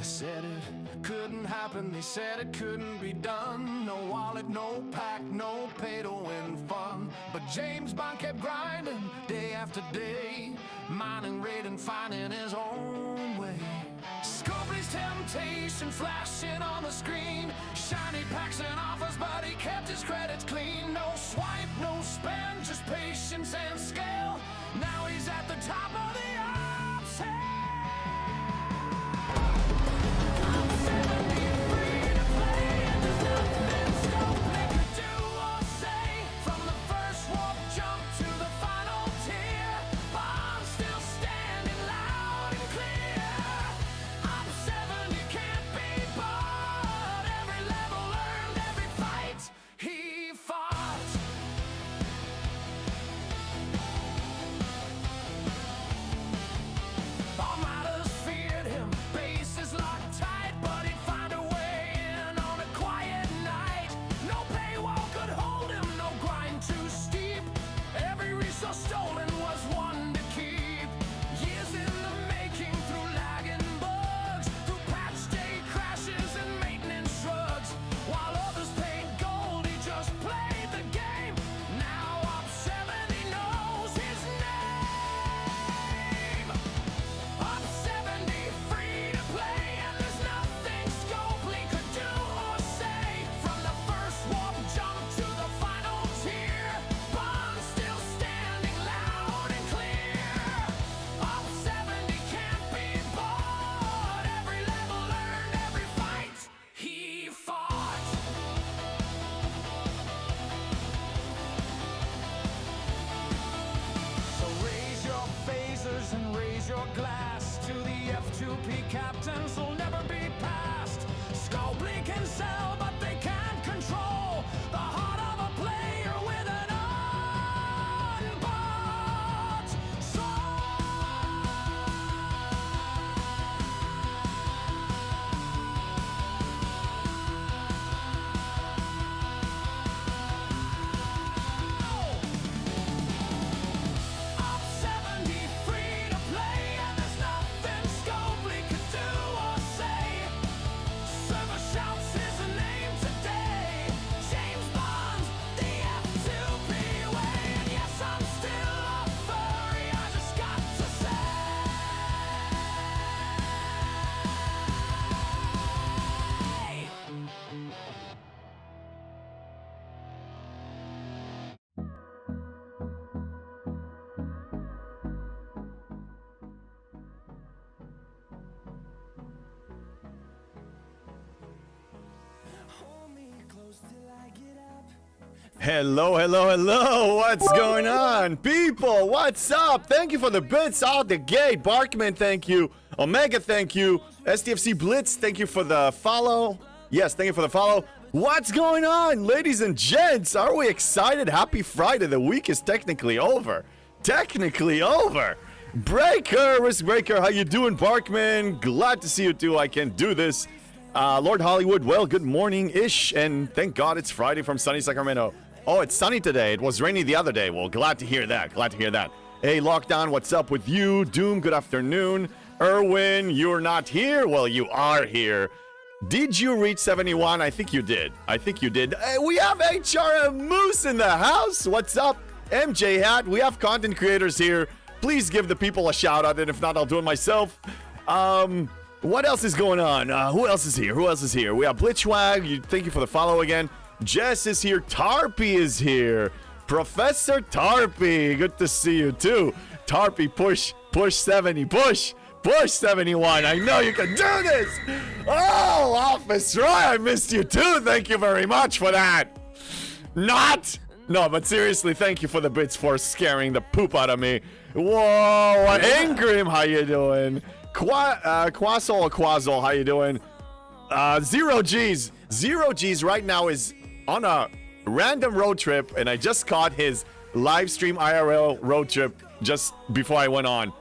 They said it couldn't happen, they said it couldn't be done. No wallet, no pack, no pay to win fun. But James Bond kept grinding day after day, mining, raiding, finding his own way. Scopely's temptation flashing on the screen, shiny packs and offers, but he kept his credits clean. No swipe, no spend, just patience and scale. Now he's at the top of the ops hill. I'm 73 to play, and there's nothing Scopely could do or say. From the first warp jump to the final tier, Bond's still standing loud and clear. I'm 70 can't be bought. Every level earned, every fight he fought. All nighters feared him, bases locked tight, but he'd find a way in on a quiet night. No paywall could hold him, no grind too steep. Every resource stolen was one to keep. Years in the making, through lag and bugs, through patch day crashes and maintenance shrugs. While others paid gold, he just played the game. Now Op 70 knows his name. Op 70 free to play, and there's nothing Scopely could do or say. From the first warp jump to the final tier, Bond's still standing loud and clear. Op 70 can't be bought. Every level earned, every fight he fought. So raise your phasers and raise your glass to the F2P captains who'll never be passed. Scopely can sell, but they can't control the heart of a player with an unbought soul. Op 70 free to play, and there's nothing Scopely could do or say. Server shouts his name today. James Bond, the F2P way. And yes, I'm still a furry, I just got to say. Hold me close till I get up. Hello, hello, hello. What's going on, people? What's up? Thank you for the bits out the gate. Barkman, thank you. Omega, thank you. SDFC Blitz, thank you for the follow. Yes, thank you for the follow. What's going on, ladies and gents? Are we excited? Happy Friday. The week is technically over. Technically over. Breaker, Risk Breaker, how you doing, Barkman? Glad to see you too. I can do this. Lord Hollywood, well, good morning-ish, and thank God it's Friday from sunny Sacramento. Oh, it's sunny today. It was rainy the other day. Well, glad to hear that. Glad to hear that. Hey, Lockdown, what's up with you? Doom, good afternoon. Erwin, you're not here? Well, you are here. Did you reach 71? I think you did. I think you did. Hey, we have HRM Moose in the house. What's up? MJ Hat, we have content creators here. Please give the people a shout out, and if not, I'll do it myself. What else is going on? Who else is here? Who else is here? We have Blitzwag. Thank you for the follow again. Jess is here. Tarpy is here. Professor Tarpy. Good to see you too. Tarpy, push 70. Push 71. I know you can do this. Oh, Office Roy, I missed you too. Thank you very much for that. Not. No, but seriously, thank you for the bits for scaring the poop out of me. Whoa, Ingrim, how you doing? Quasol, how you doing? Zero G's right now is on a random road trip, and I just caught his live stream IRL road trip just before I went on.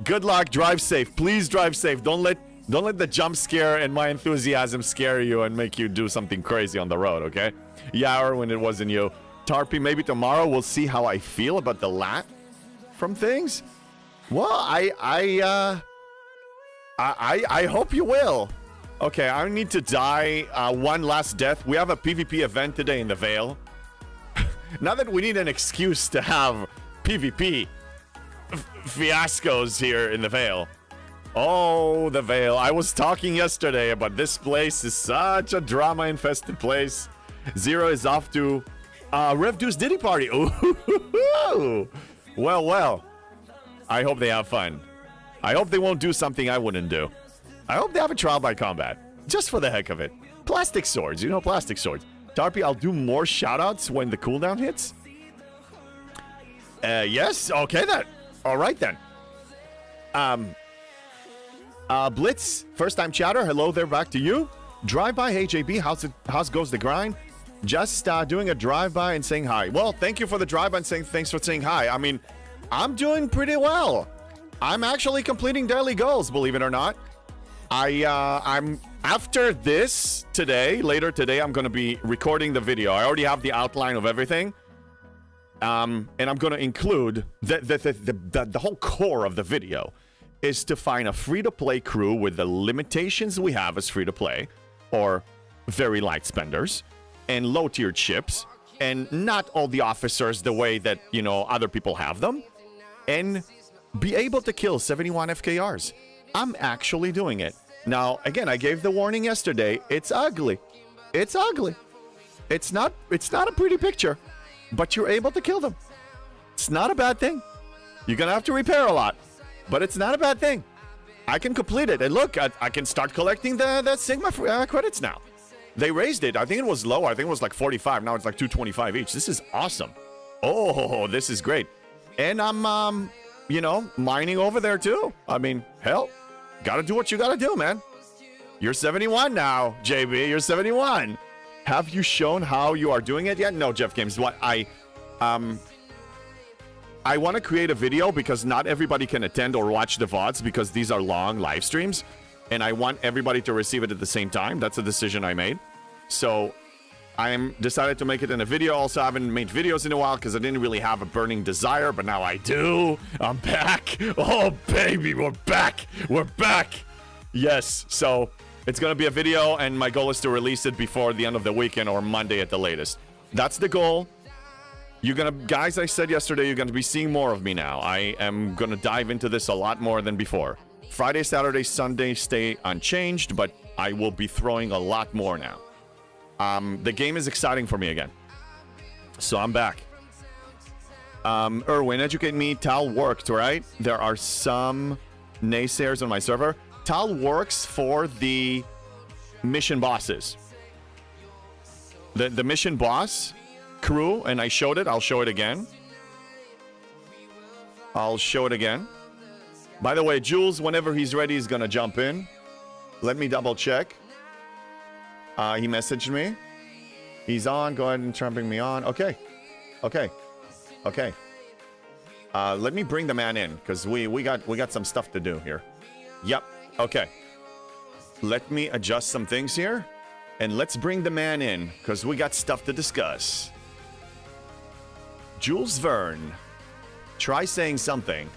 Good luck, drive safe. Please drive safe. Don't let the jump scare and my enthusiasm scare you and make you do something crazy on the road, okay? Yeah, or when it wasn't you. Tarpy, maybe tomorrow we'll see how I feel about the lat from things. Well, I hope you will. Okay, I need to die one last death. We have a PvP event today in the Vale. Not that we need an excuse to have PvP fiascos here in the Vale. Oh, the Vale. I was talking yesterday about this place is such a drama-infested place. Zero is off to Rev Deuce Diddy Party. Ooh. Well. I hope they have fun. I hope they won't do something I wouldn't do. I hope they have a trial by combat. Just for the heck of it. Plastic swords. You know, plastic swords. Tarpy, I'll do more shoutouts when the cooldown hits. Yes? Okay, then. All right, then. Blitz, first-time chatter. Hello there, back to you. Drive-by, hey, JB, how's goes the grind? Just doing a drive-by and saying hi. Well, thank you for the drive-by and saying thanks for saying hi. I mean, I'm doing pretty well. I'm actually completing daily goals, believe it or not. I'm after this later today, I'm going to be recording the video. I already have the outline of everything. And I'm going to include the whole core of the video is to find a free-to-play crew with the limitations we have as free-to-play or very light spenders and low-tiered ships and not all the officers the way that, you know, other people have them and be able to kill 71 FKRs. I'm actually doing it. Now, again, I gave the warning yesterday. It's ugly. It's ugly. It's not a pretty picture, but you're able to kill them. It's not a bad thing. You're going to have to repair a lot, but it's not a bad thing. I can complete it. And look, I can start collecting the Sigma credits now. They raised it. I think it was low. I think it was like 45. Now it's like 225 each. This is awesome. Oh, this is great. And I'm, you know, mining over there too. I mean, hell, gotta do what you gotta do, man. You're 71 now, JB. You're 71. Have you shown how you are doing it yet? No, Jeff Games. What I want to create a video because not everybody can attend or watch the VODs because these are long live streams, and I want everybody to receive it at the same time. That's a decision I made. So I'm decided to make it in a video. Also, I haven't made videos in a while because I didn't really have a burning desire, but now I do. I'm back. Oh, baby, we're back. We're back. Yes, so it's going to be a video, and my goal is to release it before the end of the weekend or Monday at the latest. That's the goal. You're going to, guys, I said yesterday, you're going to be seeing more of me now. I am going to dive into this a lot more than before. Friday, Saturday, Sunday stay unchanged, but I will be throwing a lot more now. The game is exciting for me again. So I'm back. Erwin, educate me. Tal worked, right? There are some naysayers on my server. Tal works for the mission bosses. The mission boss crew, and I showed it. I'll show it again. I'll show it again. By the way, Jules, whenever he's ready, he's gonna jump in. Let me double check. He messaged me. He's on. Go ahead and trumping me on. Okay. Okay. Okay. Let me bring the man in because we got some stuff to do here. Yep. Okay. Let me adjust some things here, and let's bring the man in because we got stuff to discuss. JulesVern, try saying something.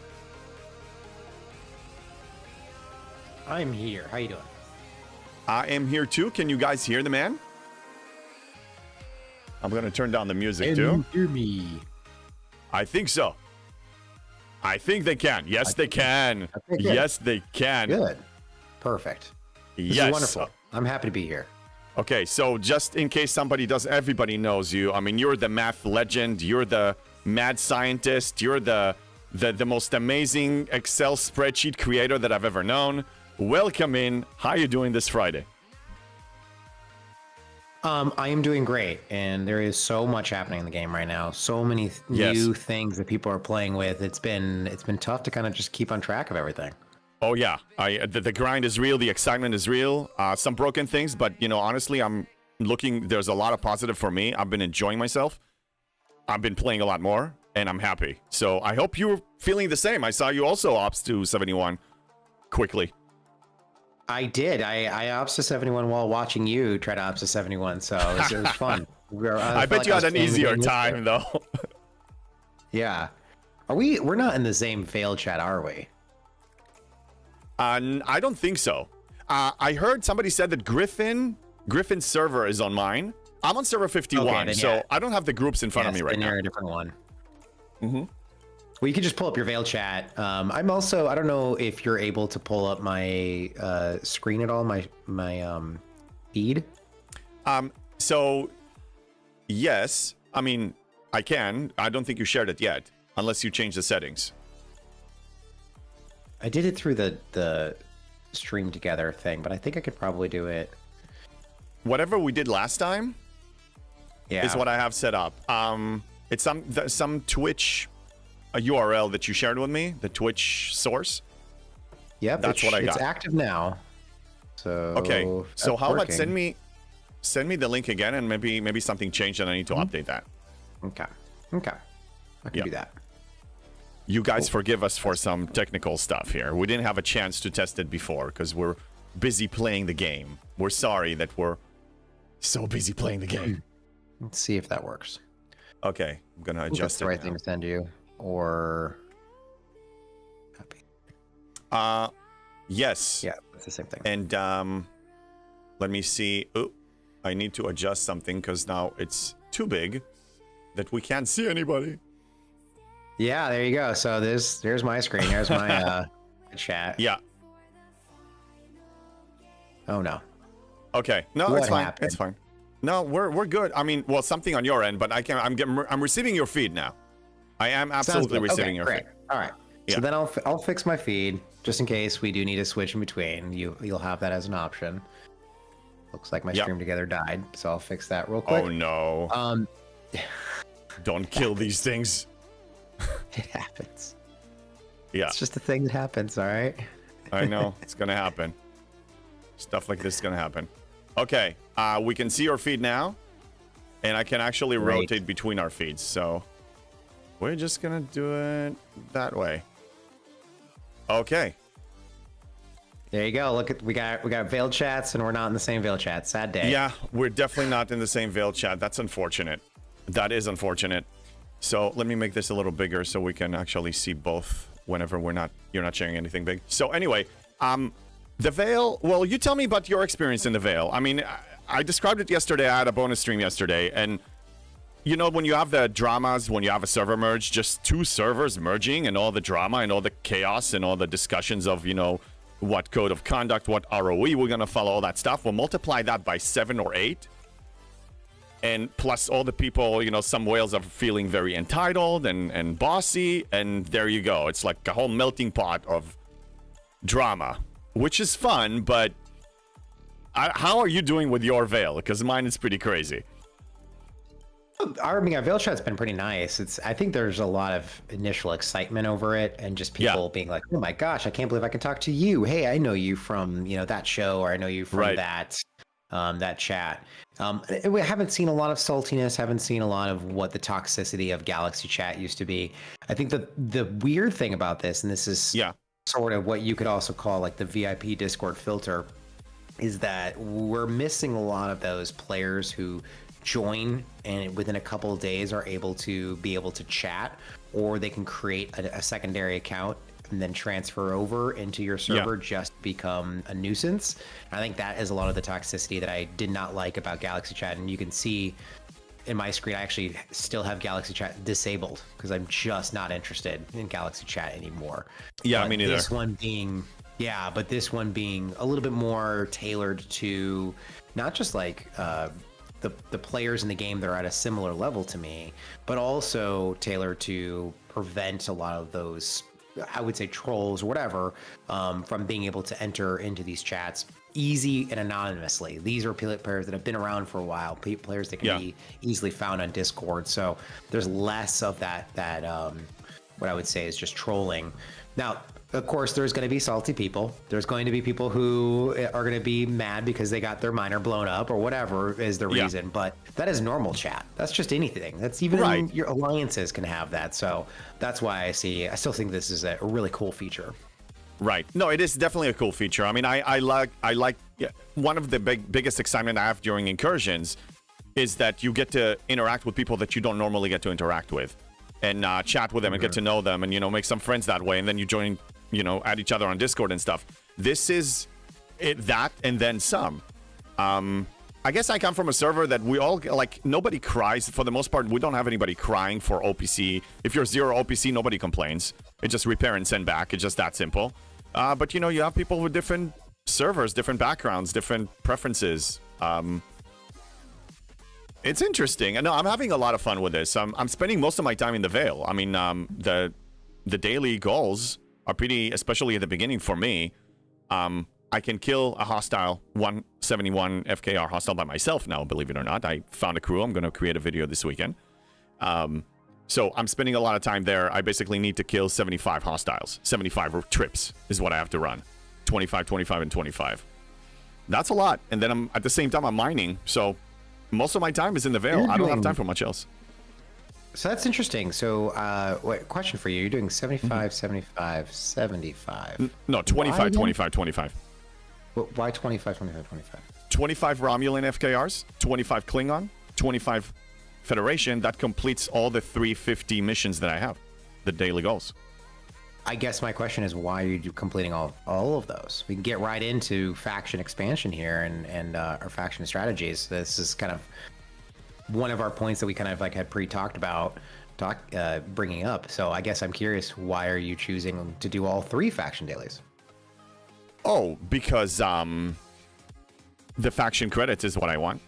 I'm here. How you doing? I am here too. Can you guys hear the man? I'm gonna turn down the music too. Can you hear me? I think so. I think they can. Yes, they can. Yes, they can. Good. Perfect. This Yes. is wonderful. I'm happy to be here. Okay, so just in case somebody does, everybody knows you. I mean, you're the math legend. You're the mad scientist. You're the most amazing Excel spreadsheet creator that I've ever known. Welcome in. How are you doing this Friday? I am doing great, and there is so much happening in the game right now. So many new things that people are playing with. It's been tough to kind of just keep on track of everything. Oh yeah, the grind is real. The excitement is real. Some broken things, but you know, honestly, I'm looking. There's a lot of positive for me. I've been enjoying myself. I've been playing a lot more, and I'm happy. So I hope you're feeling the same. I saw you also ops to 71 quickly. I did. I ops to 71 while watching you try to ops to 71, so it was fun. I bet you had an easier time though. Yeah. We're not in the same fail chat, are we? I don't think so. I heard somebody said that Griffin's server is on mine. I'm on server 51, so I don't have the groups in front of me right now. You're a different one. Well, you can just pull up your Veil chat. I'm also, I don't know if you're able to pull up my screen at all, my feed. So, yes, I mean, I can. I don't think you shared it yet, unless you change the settings. I did it through the stream together thing, but I think I could probably do it. Whatever we did last time is what I have set up. It's some Twitch URL that you shared with me, the Twitch source. Yep, that's what I got. It's active now. So okay. So how about send me the link again, and maybe something changed and I need to update that. Okay. I can do that. You guys forgive us for some technical stuff here. We didn't have a chance to test it before because we're busy playing the game. We're sorry that we're so busy playing the game. Let's see if that works. Okay, I'm gonna adjust the right thing to send you, or yes. Yeah, it's the same thing. And let me see. Oh, I need to adjust something because now it's too big that we can't see anybody. Yeah, there you go. So there's my screen. There's my chat. Yeah. Oh no. Okay. No, What it's fine. happened? It's fine. No, we're good. I mean, well, something on your end, but I'm receiving your feed now. I am absolutely receiving your feed. All right. Yeah. So then I'll fix my feed just in case we do need to switch in between. You'll have that as an option. Looks like my stream together died, so I'll fix that real quick. Oh no. Don't kill these things. It happens. Yeah. It's just a thing that happens, all right? I know. It's going to happen. Stuff like this is going to happen. Okay. We can see your feed now. And I can actually rotate between our feeds. So we're just going to do it that way. Okay. There you go. Look at we got Veil chats and we're not in the same Veil chat. Sad day. Yeah, we're definitely not in the same Veil chat. That's unfortunate. That is unfortunate. So let me make this a little bigger so we can actually see both whenever you're not sharing anything big. So anyway, the Veil, well, you tell me about your experience in the Veil. I mean, I described it yesterday. I had a bonus stream yesterday, and you know, when you have the dramas, when you have a server merge, just two servers merging and all the drama and all the chaos and all the discussions of, you know, what code of conduct, what ROE we're going to follow, all that stuff. We'll multiply that by 7 or 8. And plus all the people, you know, some whales are feeling very entitled and bossy. And there you go. It's like a whole melting pot of drama, which is fun. But how are you doing with your Veil? Because mine is pretty crazy. I mean, our Veil chat's been pretty nice. I think there's a lot of initial excitement over it, and just people being like, "Oh my gosh, I can't believe I can talk to you. Hey, I know you from that show, or I know you from that chat." We haven't seen a lot of saltiness. Haven't seen a lot of what the toxicity of Galaxy chat used to be. I think the weird thing about this, and this is sort of what you could also call like the VIP Discord filter, is that we're missing a lot of those players who join and within a couple of days are able to chat, or they can create a secondary account and then transfer over into your server just become a nuisance. And I think that is a lot of the toxicity that I did not like about Galaxy Chat. And you can see in my screen, I actually still have Galaxy Chat disabled because I'm just not interested in Galaxy Chat anymore. Yeah, but me neither. This one being a little bit more tailored to not just like the players in the game that are at a similar level to me, but also tailored to prevent a lot of those, I would say, trolls or whatever, from being able to enter into these chats easy and anonymously. These are players that have been around for a while, players that can be easily found on Discord. So there's less of that what I would say is just trolling. Now, of course, there's going to be salty people. There's going to be people who are going to be mad because they got their miner blown up or whatever is the reason. But that is normal chat. That's just anything. That's even your alliances can have that. So that's why I still think this is a really cool feature. Right. No, it is definitely a cool feature. I mean, I like one of the biggest excitement I have during incursions is that you get to interact with people that you don't normally get to interact with, and chat with them and get to know them, and make some friends that way, and then you join, add each other on Discord and stuff. This is that and then some. I guess I come from a server that we all, like, nobody cries. For the most part, we don't have anybody crying for OPC. If you're 0 OPC, nobody complains. It's just repair and send back. It's just that simple. But, you know, you have people with different servers, different backgrounds, different preferences. It's interesting. No, I'm having a lot of fun with this. I'm spending most of my time in the Veil. I mean, the daily goals are pretty, especially at the beginning for me. I can kill a hostile 171 FKR hostile by myself now, believe it or not. I found a crew. I'm going to create a video this weekend. So I'm spending a lot of time there. I basically need to kill 75 hostiles. 75 trips is what I have to run. 25, 25, and 25. That's a lot. And then at the same time, I'm mining. So most of my time is in the Veil. I don't have time for much else. So that's interesting. So, question for you. You're doing 75, 75, 75. No, 25, 25, 25. Why 25, 25, 25? 25 Romulan FKRs, 25 Klingon, 25 Federation. That completes all the 350 missions that I have, the daily goals. I guess my question is, why are you completing all of those? We can get right into faction expansion here and our faction strategies. This is kind of one of our points that we kind of like had pre-talked about bringing up. So I guess I'm curious, why are you choosing to do all 3 faction dailies? Oh, because the faction credits is what I want.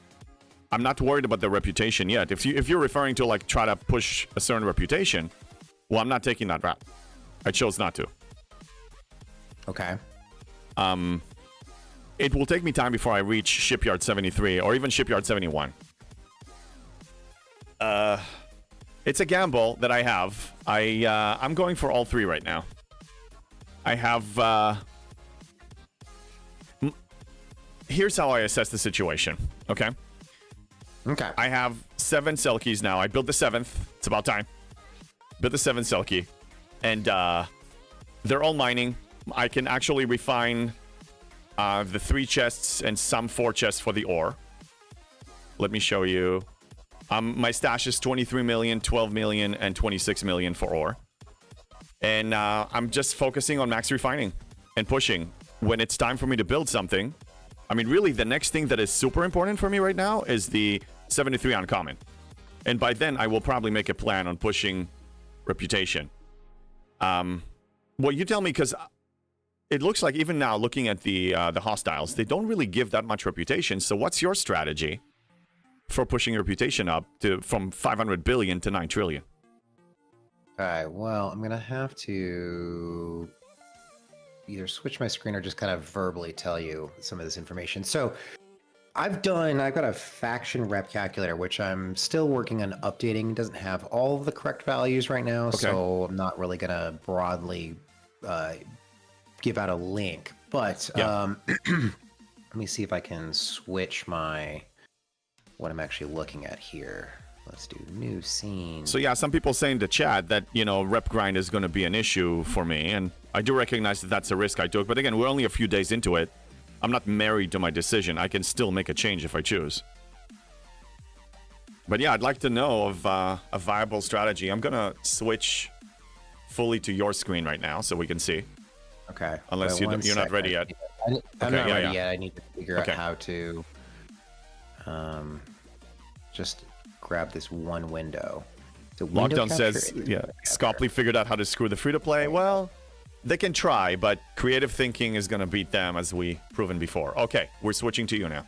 I'm not worried about the reputation yet. If you're referring to like try to push a certain reputation, well, I'm not taking that route. I chose not to. Okay. It will take me time before I reach Shipyard 73 or even Shipyard 71. It's a gamble that I have. I'm going for all 3 right now. I have. Here's how I assess the situation. Okay. Okay. I have 7 Selkies now. I built the 7th. It's about time. Built the 7th Selkie. And they're all mining. I can actually refine the 3 chests and some 4 chests for the ore. Let me show you. My stash is 23 million, 12 million, and 26 million for ore. And I'm just focusing on max refining and pushing. When it's time for me to build something, I mean, really, the next thing that is super important for me right now is the 73 uncommon. And by then, I will probably make a plan on pushing reputation. Well, you tell me, because it looks like even now, looking at the hostiles, they don't really give that much reputation. So what's your strategy for pushing reputation up from 500 billion to 9 trillion? All right, well, I'm going to have to either switch my screen or just kind of verbally tell you some of this information. So I've got a faction rep calculator, which I'm still working on updating. It doesn't have all of the correct values right now, so I'm not really going to broadly give out a link. But let me see if I can switch what I'm actually looking at here. Let's do new scene. So yeah, some people say in the chat that, you know, rep grind is going to be an issue for me. And I do recognize that that's a risk I took. But again, we're only a few days into it. I'm not married to my decision. I can still make a change if I choose. But yeah, I'd like to know of a viable strategy. I'm going to switch fully to your screen right now so we can see. Okay. Unless you're not ready yet. I'm not ready yet. I need to figure out how to just grab this one window. Lockdown says, Scopley figured out how to screw the free-to-play. Well, they can try, but creative thinking is going to beat them, as we proven before. Okay, we're switching to you now.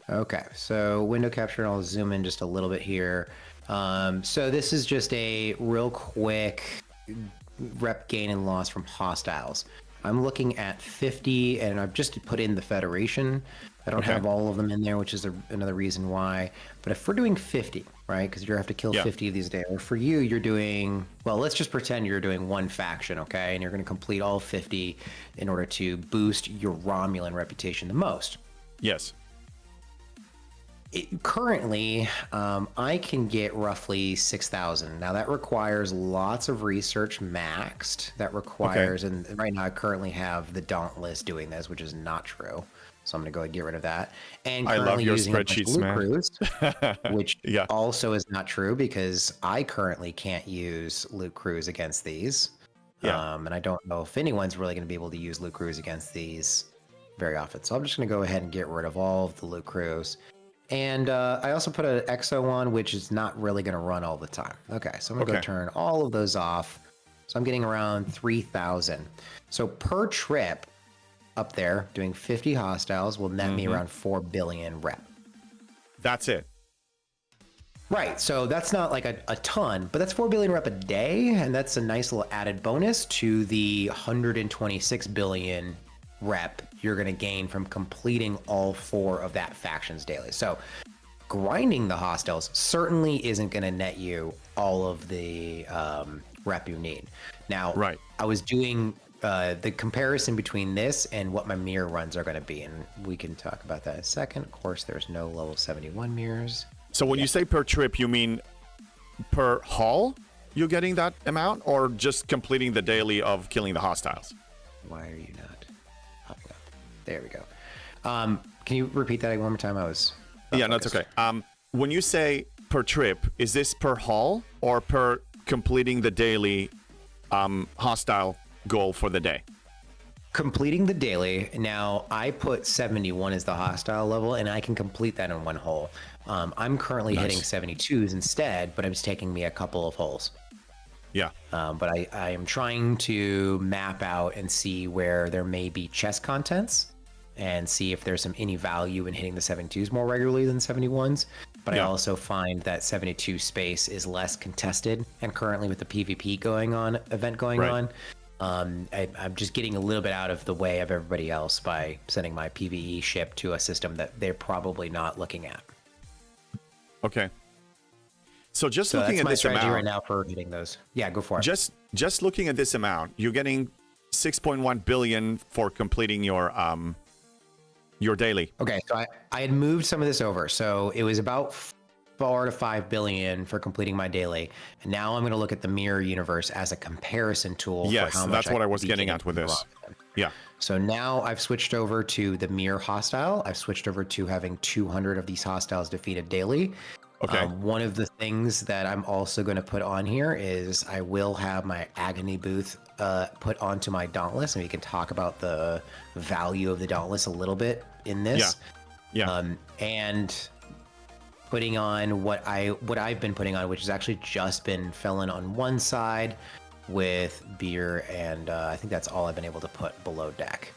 Okay, so window capture, I'll zoom in just a little bit here. So this is just a real quick rep gain and loss from hostiles. I'm looking at 50, and I've just put in the Federation. I don't have all of them in there, which is another reason why. But if we're doing 50, right, because you have to kill 50 of these a day, or for you, you're doing, well, let's just pretend you're doing one faction, okay? And you're going to complete all 50 in order to boost your Romulan reputation the most. Yes. Currently, I can get roughly 6,000. Now that requires lots of research maxed. That requires, and right now I currently have the Dauntless doing this, which is not true. So I'm going to go ahead and get rid of that. And I love your using spreadsheets, man. Crews, which also is not true because I currently can't use loot crews against these. And I don't know if anyone's really going to be able to use loot crews against these very often. So I'm just going to go ahead and get rid of all of the loot crews. And I also put an EXO on, which is not really going to run all the time. Okay, so I'm going to go turn all of those off. So I'm getting around 3,000. So per trip up there, doing 50 hostiles will net me around 4 billion rep. That's it. Right, so that's not like a ton, but that's 4 billion rep a day, and that's a nice little added bonus to the 126 billion rep you're going to gain from completing all 4 of that factions daily. So grinding the hostiles certainly isn't going to net you all of the rep you need. Now, I was doing the comparison between this and what my mirror runs are going to be, and we can talk about that in a second. Of course, there's no level 71 mirrors. So when you say per trip, you mean per haul you're getting that amount, or just completing the daily of killing the hostiles? Why are you not popping up? There we go. Can you repeat that one more time? I was yeah, no, it's okay. When you say per trip, is this per haul or per completing the daily hostile goal for the day? Completing the daily. Now, I put 71 as the hostile level, and I can complete that in one hole. I'm currently hitting 72s instead, but it's taking me a couple of holes. Yeah. But I am trying to map out and see where there may be chest contents and see if there's any value in hitting the 72s more regularly than 71s. But I also find that 72 space is less contested, and currently with the PvP event going on, I'm just getting a little bit out of the way of everybody else by sending my PvE ship to a system that they're probably not looking at. Okay. So just looking at this amount right now for hitting those. Yeah, go for it. Just looking at this amount, you're getting 6.1 billion for completing your daily. Okay, so I had moved some of this over. So it was about 4 to 5 billion for completing my daily. And now I'm going to look at the mirror universe as a comparison tool. Yes, for how much that's what I was getting at with this. Yeah. So now I've switched over to the mirror hostile. I've switched over to having 200 of these hostiles defeated daily. Okay. One of the things that I'm also going to put on here is I will have my agony booth put onto my dauntless, and we can talk about the value of the dauntless a little bit in this. Yeah. And putting on what I've been putting on, which has actually just been Felon on one side with beer, and I think that's all I've been able to put below deck.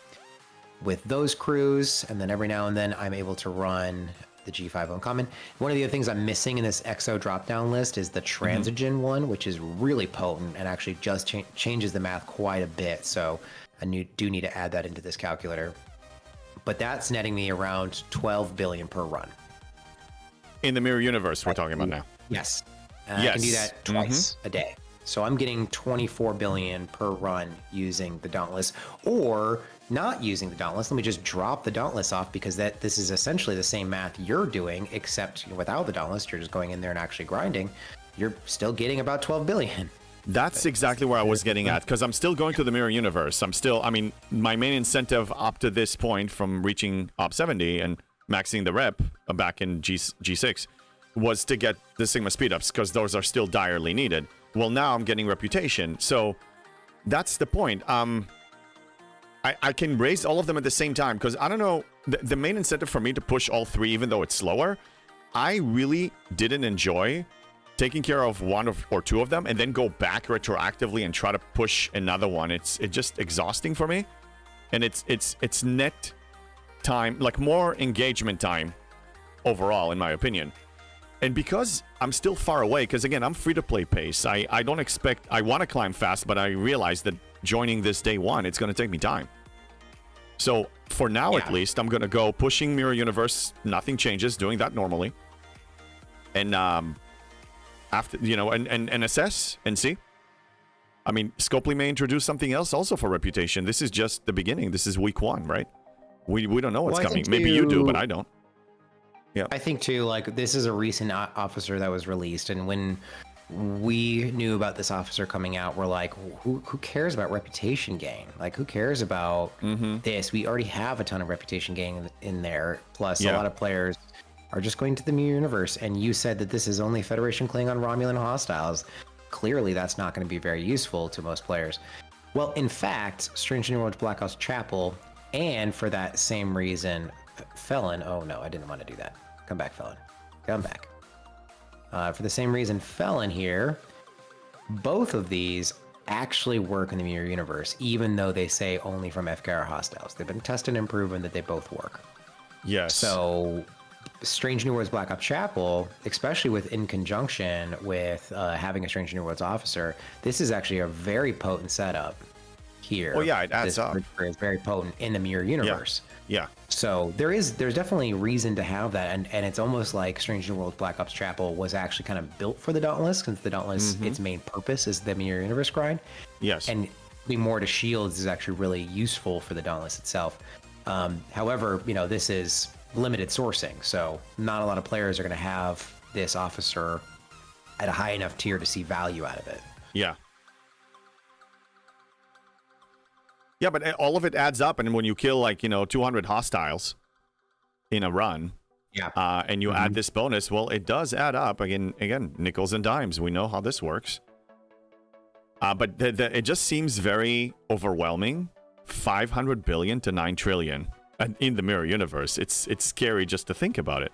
With those crews, and then every now and then I'm able to run the G5 uncommon. One of the other things I'm missing in this EXO drop-down list is the Transigen one, which is really potent and actually just changes the math quite a bit. So I do need to add that into this calculator. But that's netting me around 12 billion per run. In the mirror universe we're talking about now. Yes. I can do that twice a day. So I'm getting 24 billion per run using the Dauntless, or not using the Dauntless. Let me just drop the Dauntless off, because this is essentially the same math you're doing, except without the Dauntless, you're just going in there and actually grinding. You're still getting about 12 billion. That's exactly where I was getting at, because I'm still going to the mirror universe. I mean, my main incentive up to this point from reaching Op 70 and maxing the rep back in G6 was to get the Sigma speedups, because those are still direly needed. Well, now I'm getting reputation, so that's the point. I can raise all of them at the same time, because I don't know, the main incentive for me to push all three, even though it's slower, I really didn't enjoy taking care of one or two of them and then go back retroactively and try to push another one. It's just exhausting for me, and it's net time, like more engagement time overall, in my opinion. And because I'm still far away, because again, I'm free-to-play pace, I don't expect... I want to climb fast, but I realize that joining this day one, it's going to take me time. So for now, at least, I'm going to go pushing Mirror Universe, nothing changes, doing that normally. And after, and assess and see. I mean, Scopely may introduce something else also for reputation. This is just the beginning. This is week one, right? We don't know what's coming. Maybe you do, but I don't. Yeah. I think too, like, this is a recent officer that was released, and when we knew about this officer coming out, we're like, who cares about reputation gain? Like, who cares about this? We already have a ton of reputation gain in there. Plus, a lot of players are just going to the Mirror Universe. And you said that this is only Federation Klingon Romulan hostiles. Clearly, that's not going to be very useful to most players. Well, in fact, Strange New Worlds Black Ops Chapel And for that same reason, Felon, oh no, I didn't want to do that. Come back, Felon. Come back. For the same reason, Felon here, both of these actually work in the mirror universe, even though they say only from FKR hostiles. They've been tested and proven that they both work. Yes. So Strange New Worlds Black Ops Chapel, especially in conjunction with having a Strange New Worlds officer, this is actually a very potent setup here. Oh yeah, it adds up. It's very potent in the mirror universe. Yeah. So there's definitely reason to have that, and it's almost like Strange New Worlds Black Ops Chapel was actually kind of built for the Dauntless, since the Dauntless, its main purpose is the mirror universe grind. Yes. And doing more to shields is actually really useful for the Dauntless itself. However, this is limited sourcing, so not a lot of players are going to have this officer at a high enough tier to see value out of it. Yeah. Yeah, but all of it adds up, and when you kill 200 hostiles in a run, and you add this bonus, well, it does add up. Again, nickels and dimes. We know how this works. But it just seems very overwhelming. 500 billion to 9 trillion in the mirror universe. It's scary just to think about it.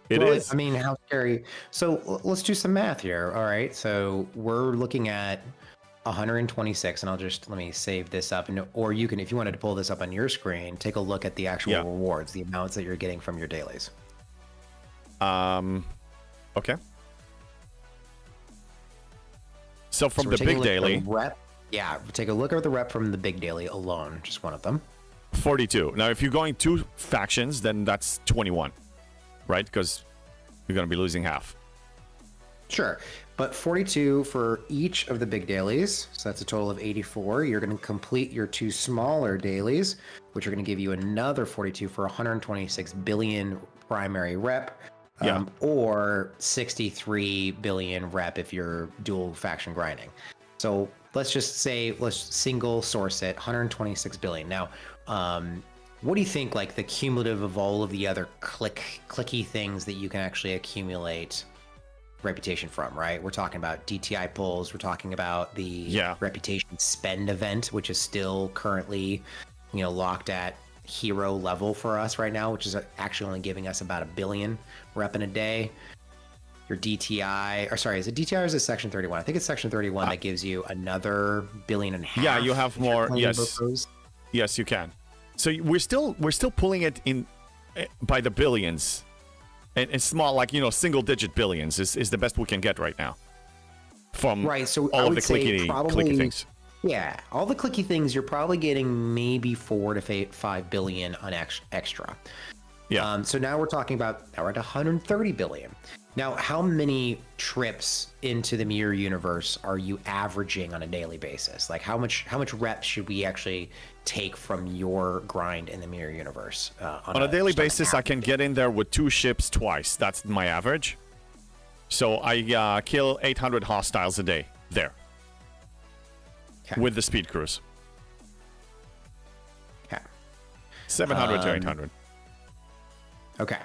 It is. I mean, how scary. So let's do some math here. All right. So we're looking at 126, and let me save this up, or you can, if you wanted to pull this up on your screen, take a look at the actual rewards, the amounts that you're getting from your dailies. Okay. So from the big daily, take a look at the rep from the big daily alone, just one of them. 42. Now, if you're going 2 factions, then that's 21, right? Because you're going to be losing half. Sure. But 42 for each of the big dailies. So that's a total of 84. You're going to complete your 2 smaller dailies, which are going to give you another 42 for 126 billion primary rep. Or 63 billion rep if you're dual faction grinding. So let's single source it, 126 billion. Now, what do you think, the cumulative of all of the other clicky things that you can actually accumulate reputation from, right? We're talking about DTI pulls. We're talking about the reputation spend event, which is still currently, locked at hero level for us right now, which is actually only giving us about 1 billion rep in a day. Your DTI, or sorry, is it DTI or is it Section 31? I think it's Section 31 that gives you another 1.5 billion. Yeah, you have more. Yes, yes, you can. So we're still pulling it in by the billions. And small, single-digit billions is the best we can get right now. From so all of the clicky things. Yeah, all the clicky things, you're probably getting maybe 4 to 5 billion on extra. Yeah. So now we're talking about, we're at 130 billion. Now, how many trips into the mirror universe are you averaging on a daily basis? How much reps should we actually take from your grind in the mirror universe? On a daily basis, I can get in there with 2 ships twice. That's my average. So I kill 800 hostiles a day there. Okay. With the speed cruise. Okay. 700 to 800. Okay.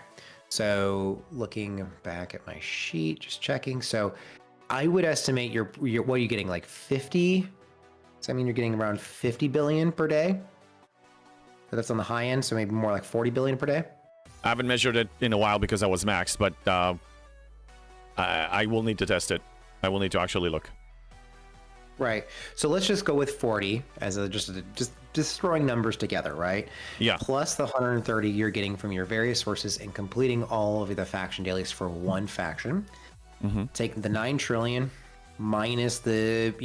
So looking back at my sheet, just checking. So I would estimate your what are you getting, 50? Does that mean you're getting around 50 billion per day? So that's on the high end, so maybe more like 40 billion per day? I haven't measured it in a while because I was maxed, but I will need to test it. I will need to actually look. Right. So let's just go with 40 as just throwing numbers together, right? Yeah. Plus the 130 you're getting from your various sources and completing all of the faction dailies for one faction. Taking the 9 trillion minus the,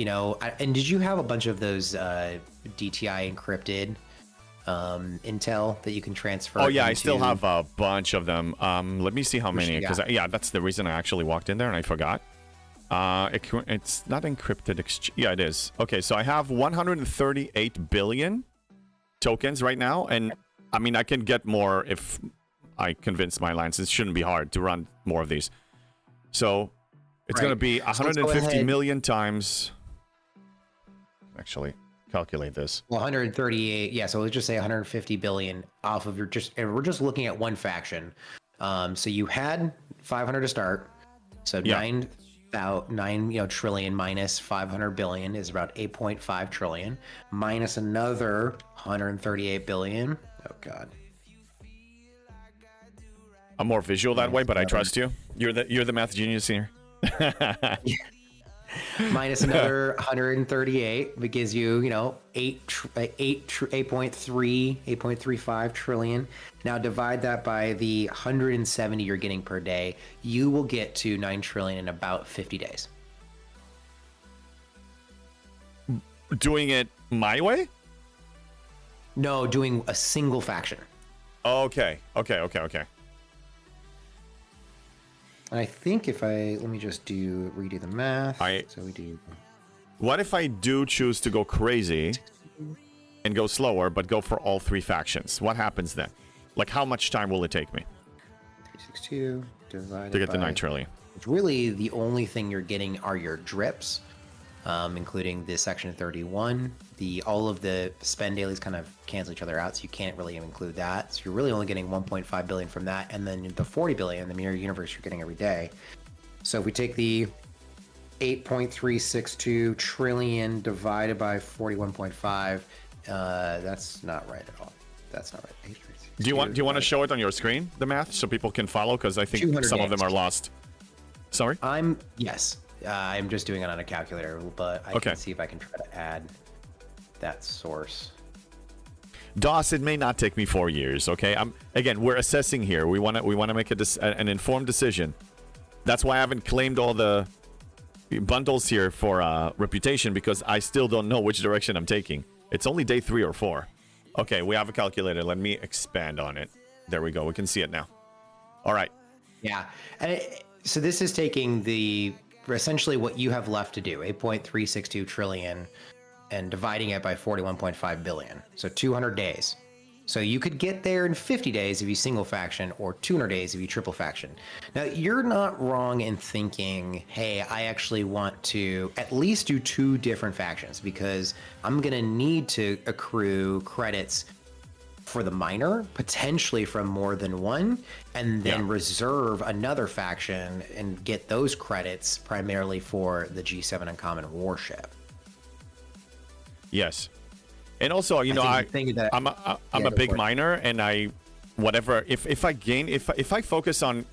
and did you have a bunch of those DTI encrypted intel that you can transfer? Oh yeah, I still have a bunch of them. Let me see how many, because that's the reason I actually walked in there and I forgot. It's not encrypted. Yeah, it is. Okay, so I have 138 billion tokens right now, and I mean I can get more if I convince my alliance. It shouldn't be hard to run more of these. So it's going to be 150 million times. Actually, calculate this. 138. Yeah, so let's just say 150 billion off of your and we're just looking at one faction. So you had 500 to start. So 9 about 9 trillion minus 500 billion is about 8.5 trillion, minus another 138 billion. Oh God. I'm more visual that way, but I trust you. You're the math genius here. Minus another 138, it gives you, 8.35 trillion. Now divide that by the 170 you're getting per day. You will get to 9 trillion in about 50 days. Doing it my way? No, doing a single faction. Okay. I think if let me just redo the math. So we do. What if I do choose to go crazy and go slower, but go for all 3 factions? What happens then? Like, how much time will it take me 362 divided to get the by 9 trillion? It's really the only thing you're getting are your drips, including the Section 31. All of the spend dailies kind of cancel each other out, so you can't really include that. So you're really only getting 1.5 billion from that, and then the 40 billion, the mirror universe, you're getting every day. So if we take the 8.362 trillion divided by 41.5, that's not right at all. That's not right. Do you want to show it on your screen, the math, so people can follow? Because I think some of them are lost. Sorry? Yes. I'm just doing it on a calculator, but I can see if I can try to add that source. DOS, it may not take me 4 years, okay? Again, we're assessing here. We want to make an informed decision. That's why I haven't claimed all the bundles here for reputation, because I still don't know which direction I'm taking. It's only day 3 or 4. Okay, we have a calculator. Let me expand on it. There we go. We can see it now. All right. Yeah. And so this is taking essentially what you have left to do, 8.362 trillion, and dividing it by 41.5 billion. So 200 days. So you could get there in 50 days if you single faction, or 200 days if you triple faction. Now, you're not wrong in thinking, hey, I actually want to at least do 2 different factions, because I'm going to need to accrue credits for the minor, potentially from more than one, and then reserve another faction and get those credits primarily for the G7 Uncommon Warship. Yes. And also, I'm a big miner, and if I focus on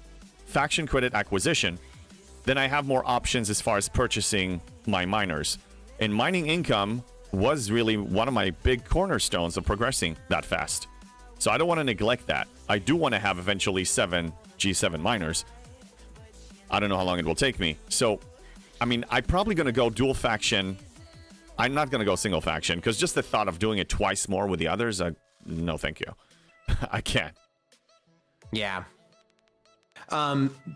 faction credit acquisition, then I have more options as far as purchasing my miners. And mining income was really one of my big cornerstones of progressing that fast. So I don't want to neglect that. I do want to have eventually 7 G7 miners. I don't know how long it will take me. So, I'm probably going to go dual faction. I'm not going to go single faction, because just the thought of doing it twice more with the others, no thank you. I can't. Yeah.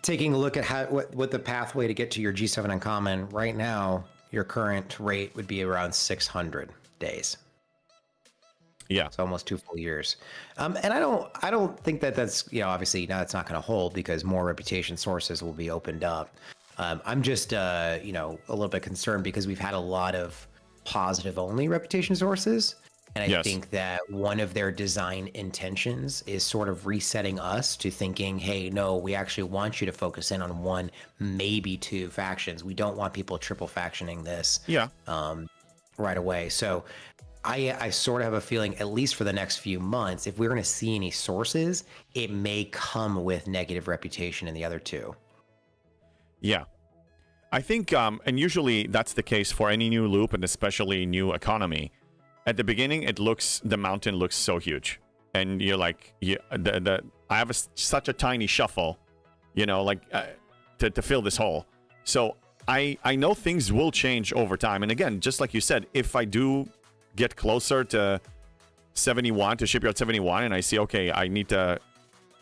Taking a look at what the pathway to get to your G7 Uncommon, right now, your current rate would be around 600 days. Yeah. It's almost 2 full years. And I don't think that's, obviously now it's not going to hold, because more reputation sources will be opened up. I'm just, a little bit concerned, because we've had a lot of positive only reputation sources. And I think that one of their design intentions is sort of resetting us to thinking, hey, no, we actually want you to focus in on 1, maybe 2 factions. We don't want people triple factioning this right away. So I sort of have a feeling, at least for the next few months, if we're going to see any sources, it may come with negative reputation in the other 2. Yeah. I think, and usually that's the case for any new loop, and especially new economy. At the beginning, the mountain looks so huge, and you're like, I have such a tiny shuffle, to fill this hole. So I know things will change over time, and again, just like you said, if I do get closer to 71, to shipyard 71, and I see, okay, I need to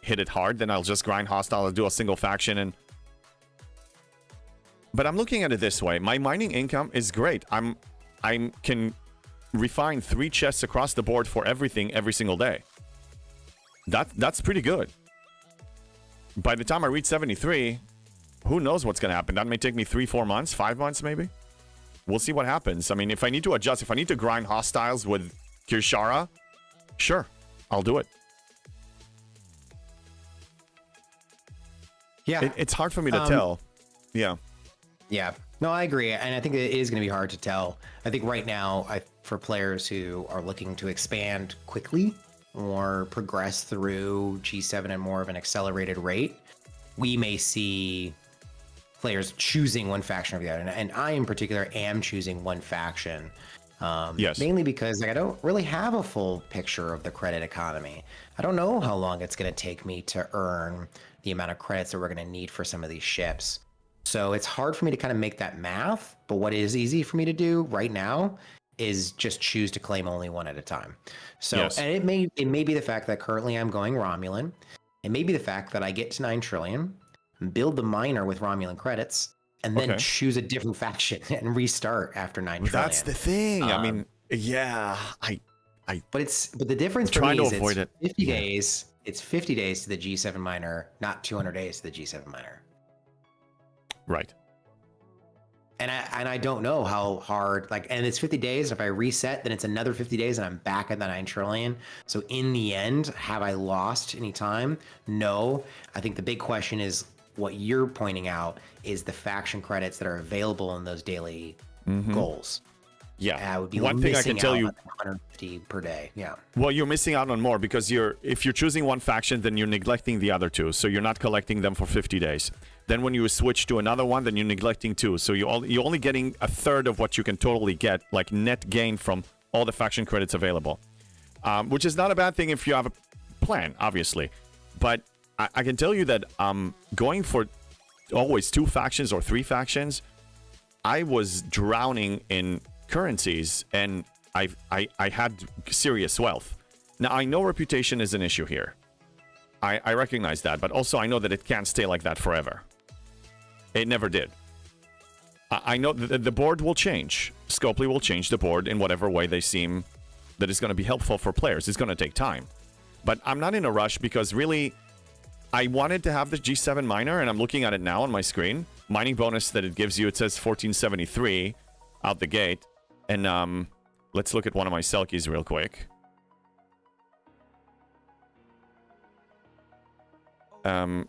hit it hard, then I'll just grind hostile, I'll do a single faction, But I'm looking at it this way. My mining income is great. I can refine 3 chests across the board for everything every single day. That's pretty good. By the time I reach 73, who knows what's going to happen? That may take me 3-4 months, 5 months maybe. We'll see what happens. If I need to adjust, if I need to grind hostiles with Kirshara, sure, I'll do it. Yeah. It's hard for me to tell. Yeah. Yeah, no, I agree, and I think it is going to be hard to tell. I think right now, for players who are looking to expand quickly or progress through G7 at more of an accelerated rate, we may see players choosing one faction over the other. And I, in particular, am choosing one faction. Yes. Mainly because I don't really have a full picture of the credit economy. I don't know how long it's going to take me to earn the amount of credits that we're going to need for some of these ships. So it's hard for me to kind of make that math. But what is easy for me to do right now is just choose to claim only one at a time. So, Yes. and it may be the fact that currently I'm going Romulan. It may be the fact that I get to 9 trillion, build the miner with Romulan credits, and then choose a different faction and restart after 9 trillion. That's the thing. I mean, yeah, But the difference for trying me to is avoid it's it. 50 days. It's 50 days to the G7 miner, not 200 days to the G7 miner. Right. And I don't know how hard, and it's 50 days. If I reset, then it's another 50 days and I'm back at the 9 trillion. So in the end, have I lost any time? No. I think the big question is what you're pointing out is the faction credits that are available in those daily goals. Yeah. I would be one thing I can tell you, 150 per day. Yeah. well, you're missing out on more because if you're choosing one faction, then you're neglecting the other two. So you're not collecting them for 50 days. Then when you switch to another one, then you're neglecting two. So you're only getting a third of what you can totally get, like net gain from all the faction credits available, which is not a bad thing if you have a plan, obviously. But I can tell you that going for always 2 factions or 3 factions, I was drowning in currencies and I had serious wealth. Now, I know reputation is an issue here. I recognize that, but also I know that it can't stay like that forever. It never did. I know that the board will change. Scopely will change the board in whatever way they seem that is going to be helpful for players. It's going to take time. But I'm not in a rush because really, I wanted to have the G7 miner, and I'm looking at it now on my screen. Mining bonus that it gives you, it says 1473 out the gate. And let's look at one of my Selkies real quick.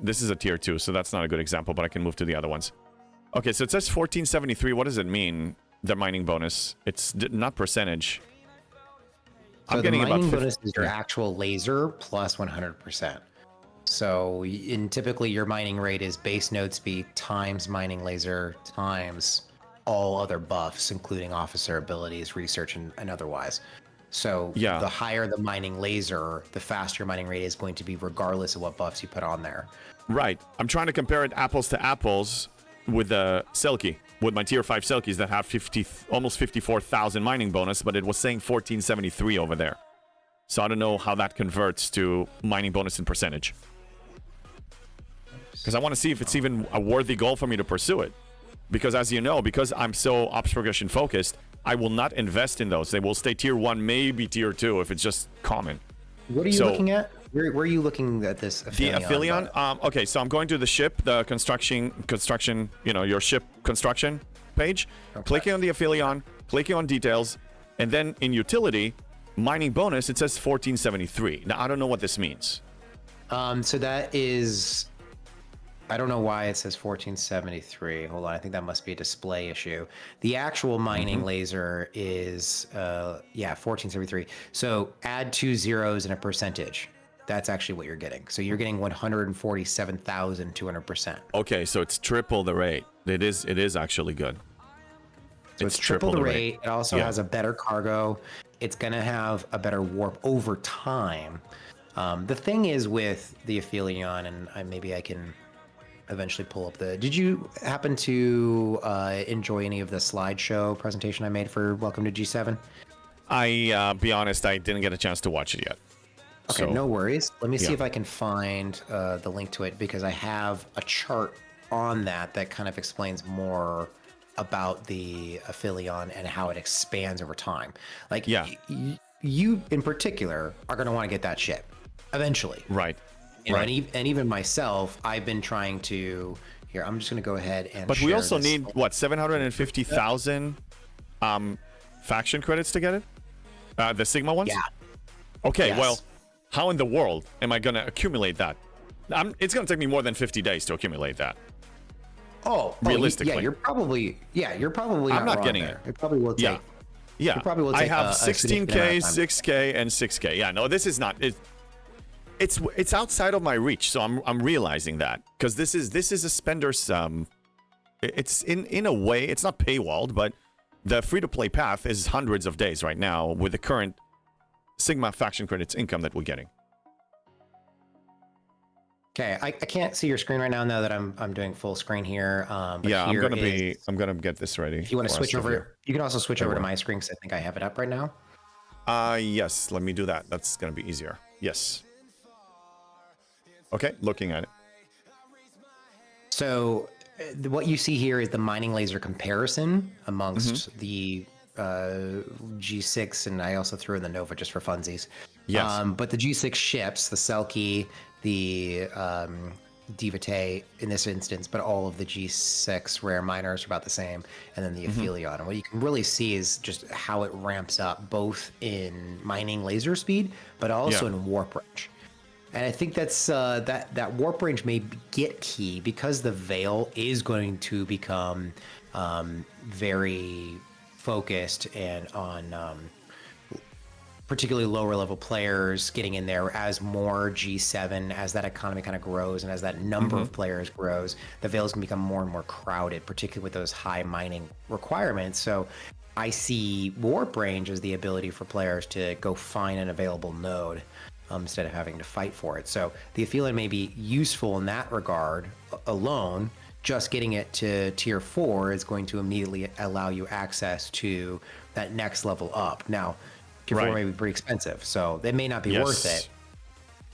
This is a tier 2, so that's not a good example, but I can move to the other ones. Okay, so it says 1473. What does it mean, the mining bonus? It's not percentage. So I'm getting the about mining 50. bonus is your actual laser plus 100%. So typically your mining rate is base node speed times mining laser times all other buffs, including officer abilities, research, and otherwise. So the higher the mining laser, the faster your mining rate is going to be regardless of what buffs you put on there. Right. I'm trying to compare it apples to apples with the Selkie, with my tier 5 Selkies that have almost 54,000 mining bonus, but it was saying 1473 over there. So I don't know how that converts to mining bonus in percentage. Because I want to see if it's even a worthy goal for me to pursue it. Because as you know, because I'm so ops progression focused, I will not invest in those. They will stay tier 1, maybe tier 2 if it's just common. What are you looking at? Where are you looking at this? The Aphelion? Okay, so I'm going to the ship, the construction, your ship construction page. Okay. Clicking on the Aphelion, clicking on details, and then in utility, mining bonus, it says 1473. Now, I don't know what this means. So that is... I don't know why it says 1473. Hold on, I think that must be a display issue. The actual mining laser is, 1473. So add 2 zeros and a percentage. That's actually what you're getting. So you're getting 147,200%. Okay, so it's triple the rate. It is actually good. So it's triple the rate. It also has a better cargo. It's going to have a better warp over time. The thing is with the Aphelion, and maybe I can eventually pull up did you happen to enjoy any of the slideshow presentation I made for Welcome to G7? Be honest, I didn't get a chance to watch it yet. Okay, so, no worries. Let me see if I can find the link to it, because I have a chart on that kind of explains more about the Aphelion and how it expands over time. Like, you in particular are going to want to get that ship eventually. Right. And even myself, I've been trying to. Here, I'm just going to go ahead and. But we also need 750,000 faction credits to get it. The Sigma ones. Yeah. Okay. Yes. Well, how in the world am I going to accumulate that? It's going to take me more than 50 days to accumulate that. realistically. Yeah, you're probably I'm not wrong getting there. it. It probably will take. Yeah. It probably will I take have a significant 16K, amount of time. 6K, and 6K. Yeah, no, this is not. It's outside of my reach, so I'm realizing that because this is a spender's. It's in a way, it's not paywalled, but the free-to-play path is hundreds of days right now with the current Sigma faction credits income that we're getting. Okay, I can't see your screen right now. Now that I'm doing full screen here. But Yeah, here I'm gonna get this ready. If you want to switch over, here. you can also switch over to my screen because I think I have it up right now. Yes, let me do that. That's gonna be easier. Yes. Okay, looking at it. So what you see here is the mining laser comparison amongst the G6, and I also threw in the Nova just for funsies. Yes. But the G6 ships, the Selkie, the Divite in this instance, but all of the G6 rare miners are about the same, and then the Aphelion. And what you can really see is just how it ramps up both in mining laser speed, but also in warp range. And I think that's that warp range may get key because the Veil is going to become very focused and on particularly lower level players getting in there as more G7, as that economy kind of grows and as that number of players grows, the Veil is going to become more and more crowded, particularly with those high mining requirements. So I see warp range as the ability for players to go find an available node instead of having to fight for it. So the Aphelion may be useful in that regard alone. Just getting it to tier 4 is going to immediately allow you access to that next level up. Now, tier 4 may be pretty expensive, so it may not be worth it.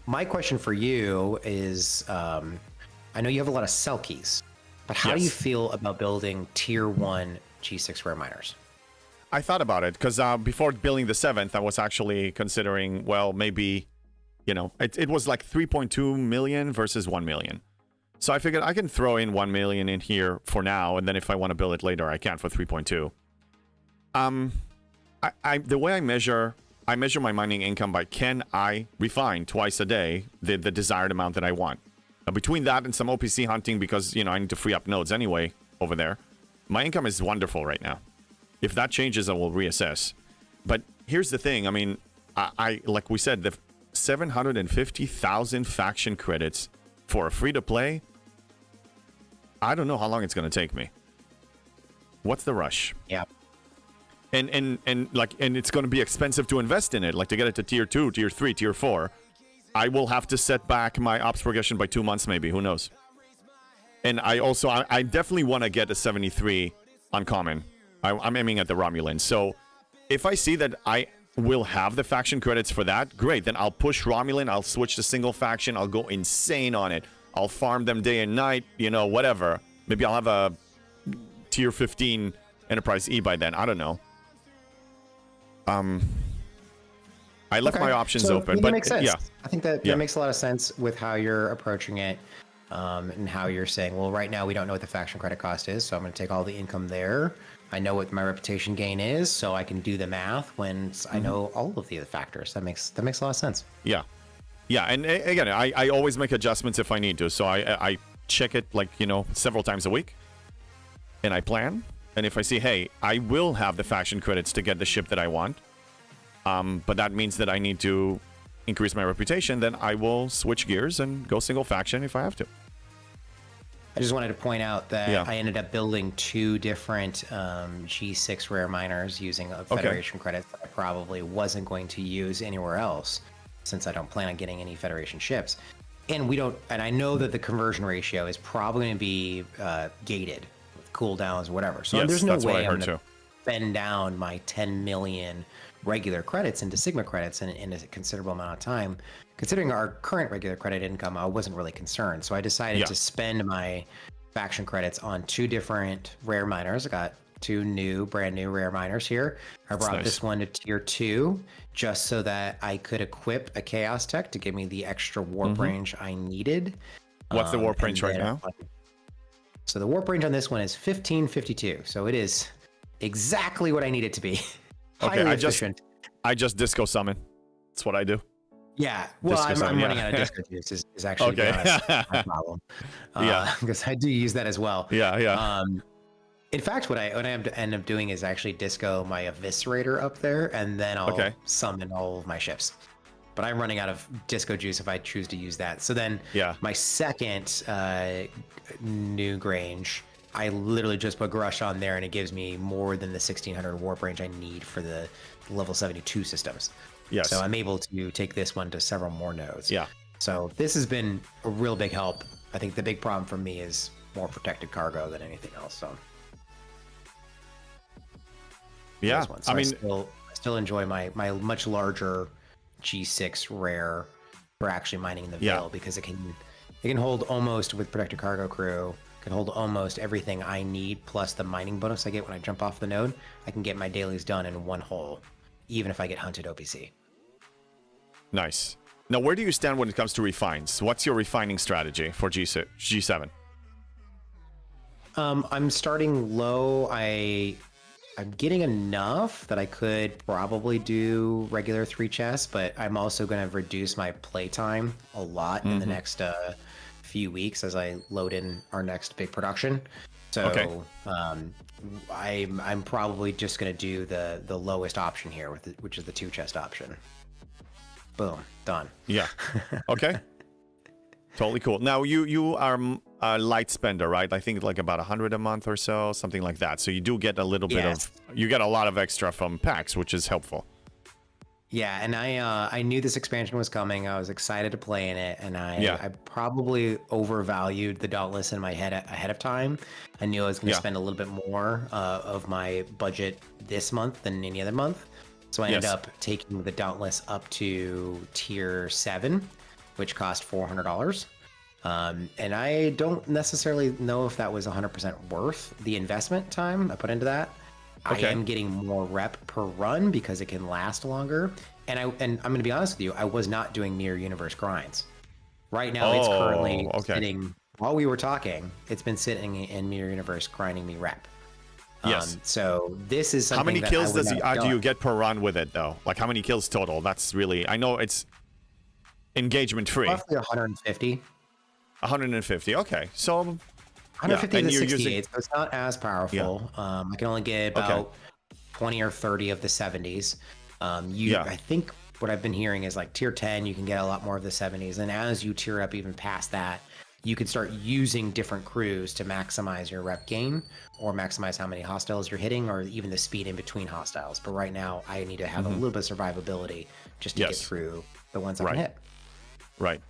My question for you is, I know you have a lot of Selkies, but how do you feel about building tier 1 G6 rare miners? I thought about it because before building the 7th, I was actually considering, well, maybe, you know, it was like 3.2 million versus 1 million. So I figured I can throw in 1 million in here for now, and then if I want to build it later, I can for 3.2. The way I measure my mining income by can I refine twice a day the desired amount that I want. Now, between that and some OPC hunting, because, you know, I need to free up nodes anyway over there, my income is wonderful right now. If that changes, I will reassess. But here's the thing. I mean, I like we said, the 750,000 faction credits for a free-to-play, I don't know how long it's going to take me. What's the rush? Yeah. And it's going to be expensive to invest in it, like to get it to tier 2, tier 3, tier 4. I will have to set back my ops progression by 2 months, maybe. Who knows? And I definitely want to get a 73 uncommon. I'm aiming at the Romulan. So if I see that I will have the faction credits for that, great. Then I'll push Romulan. I'll switch to single faction. I'll go insane on it. I'll farm them day and night, you know, whatever. Maybe I'll have a tier 15 Enterprise E by then. I don't know. I left my options open, but makes sense. yeah, I think that makes a lot of sense with how you're approaching it, and how you're saying, well, right now we don't know what the faction credit cost is, so I'm going to take all the income there. I know what my reputation gain is, so I can do the math when I know all of the other factors. That makes a lot of sense. Yeah, and again, I always make adjustments if I need to, so I check it, like, you know, several times a week, and I plan. And if I see, hey, I will have the faction credits to get the ship that I want, but that means that I need to increase my reputation, then I will switch gears and go single faction if I have to. I just wanted to point out that I ended up building 2 different G6 rare miners using Federation credits that I probably wasn't going to use anywhere else, since I don't plan on getting any Federation ships. And I know that the conversion ratio is probably going to be gated, cooldowns or whatever. So there's no way I'm going to spend down my 10 million regular credits into Sigma credits in a considerable amount of time. Considering our current regular credit income, I wasn't really concerned. So I decided to spend my faction credits on 2 different rare miners. I got 2 brand new rare miners here. I brought this one to tier 2 just so that I could equip a Chaos Tech to give me the extra warp range I needed. What's the warp range right now? So the warp range on this one is 1552. So it is exactly what I need it to be. Okay, I just disco summon. That's what I do. Yeah, well, Disco I'm Seven, running yeah. out of disco juice is actually, to be Okay. honest, my problem. Yeah. Because I do use that as well. Yeah. In fact, what I end up doing is actually disco my eviscerator up there, and then I'll Okay. summon all of my ships. But I'm running out of disco juice if I choose to use that. So then, Yeah. my second new Grange, I literally just put Grush on there, and it gives me more than the 1600 warp range I need for the level 72 systems. Yes. So I'm able to take this one to several more nodes. Yeah. So this has been a real big help. I think the big problem for me is more protected cargo than anything else. So Yeah. this one. So I mean, I still enjoy my much larger G6 rare for actually mining in the Yeah. Veil, because it can hold almost, with protected cargo crew, can hold almost everything I need, plus the mining bonus I get when I jump off the node. I can get my dailies done in one hole, even if I get hunted OPC. nice. Now, where do you stand when it comes to refines? What's your refining strategy for G7? I'm starting low. I'm getting enough that I could probably do regular 3 chests, but I'm also going to reduce my playtime a lot in the next few weeks as I load in our next big production. So Okay. I'm probably just going to do the lowest option here, which is the 2 chest option. Boom, done. Yeah. Okay. Totally cool. Now, you are a light spender, right? I think like about 100 a month or so, something like that. So you do get a little bit Yes. of, you get a lot of extra from packs, which is helpful. Yeah, and I knew this expansion was coming. I was excited to play in it, and Yeah. I probably overvalued the Dauntless in my head ahead of time. I knew I was going to Yeah. spend a little bit more of my budget this month than any other month. So I ended Yes. up taking the Dauntless up to tier 7, which cost $400. And I don't necessarily know if that was 100% worth the investment time I put into that. Okay. I am getting more rep per run because it can last longer. And I'm going to be honest with you, I was not doing mirror universe grinds. Right now, it's currently okay. sitting, while we were talking, it's been sitting in mirror universe grinding me rep. Yes. So this is something How many that kills I would do not you done. get per run with it, though? Like, how many kills total? That's really, I know it's engagement free. Roughly 150. 150. Okay. So, 150 and to you're 68, using- so it's not as powerful. I can only get about 20 or 30 of the 70s. Yeah. I think what I've been hearing is like tier 10, you can get a lot more of the 70s. And as you tier up even past that, you can start using different crews to maximize your rep gain or maximize how many hostiles you're hitting or even the speed in between hostiles. But right now, I need to have a little bit of survivability just to get Yes. through the ones I Right. can hit. Right.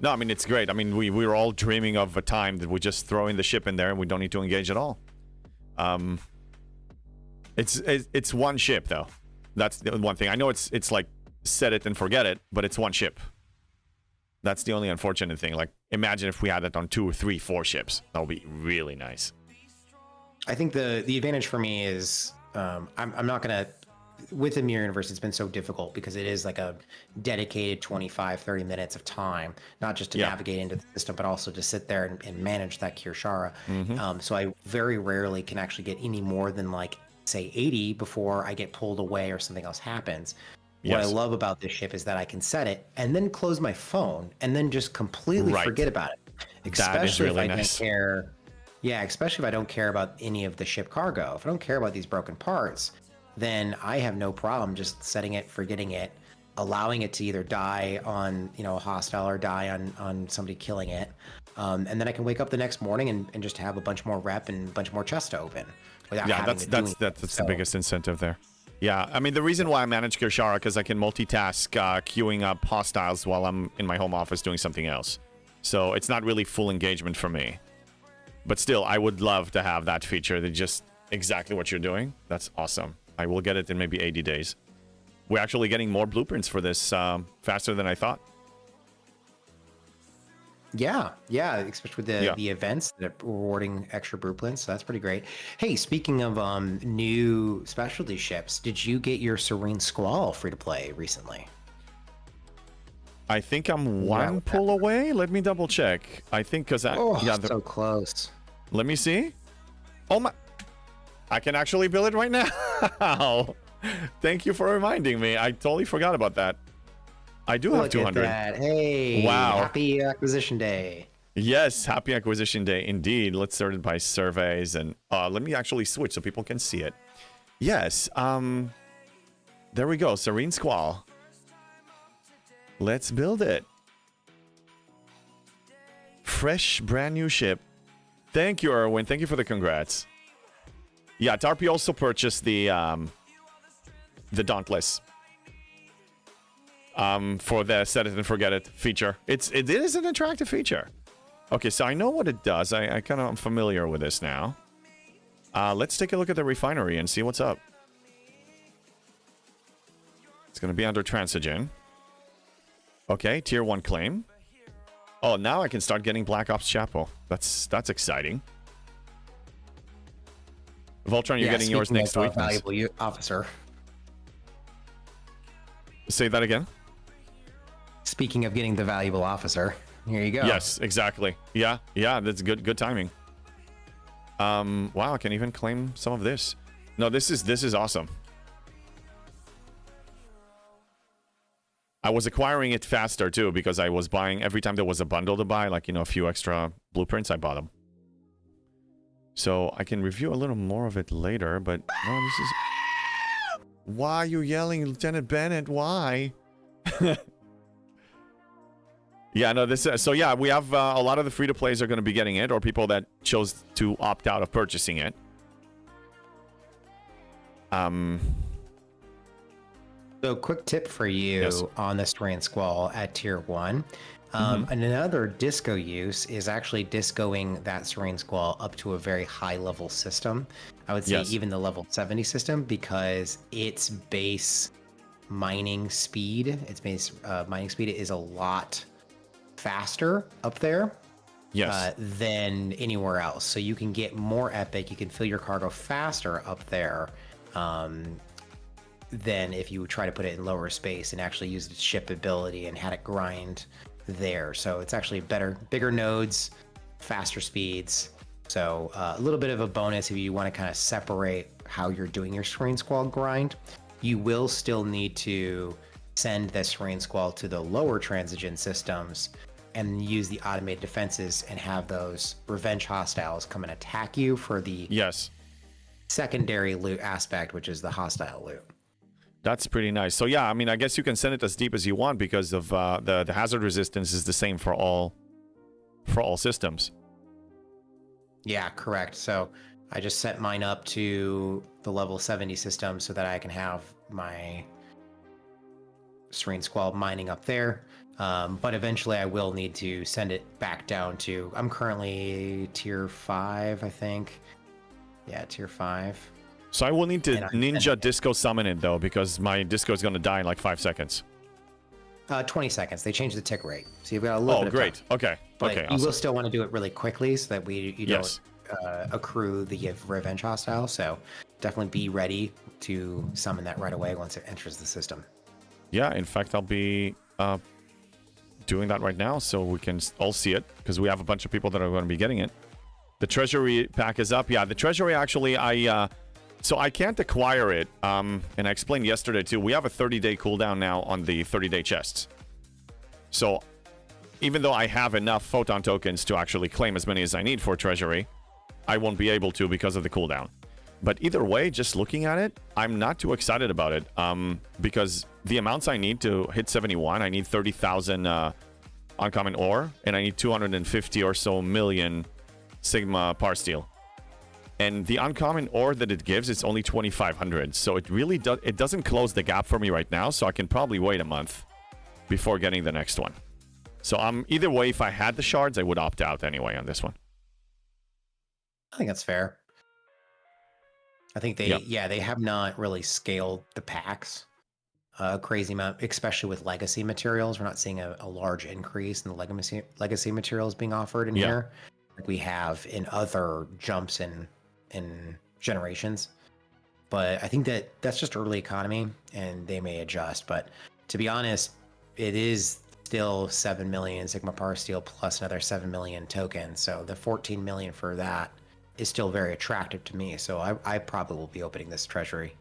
No, I mean, it's great. I mean, we were all dreaming of a time that we just throw in the ship in there and we don't need to engage at all. It's one ship, though. That's the one thing. I know it's like set it and forget it, but it's one ship. That's the only unfortunate thing. Like, imagine if we had it on 2, 3, 4 ships. That would be really nice. I think the advantage for me is I'm not gonna, with the mirror universe, it's been so difficult because it is like a dedicated 25-30 minutes of time, not just to Yeah. navigate into the system, but also to sit there and manage that Kirshara. Mm-hmm. So I very rarely can actually get any more than like say 80 before I get pulled away or something else happens. What I Yes. love about this ship is that I can set it and then close my phone and then just completely Right. forget about it. That is Especially really if I nice. don't care. Yeah, especially if I don't care about any of the ship cargo. If I don't care about these broken parts, then I have no problem just setting it, forgetting it, allowing it to either die on, a hostile or die on somebody killing it. And then I can wake up the next morning and just have a bunch more rep and a bunch more chests to open without Yeah, having that's to do that's anything. the biggest incentive there. Yeah, I mean, the reason why I manage Kirshara because I can multitask queuing up hostiles while I'm in my home office doing something else. So it's not really full engagement for me. But still, I would love to have that feature that just exactly what you're doing. That's awesome. I will get it in maybe 80 days. We're actually getting more blueprints for this faster than I thought. Yeah, especially with the events that are rewarding extra blueprints. So that's pretty great. Hey, speaking of new specialty ships, did you get your Serene Squall free to play recently? I think I'm one pull away. Let me double check. I think because So close. let me see. Oh my! I can actually build it right now. Thank you for reminding me. I totally forgot about that. I do have Look 200. at that. Hey, Wow. happy acquisition day. Yes, happy acquisition day indeed. Let's start it by surveys, and let me actually switch so people can see it. Yes, there we go. Serene Squall. Let's build it. Fresh, brand new ship. Thank you, Erwin. Thank you for the congrats. Yeah, Tarpy also purchased the Dauntless. For the set it and forget it feature. It is an attractive feature. Okay, so I know what it does. I kind of am familiar with this now. Let's take a look at the refinery and see what's up. It's going to be under Transigen. Okay, tier 1 claim. Oh, now I can start getting Black Ops Chapel. That's exciting. Voltron, you're getting yours next week. Valuable officer. Say that again. Speaking of getting the valuable officer, here you go. Yes, exactly. Yeah, that's good timing. Wow, I can even claim some of this. No, this is awesome. I was acquiring it faster too because I was buying every time there was a bundle to buy, like, you know, a few extra blueprints, I bought them. So I can review a little more of it later, but no, this is... Why are you yelling, Lieutenant Bennett? Why? Yeah, no, this so yeah, we have a lot of the free-to-plays are going to be getting it, or people that chose to opt out of purchasing it. So quick tip for you on the Serene Squall at tier 1. And another disco use is actually discoing that Serene Squall up to a very high level system. I would say even the level 70 system, because its base mining speed, is a lot faster up there than anywhere else. So you can get more epic, you can fill your cargo faster up there than if you try to put it in lower space and actually use its ship ability and had it grind there. So it's actually bigger nodes, faster speeds. So a little bit of a bonus if you want to kind of separate how you're doing your Serene Squall grind. You will still need to send the Serene Squall to the lower Transigen systems and use the automated defenses and have those revenge hostiles come and attack you for the secondary loot aspect, which is the hostile loot. That's pretty nice. So yeah, I mean, I guess you can send it as deep as you want because of the hazard resistance is the same for all systems. Yeah, correct. So I just set mine up to the level 70 system so that I can have my Serene Squall mining up there. But eventually I will need to send it back down to, I'm currently tier 5, I think. Yeah, tier 5. So I will need to ninja disco summon it though, because my disco is going to die in like 5 seconds. 20 seconds. They changed the tick rate, so you've got a little bit of great. time. Okay. But okay. you Awesome. will still want to do it really quickly so that you don't accrue the revenge hostile. So definitely be ready to summon that right away once it enters the system. Yeah. In fact, I'll be doing that right now so we can all see it because we have a bunch of people that are going to be getting it. The treasury pack is up. Yeah, the treasury actually so I can't acquire it, and I explained yesterday too, we have a 30-day cooldown now on the 30-day chests. So even though I have enough photon tokens to actually claim as many as I need for treasury, I won't be able to because of the cooldown. But either way, just looking at it, I'm not too excited about it, because the amounts I need to hit 71, I need 30,000 uncommon ore, and I need 250 or so million Sigma par steel. And the uncommon ore that it gives is only 2,500, so it really doesn't close the gap for me right now, so I can probably wait a month before getting the next one. So either way, if I had the shards, I would opt out anyway on this one. I think that's fair. I think they have not really scaled the packs a crazy amount, especially with legacy materials. We're not seeing a large increase in the legacy materials being offered in here like we have in other jumps in generations. But I think that's just early economy and they may adjust. But to be honest, it is still 7 million Sigma Par Steel plus another 7 million tokens. So the 14 million for that is still very attractive to me. So I probably will be opening this treasury.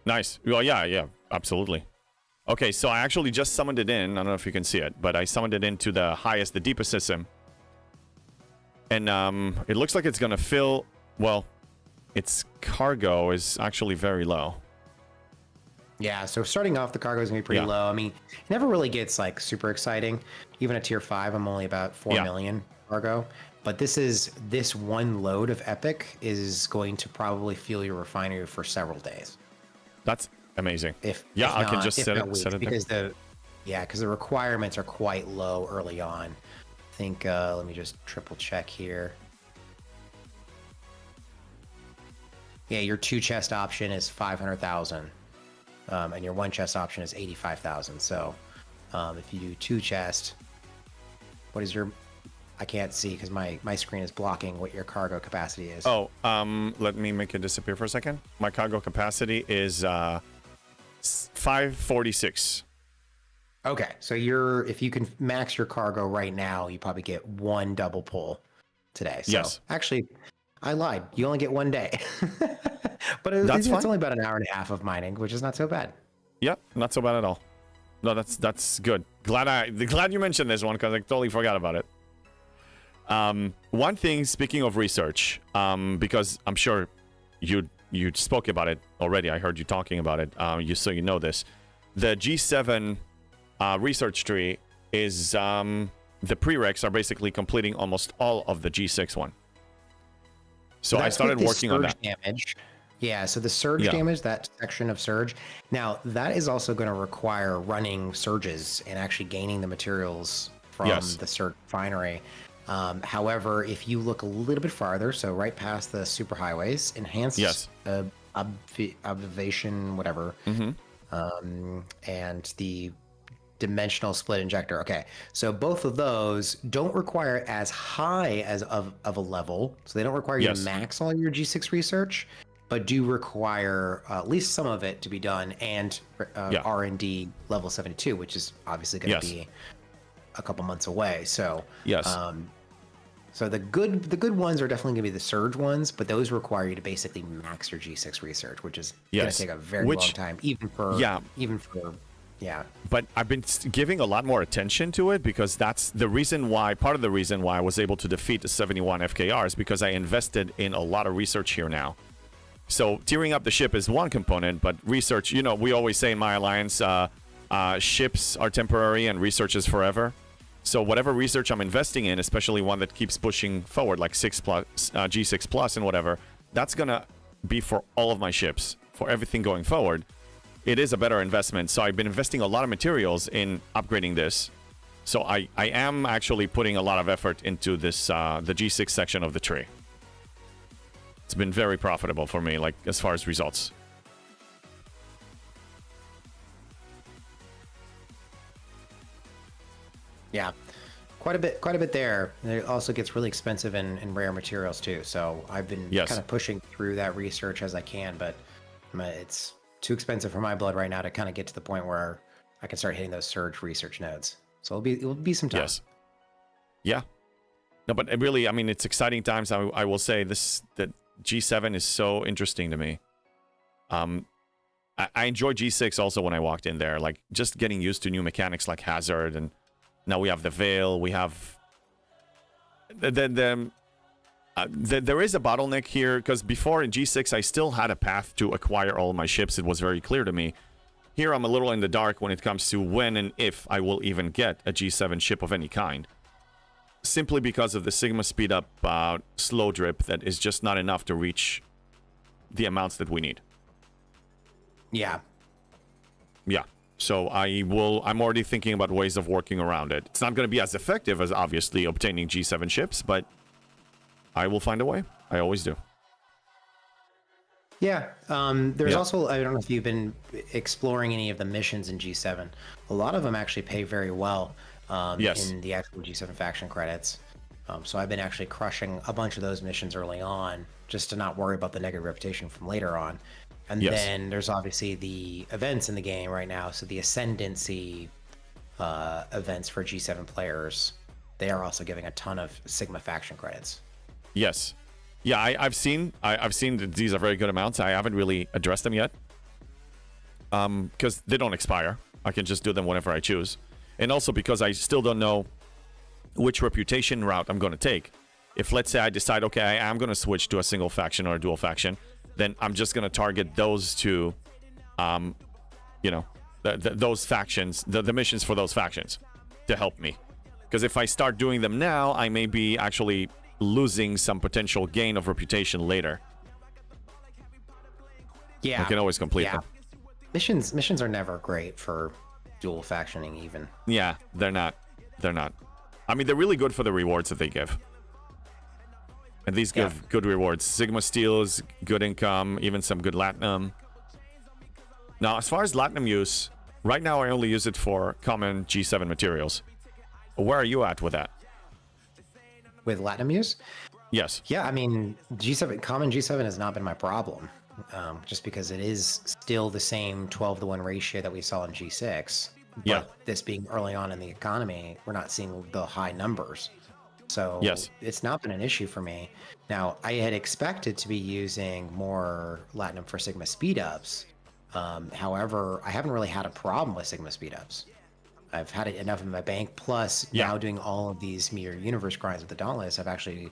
Nice. Well, yeah, absolutely. Okay, so I actually just summoned it in. I don't know if you can see it, but I summoned it into the highest, the deepest system. And it looks like it's going to fill... Well, its cargo is actually very low. Yeah, so starting off, the cargo is going to be pretty low. I mean, it never really gets, like, super exciting. Even at tier 5, I'm only about 4 million cargo. But this one load of Epic is going to probably fuel your refinery for several days. That's amazing. If I not, can just set it because there. because the requirements are quite low early on. I think let me just triple check here. Yeah, your 2 chest option is 500,000, and your 1 chest option is 85,000. So, if you do 2 chest, what is your? I can't see because my screen is blocking what your cargo capacity is. Oh, let me make it disappear for a second. My cargo capacity is 546. Okay, so if you can max your cargo right now, you probably get 1 double pull today. So yes. Actually, I lied. You only get 1 day. But it's only about an hour and a half of mining, which is not so bad. Yep, not so bad at all. No, that's good. Glad you mentioned this one because I totally forgot about it. One thing, speaking of research, because I'm sure you spoke about it already. I heard you talking about it. So you know this. The G7 research tree is the prereqs are basically completing almost all of the G6 one. So I started working on that. Damage. Yeah, so the surge damage, that section of surge. Now, that is also going to require running surges and actually gaining the materials from the surge refinery. However, if you look a little bit farther, so right past the superhighways, enhanced observation, whatever, and the dimensional split injector. Okay, so both of those don't require as high of a level, so they don't require you to max all your G6 research, but do require at least some of it to be done, and R&D level 72, which is obviously going to be a couple months away. So so the good ones are definitely going to be the surge ones, but those require you to basically max your G6 research, which is going to take a very long time, even for But I've been giving a lot more attention to it because that's the reason why. Part of the reason why I was able to defeat the 71 FKR is because I invested in a lot of research here now. So tearing up the ship is one component, but research. You know, we always say in my alliance, ships are temporary and research is forever. So whatever research I'm investing in, especially one that keeps pushing forward, like G6 plus and whatever, that's gonna be for all of my ships, for everything going forward. It is a better investment. So I've been investing a lot of materials in upgrading this. So I am actually putting a lot of effort into this the G6 section of the tree. It's been very profitable for me, like as far as results. Yeah, quite a bit there. And it also gets really expensive in rare materials too. So I've been kind of pushing through that research as I can, but it's too expensive for my blood right now to kind of get to the point where I can start hitting those surge research nodes. So it'll be some time. Yes. Yeah. No, but it really, I mean, it's exciting times. I will say that G7 is so interesting to me. I enjoyed G6 also when I walked in there, like just getting used to new mechanics like Hazard, and now we have the Veil. We have there is a bottleneck here because before in G6 I still had a path to acquire all my ships. It was very clear to me. Here I'm a little in the dark when it comes to when and if I will even get a G7 ship of any kind. Simply because of the Sigma speed up slow drip that is just not enough to reach the amounts that we need. Yeah. So I'm already thinking about ways of working around it. It's not going to be as effective as obviously obtaining G7 ships, but I will find a way. I always do. Yeah. There's also, I don't know if you've been exploring any of the missions in G7. A lot of them actually pay very well in the actual G7 faction credits. So I've been actually crushing a bunch of those missions early on just to not worry about the negative reputation from later on. And then there's obviously the events in the game right now. So the Ascendancy events for G7 players, they are also giving a ton of Sigma faction credits. Yes. Yeah, I've seen that these are very good amounts. I haven't really addressed them yet because they don't expire. I can just do them whenever I choose. And also because I still don't know which reputation route I'm going to take. If, let's say, I decide, okay, I am going to switch to a single faction or a dual faction, then I'm just going to target those two, you know, those factions, the missions for those factions to help me. Because if I start doing them now, I may be actually losing some potential gain of reputation later. Yeah. I can always complete them. Missions are never great for dual factioning even. Yeah, they're not. They're not. I mean, they're really good for the rewards that they give. And these give good rewards. Sigma steals, good income, even some good Latinum. Now, as far as Latinum use, right now I only use it for common G7 materials. Where are you at with that? With Latinum use? Yes. Yeah, I mean, common G7 has not been my problem. Just because it is still the same 12-to-1 ratio that we saw in G6. But Yeah. this being early on in the economy, we're not seeing the high numbers. So Yes. it's not been an issue for me. Now, I had expected to be using more Latinum for Sigma speed-ups. However, I haven't really had a problem with Sigma speed-ups. I've had it enough in my bank. Plus, now doing all of these Mirror Universe grinds with the Dauntless, I've actually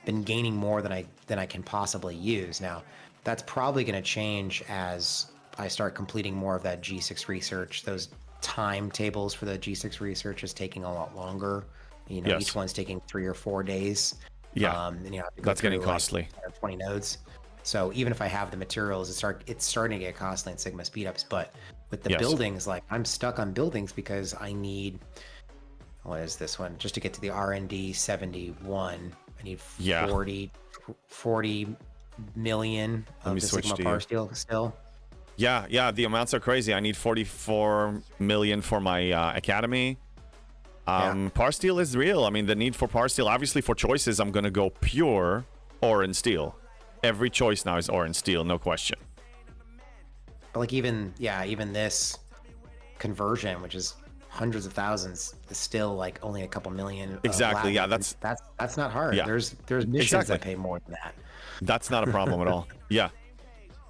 been gaining more than I can possibly use. Now, that's probably going to change as I start completing more of that G6 research. Those timetables for the G6 research is taking a lot longer. You know, each one's taking 3 or 4 days. Yeah, and, you know, that's getting costly. 20 nodes. So even if I have the materials, it's starting to get costly in Sigma speedups. But with the buildings, like I'm stuck on buildings because I need, what is this one? Just to get to the R&D 71, I need 40 million of the Sigma Power Steel still. Yeah, the amounts are crazy. I need 44 million for my academy. Power Steel is real. I mean, the need for Power Steel, obviously for choices, I'm going to go pure ore and steel. Every choice now is ore and steel, no question. But like even this conversion, which is hundreds of thousands, is still like only a couple million. Exactly. Yeah, that's not hard. Yeah. There's missions that pay more than that. That's not a problem at all. Yeah.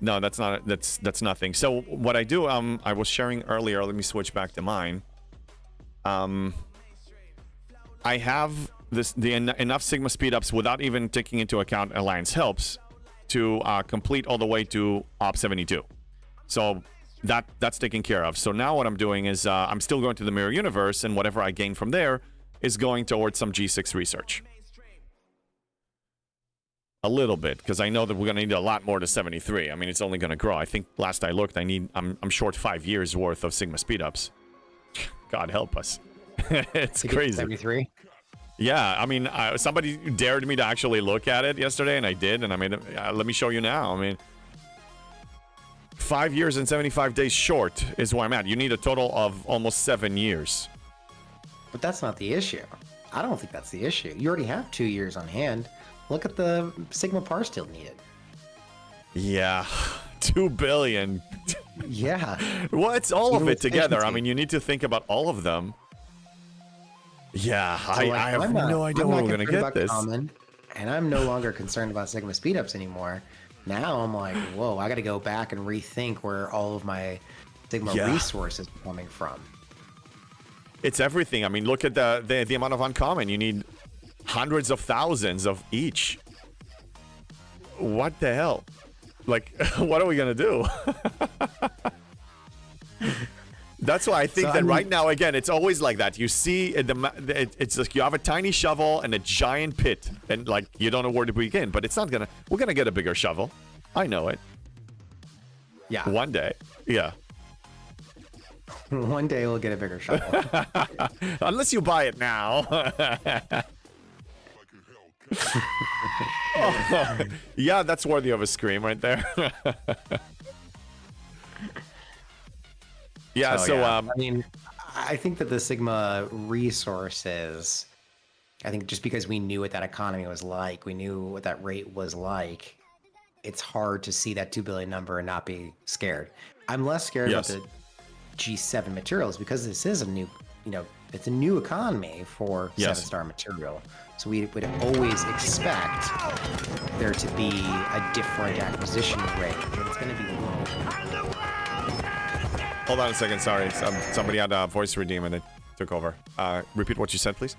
No, that's nothing. So what I do, I was sharing earlier, let me switch back to mine. I have enough Sigma speed-ups without even taking into account Alliance helps to complete all the way to Op 72. So that's taken care of. So now what I'm doing is I'm still going to the Mirror Universe, and whatever I gain from there is going towards some G6 research. A little bit, because I know that we're going to need a lot more to 73. I mean, it's only going to grow. I think last I looked, I'm short 5 years worth of Sigma speed-ups. God help us. It's crazy. 73? Yeah, I mean, somebody dared me to actually look at it yesterday, and I did, and I mean, let me show you now. I mean, 5 years and 75 days short is where I'm at. You need a total of almost 7 years. But that's not the issue. I don't think that's the issue. You already have 2 years on hand. Look at the Sigma Power Steel needed. Yeah, 2 billion. Yeah. What's all of it together? I mean, you need to think about all of them. Yeah, so I have no idea where we're going to get this. Common, and I'm no longer concerned about Sigma speedups anymore. Now I'm like, whoa, I got to go back and rethink where all of my Sigma resources are coming from. It's everything. I mean, look at the amount of uncommon. You need hundreds of thousands of each. What the hell? Like, what are we going to do? That's why I think that right now, again, it's always like that. You see, it's like you have a tiny shovel and a giant pit, and like you don't know where to begin. But it's not gonna. We're gonna get a bigger shovel. I know it. Yeah. One day. Yeah. One day we'll get a bigger shovel. Unless you buy it now. Oh, yeah, that's worthy of a scream right there. Yeah, I mean, I think that the Sigma resources, I think just because we knew what that economy was like, we knew what that rate was like, it's hard to see that 2 billion number and not be scared. I'm less scared about the G7 materials because this is a new, it's a new economy for 7-star material. So we would always expect there to be a different acquisition rate. It's going to be low. Hold on a second. Sorry. Somebody had a voice redeem and it took over. Repeat what you said, please.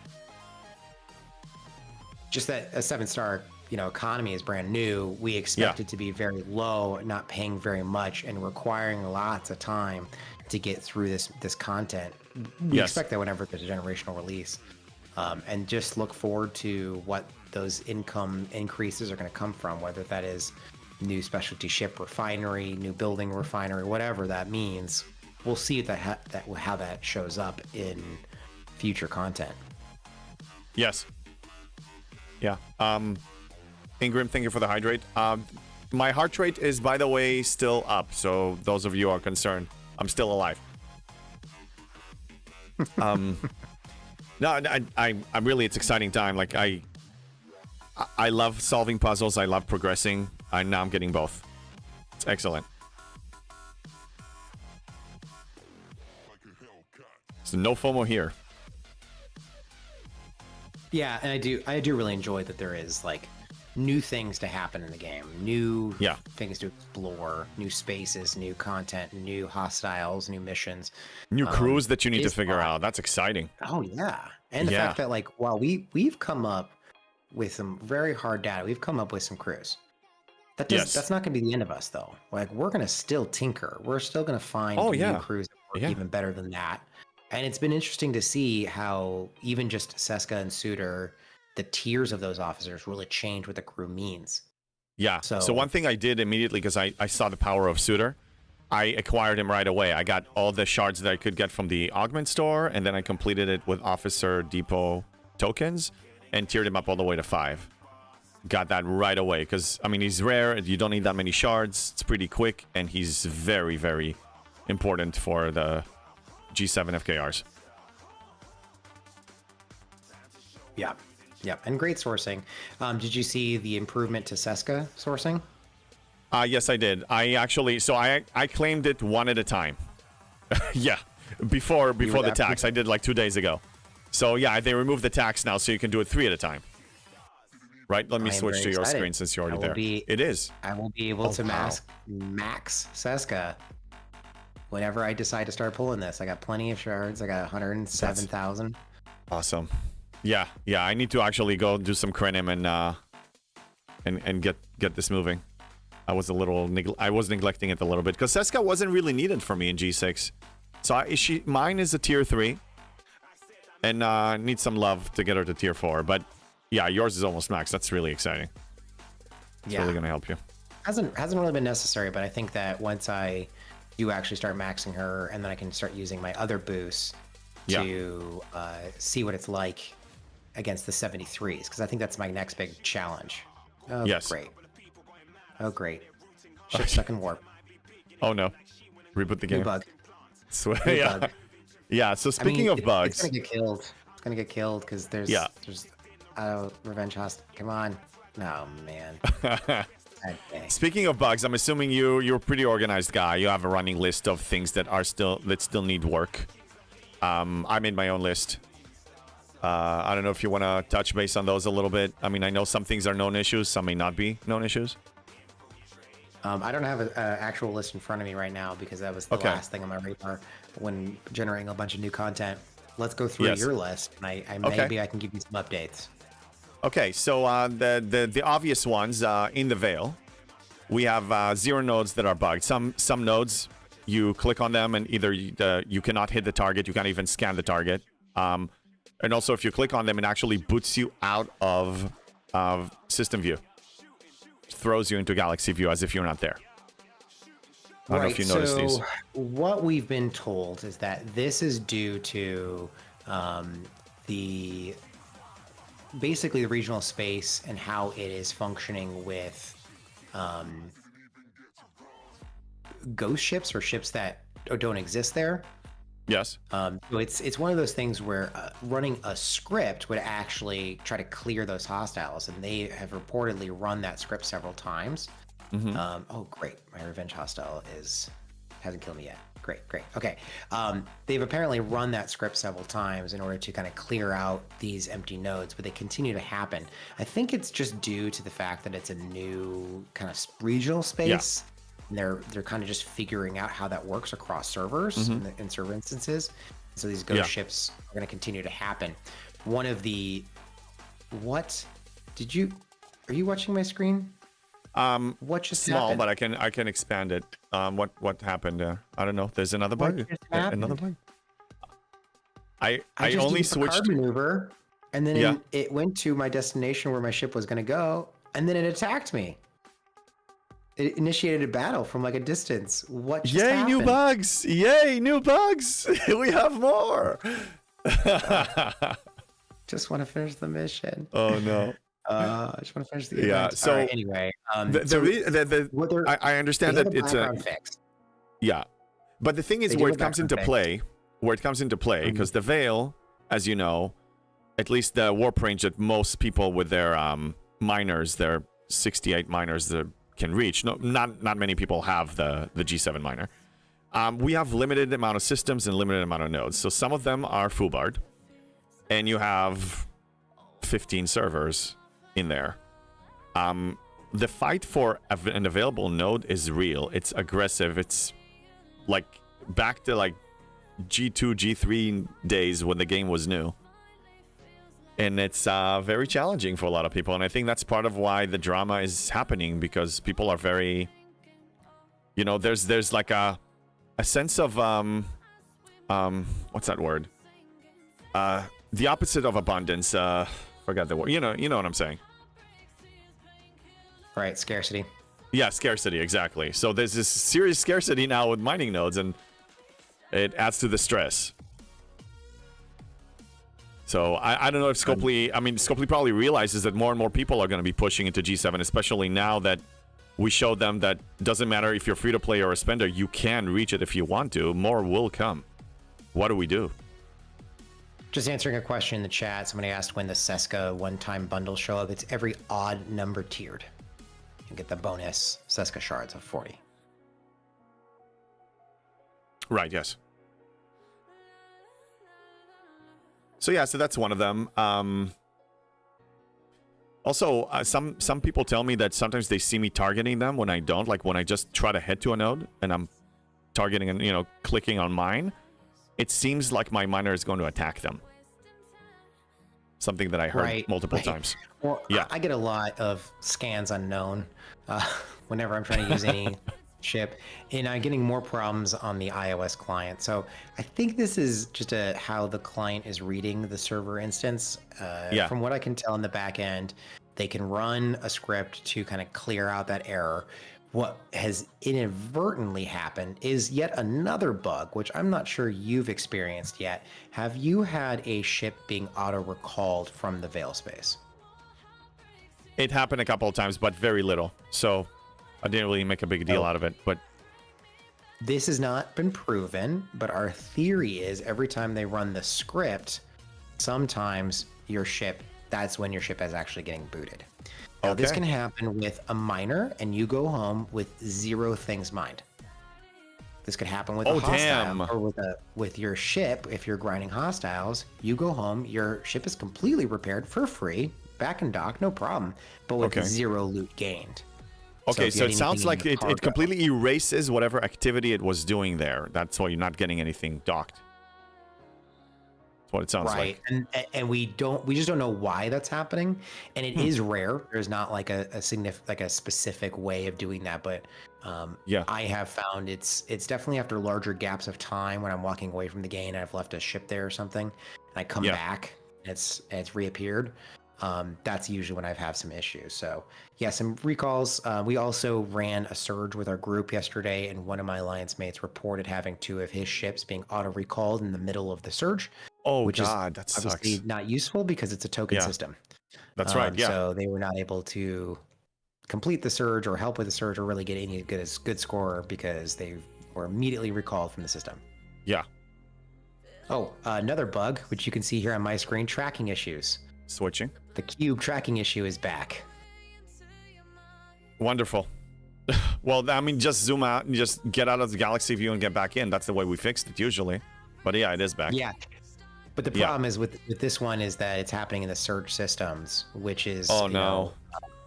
Just that a 7-star, economy is brand new. We expect Yeah. it to be very low, not paying very much, and requiring lots of time to get through this content. We Yes. expect that whenever there's a generational release, and just look forward to what those income increases are going to come from, whether that is new specialty ship refinery, new building refinery, whatever that means. We'll see how that shows up in future content. Yes. Yeah. Ingram, thank you for the hydrate. My heart rate is, by the way, still up. So those of you who are concerned, I'm still alive. No, I'm really, it's exciting time. Like I love solving puzzles. I love progressing. Now I'm getting both. It's excellent. So no FOMO here. Yeah, and I do really enjoy that there is like new things to happen in the game, new things to explore, new spaces, new content, new hostiles, new missions, New crews that you need to figure out. That's exciting. Oh yeah, and the fact that like while we've come up with some very hard data, we've come up with some crews. That's not going to be the end of us though. Like we're going to still tinker. We're still going to find new crews that work even better than that. And it's been interesting to see how even just Seska and Suitor, the tiers of those officers really change what the crew means. Yeah. So one thing I did immediately, because I saw the power of Suitor, I acquired him right away. I got all the shards that I could get from the augment store, and then I completed it with Officer Depot tokens and tiered him up all the way to 5. Got that right away, because, I mean, he's rare. You don't need that many shards. It's pretty quick, and he's very, very important for the G7 FKRs. Yeah. And great sourcing. Did you see the improvement to Seska sourcing? Yes, I did. I actually, so I claimed it one at a time. Yeah, before the tax. I did like 2 days ago. So yeah, they removed the tax now, so you can do it 3 at a time. Right? Let me switch to your screen since you're already there. It is. I will be able to max Seska whenever I decide to start pulling this. I got plenty of shards. I got 107,000. Awesome. Yeah. I need to actually go do some Krenim and get this moving. I was neglecting it a little bit because Seska wasn't really needed for me in G6. So mine is a tier 3, and need some love to get her to tier 4. But yeah, yours is almost max. That's really exciting. It's really gonna help you. Hasn't really been necessary, but I think that once I do actually start maxing her, and then I can start using my other boosts to see what it's like against the 73s, because I think that's my next big challenge. Oh, yes. Great. Oh, great. Ship stuck in warp. Oh, no. Reboot the game. New bug. Bug. Yeah, so speaking of bugs... It's going to get killed. It's going to get killed because there's Revenge Host. Come on. Oh, man. Okay. Speaking of bugs, I'm assuming you're a pretty organized guy. You have a running list of things that still need work. I made my own list. I don't know if you want to touch base on those a little bit. I mean, I know some things are known issues, some may not be known issues. I don't have an actual list in front of me right now because that was the last thing on my radar when generating a bunch of new content. Let's go through your list, and maybe I can give you some updates. Okay, so the obvious ones in the Veil, we have 0 nodes that are bugged. Some nodes, you click on them and either you cannot hit the target, you can't even scan the target. And also, if you click on them, it actually boots you out of system view. Throws you into galaxy view as if you're not there. I don't know if you noticed these. What we've been told is that this is due to basically the regional space and how it is functioning with ghost ships or ships that don't exist there. Yes. So it's one of those things where running a script would actually try to clear those hostiles, and they have reportedly run that script several times. Mm-hmm. Oh, great! My revenge hostile hasn't killed me yet. Great. Okay. They've apparently run that script several times in order to kind of clear out these empty nodes, but they continue to happen. I think it's just due to the fact that it's a new kind of regional space. And they're kind of just figuring out how that works across servers in server instances. So these ghost ships are going to continue to happen. One of the are you watching my screen? What just small, happened? but I can expand it. What happened there? I don't know. There's another bug. Another bug. I just only used the switched. card maneuver, and then Yeah. it went to my destination where my ship was going to go, and then it attacked me. It initiated a battle from like a distance. What just Yay, happened? new bugs! Yay, new bugs! We have more. Just want to finish the mission. Oh no. I just want to finish the event. Yeah. So all right, anyway, I understand that it's a fix. yeah, but the thing is They where do it a comes into background play, because the Veil, as you know, at least the warp range that most people with their miners, their 68 miners, can reach. No, not many people have the G7 miner. We have limited amount of systems and limited amount of nodes. So some of them are foobarred, and you have 15 servers in there. The fight for an available node is real. It's aggressive. It's like back to like G2, G3 days when the game was new. And it's very challenging for a lot of people. And I think that's part of why the drama is happening, because people are very, there's like a sense of, what's that word? The opposite of abundance. Forgot the word. You know what I'm saying. Right, scarcity. Yeah, scarcity, exactly. So there's this serious scarcity now with mining nodes, and it adds to the stress. So I don't know if Scopely, Scopely probably realizes that more and more people are going to be pushing into G7, especially now that we showed them that doesn't matter if you're free to play or a spender, you can reach it if you want to. More will come. What do we do? Just answering a question in the chat. Somebody asked when the Seska one-time bundles show up. It's every odd number tiered. You get the bonus Seska shards of 40. Right, yes. So yeah, so that's one of them. Also, some people tell me that sometimes they see me targeting them when I don't. Like when I just try to head to a node and I'm targeting and clicking on mine, it seems like my miner is going to attack them. Something that I heard multiple times. Well, yeah, I get a lot of scans unknown whenever I'm trying to use any ship, and I'm getting more problems on the iOS client. So I think this is just how the client is reading the server instance. From what I can tell in the back end, they can run a script to kind of clear out that error. What has inadvertently happened is yet another bug, which I'm not sure you've experienced yet. Have you had a ship being auto-recalled from the Veil space? It happened a couple of times, but very little. So I didn't really make a big deal out of it. But this has not been proven, but our theory is every time they run the script, sometimes that's when your ship is actually getting booted. Now, this can happen with a miner, and you go home with 0 things mined. This could happen with a hostile, or with your ship. If you're grinding hostiles, you go home, your ship is completely repaired for free, back in dock, no problem, but with 0 loot gained. Okay, so it sounds like it completely erases whatever activity it was doing there. That's why you're not getting anything docked. That's what it sounds like. Right, and we just don't know why that's happening, and it is rare. There's not like a specific way of doing that, but I have found it's definitely after larger gaps of time when I'm walking away from the game and I've left a ship there or something, and I come back and it's reappeared. That's usually when I've had some issues. So yeah, some recalls. We also ran a surge with our group yesterday, and one of my alliance mates reported having 2 of his ships being auto recalled in the middle of the surge. Oh which God, is that sucks. obviously not useful because it's a token system. That's right. Yeah. So they were not able to complete the surge or help with the surge or really get any good score because they were immediately recalled from the system. Yeah. Oh, another bug, which you can see here on my screen, tracking issues. Switching. The cube tracking issue is back. Wonderful. Well, I mean, just zoom out and just get out of the galaxy view and get back in. That's the way we fixed it usually. But yeah, it is back. Yeah. But the problem is with this one is that it's happening in the surge systems, which is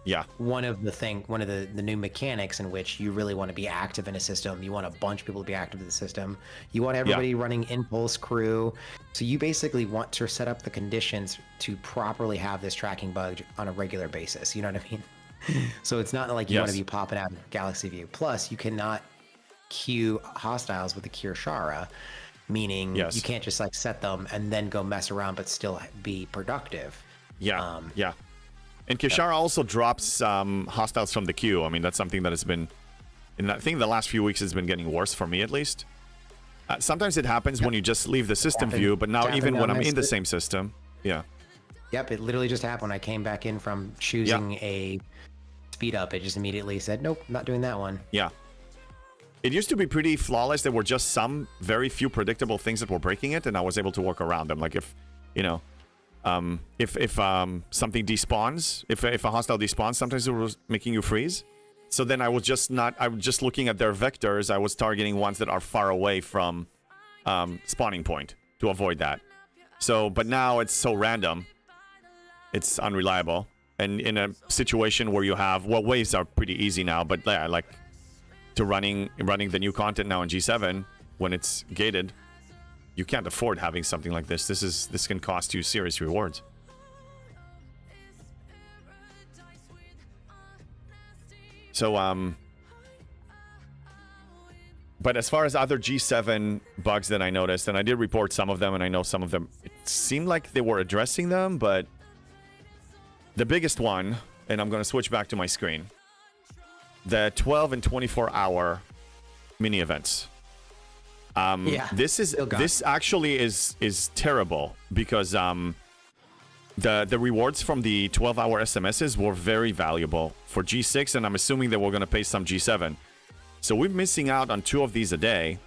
Yeah. one of the new mechanics in which you really want to be active in a system. You want a bunch of people to be active in the system. You want everybody running impulse crew. So you basically want to set up the conditions to properly have this tracking bug on a regular basis. You know what I mean? So it's not like you want to be popping out of Galaxy View. Plus, you cannot queue hostiles with the Kirshara, meaning you can't just like set them and then go mess around but still be productive. Yeah. And Kishara also drops hostiles from the queue. I mean, that's something that has been, and I think the last few weeks has been getting worse for me at least. Sometimes it happens when you just leave the system view, but now even when I'm in the same system, Yep, it literally just happened. I came back in from choosing a speed up. It just immediately said, nope, not doing that one. Yeah. It used to be pretty flawless. There were just some very few predictable things that were breaking it, and I was able to work around them. Like if, you know, if something despawns, if a hostile despawns, sometimes it was making you freeze. So then I was just looking at their vectors. I was targeting ones that are far away from spawning point to avoid that. So, but now it's so random, it's unreliable. And in a situation where you have, well, waves are pretty easy now, but yeah, like to running the new content now in G7 when it's gated, you can't afford having something like this. This can cost you serious rewards. So but as far as other G7 bugs that I noticed, and I did report some of them, and I know some of them, it seemed like they were addressing them, but the biggest one, and I'm going to switch back to my screen, the 12 and 24 hour mini events. This actually is terrible because the rewards from the 12-hour SMSs were very valuable for G6, and I'm assuming they were going to pay some G7. So we're missing out on 2 of these a day.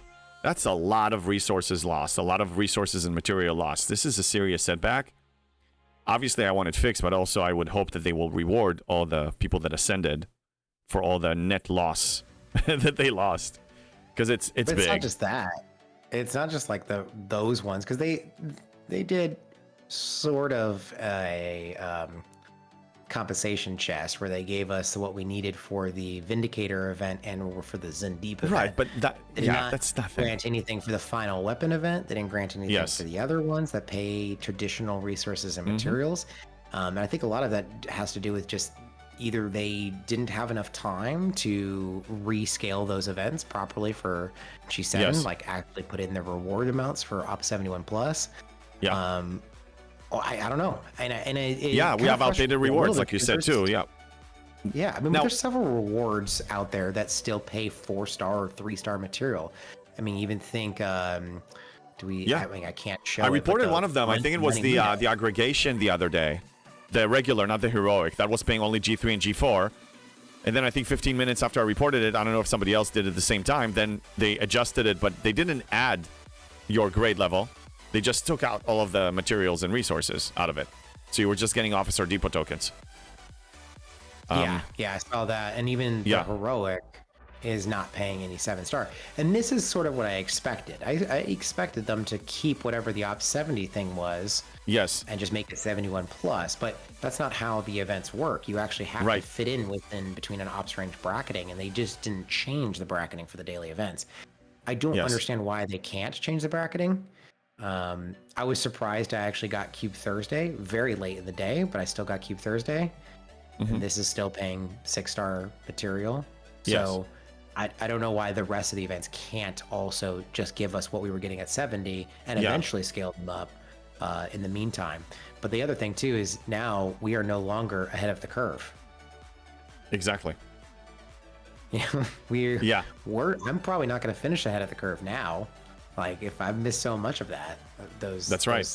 That's a lot of resources lost, a lot of resources and material lost. This is a serious setback. Obviously, I want it fixed, but also I would hope that they will reward all the people that ascended for all the net loss that they lost. Because it's big. It's not just that. It's not just like those ones, because they did sort of a compensation chest where they gave us what we needed for the Vindicator event and for the Zendeep event. Right, but that's nothing. Grant anything for the final weapon event. They didn't grant anything for the other ones that pay traditional resources and materials. And I think a lot of that has to do with just either they didn't have enough time to rescale those events properly for G7, like actually put in the reward amounts for Op 71 Plus. I don't know. And we have outdated rewards, like you said, too. Yeah, I mean, there's several rewards out there that still pay 4-star or 3-star material. I mean, even think, I mean, I can't show I it, reported one of them. I think it was the aggregation the other day. The regular, not the heroic. That was paying only G3 and G4. And then I think 15 minutes after I reported it, I don't know if somebody else did it at the same time, then they adjusted it, but they didn't add your grade level. They just took out all of the materials and resources out of it. So you were just getting Officer Depot tokens. I saw that. And even the heroic is not paying any 7-star. And this is sort of what I expected. I expected them to keep whatever the Op 70 thing was. Yes. And just make it 71 plus. But that's not how the events work. You actually have to fit in between an ops range bracketing, and they just didn't change the bracketing for the daily events. I don't understand why they can't change the bracketing. I was surprised I actually got Cube Thursday very late in the day, but I still got Cube Thursday. And this is still paying 6-star material. So I don't know why the rest of the events can't also just give us what we were getting at 70 and eventually scale them up in the meantime. But the other thing too is now we are no longer ahead of the curve. Exactly. I'm probably not going to finish ahead of the curve now. Like if I've missed so much of that, That's right.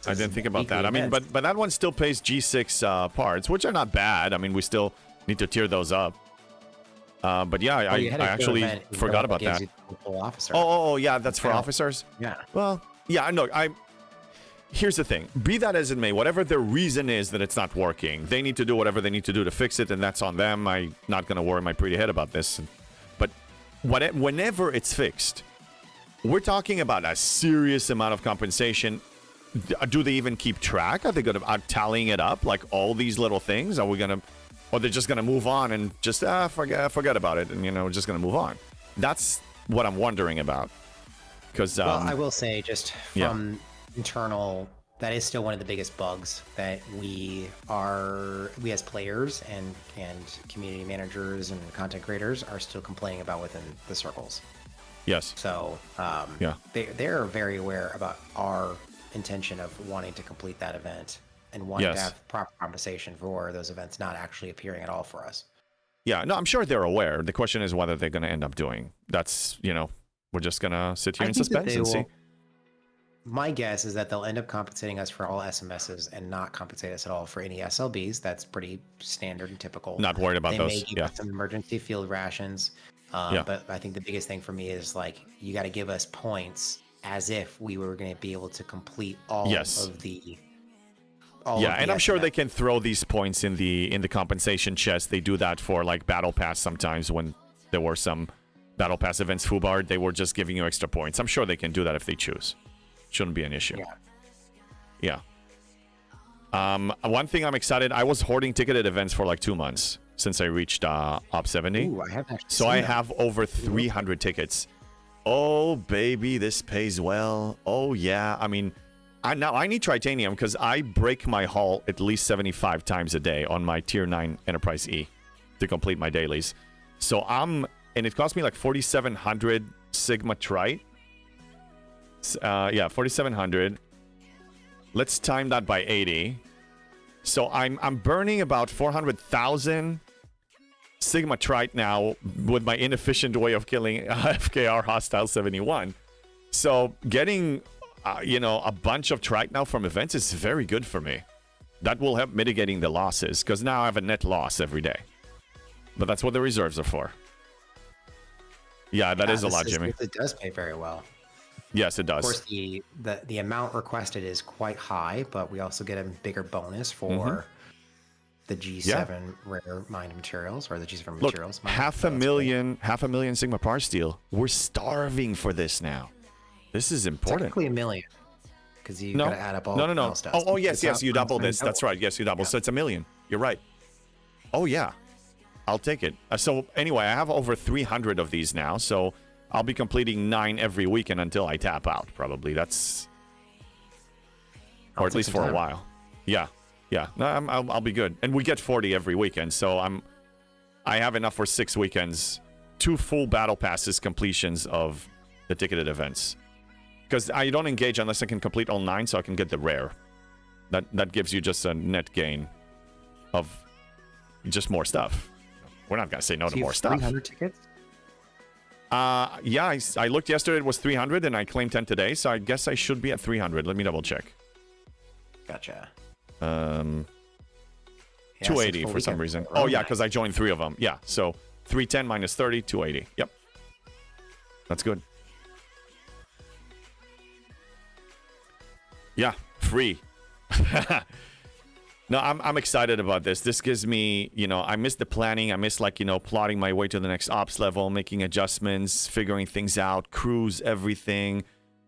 I didn't think about that. I mean, but that one still pays G6 parts, which are not bad. I mean, we still need to tier those up. But I actually forgot about that. Yeah, that's for officers. Yeah. Well, yeah, no, here's the thing. Be that as it may, whatever their reason is that it's not working, they need to do whatever they need to do to fix it, and that's on them. I'm not going to worry my pretty head about this. But whenever it's fixed, we're talking about a serious amount of compensation. Do they even keep track? Are they going to tallying it up, like all these little things? Are we going to or they're just gonna move on and just forget about it, and we're just gonna move on. That's what I'm wondering about. Because well, I will say, just from internal, that is still one of the biggest bugs that we as players and community managers and content creators are still complaining about within the circles. Yes. So they're very aware about our intention of wanting to complete that event and wanting to have proper compensation for those events not actually appearing at all for us. Yeah, no, I'm sure they're aware. The question is whether they're going to end up doing. That's, we're just going to sit here in suspense and see. My guess is that they'll end up compensating us for all SMSs and not compensate us at all for any SLBs. That's pretty standard and typical. Not worried about those. They may give us some emergency field rations. But I think the biggest thing for me is, like, you got to give us points as if we were going to be able to complete all of the. And I'm sure they can throw these points in the compensation chest. They do that for like Battle Pass sometimes when there were some Battle Pass events. Fubard, they were just giving you extra points. I'm sure they can do that if they choose. Shouldn't be an issue. Yeah. One thing I'm excited. I was hoarding ticketed events for like 2 months since I reached Op 70. Ooh, I haven't actually so I have over 300 tickets. Oh baby, this pays well. Oh yeah. I mean, I need Tritanium because I break my hull at least 75 times a day on my Tier 9 Enterprise E to complete my dailies. So and it cost me like 4,700 Sigma Trite. 4,700. Let's time that by 80. So I'm burning about 400,000 Sigma Trite now with my inefficient way of killing FKR Hostile 71. So getting a bunch of Trite now from events is very good for me. That will help mitigating the losses, because now I have a net loss every day. But that's what the reserves are for. Yeah, that is a lot, Jimmy. It does pay very well. Yes, it does. Of course, the amount requested is quite high, but we also get a bigger bonus for the G7 rare mined materials, or the G7 materials. Half a million Sigma Par Steel. We're starving for this now. This is important. Technically $1 million, because you got to add up all the milestones. Oh, yes, you double this. That's right. Yes, you double. So it's $1 million. You're right. Oh, yeah. I'll take it. So anyway, I have over 300 of these now, so I'll be completing 9 every weekend until I tap out, probably. That's... Or at least for a while. Yeah. No, I'll be good. And we get 40 every weekend, so I have enough for 6 weekends. 2 full battle passes completions of the ticketed events. Because I don't engage unless I can complete all 9, so I can get the rare. That gives you just a net gain of just more stuff. We're not going to say no to more stuff. 300 tickets? Yeah, I looked yesterday, it was 300, and I claimed 10 today, so I guess I should be at 300. Let me double check. Gotcha. 280 for some reason. Oh, yeah, because I joined 3 of them. Yeah, so 310 minus 30, 280. Yep. That's good. Yeah, free. No, I'm excited about this. This gives me, I miss the planning. I miss, plotting my way to the next ops level, making adjustments, figuring things out, crews, everything.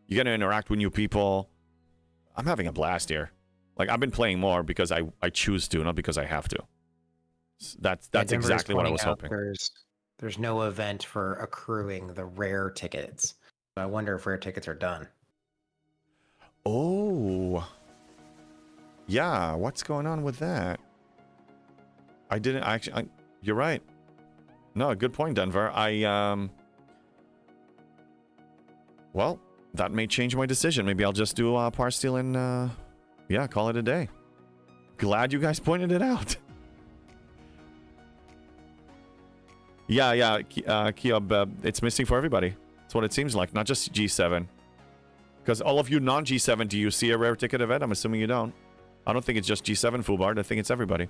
You got to interact with new people. I'm having a blast here. I've been playing more because I choose to, not because I have to. That's exactly what I was hoping. There's no event for accruing the rare tickets. So I wonder if rare tickets are done. Oh. Yeah, what's going on with that? I didn't actually... you're right. No, good point, Denver. Well, that may change my decision. Maybe I'll just do Par Steel and... call it a day. Glad you guys pointed it out. Kiob, it's missing for everybody. That's what it seems like, not just G7. Because all of you non-G7, do you see a rare ticket event? I'm assuming you don't. I don't think it's just G7 Fubard. I think it's everybody.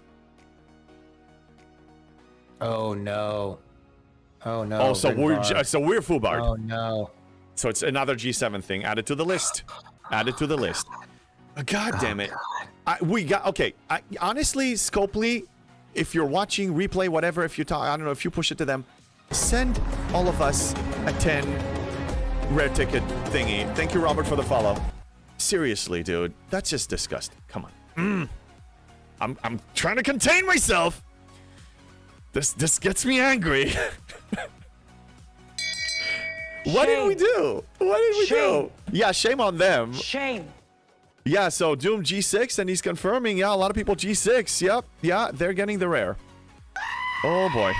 Oh no. Oh, so we're Fubard. Oh no. So it's another G7 thing. Add it to the list. Add it to the list. God damn it. Honestly, Scopely, if you're watching, replay, whatever, if you talk, I don't know, if you push it to them, send all of us a 10 rare ticket thingy. Thank you, Robert, for the follow. Seriously, dude, that's just disgusting. Come on. I'm trying to contain myself. This gets me angry. What did we do? What did we do? Yeah, shame on them. Shame. Yeah, so Doom G6, and he's confirming, yeah, a lot of people G6. Yep, yeah, they're getting the rare. Oh, boy.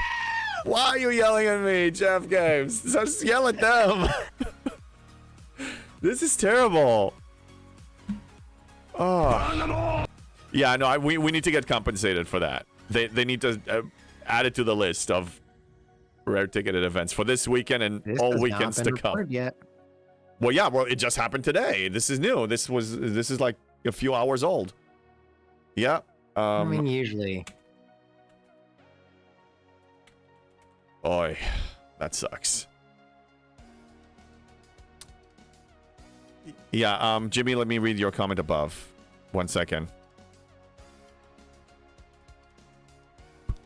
Why are you yelling at me, Jeff Games? Just yell at them. This is terrible. Oh. Yeah, no, we need to get compensated for that. They need to add it to the list of rare ticketed events for this weekend and all weekends to come. Yet. Well, yeah, well, it just happened today. This is new. This is like a few hours old. Yeah. I mean, usually. Oy, that sucks. Yeah, Jimmy, let me read your comment above. 1 second.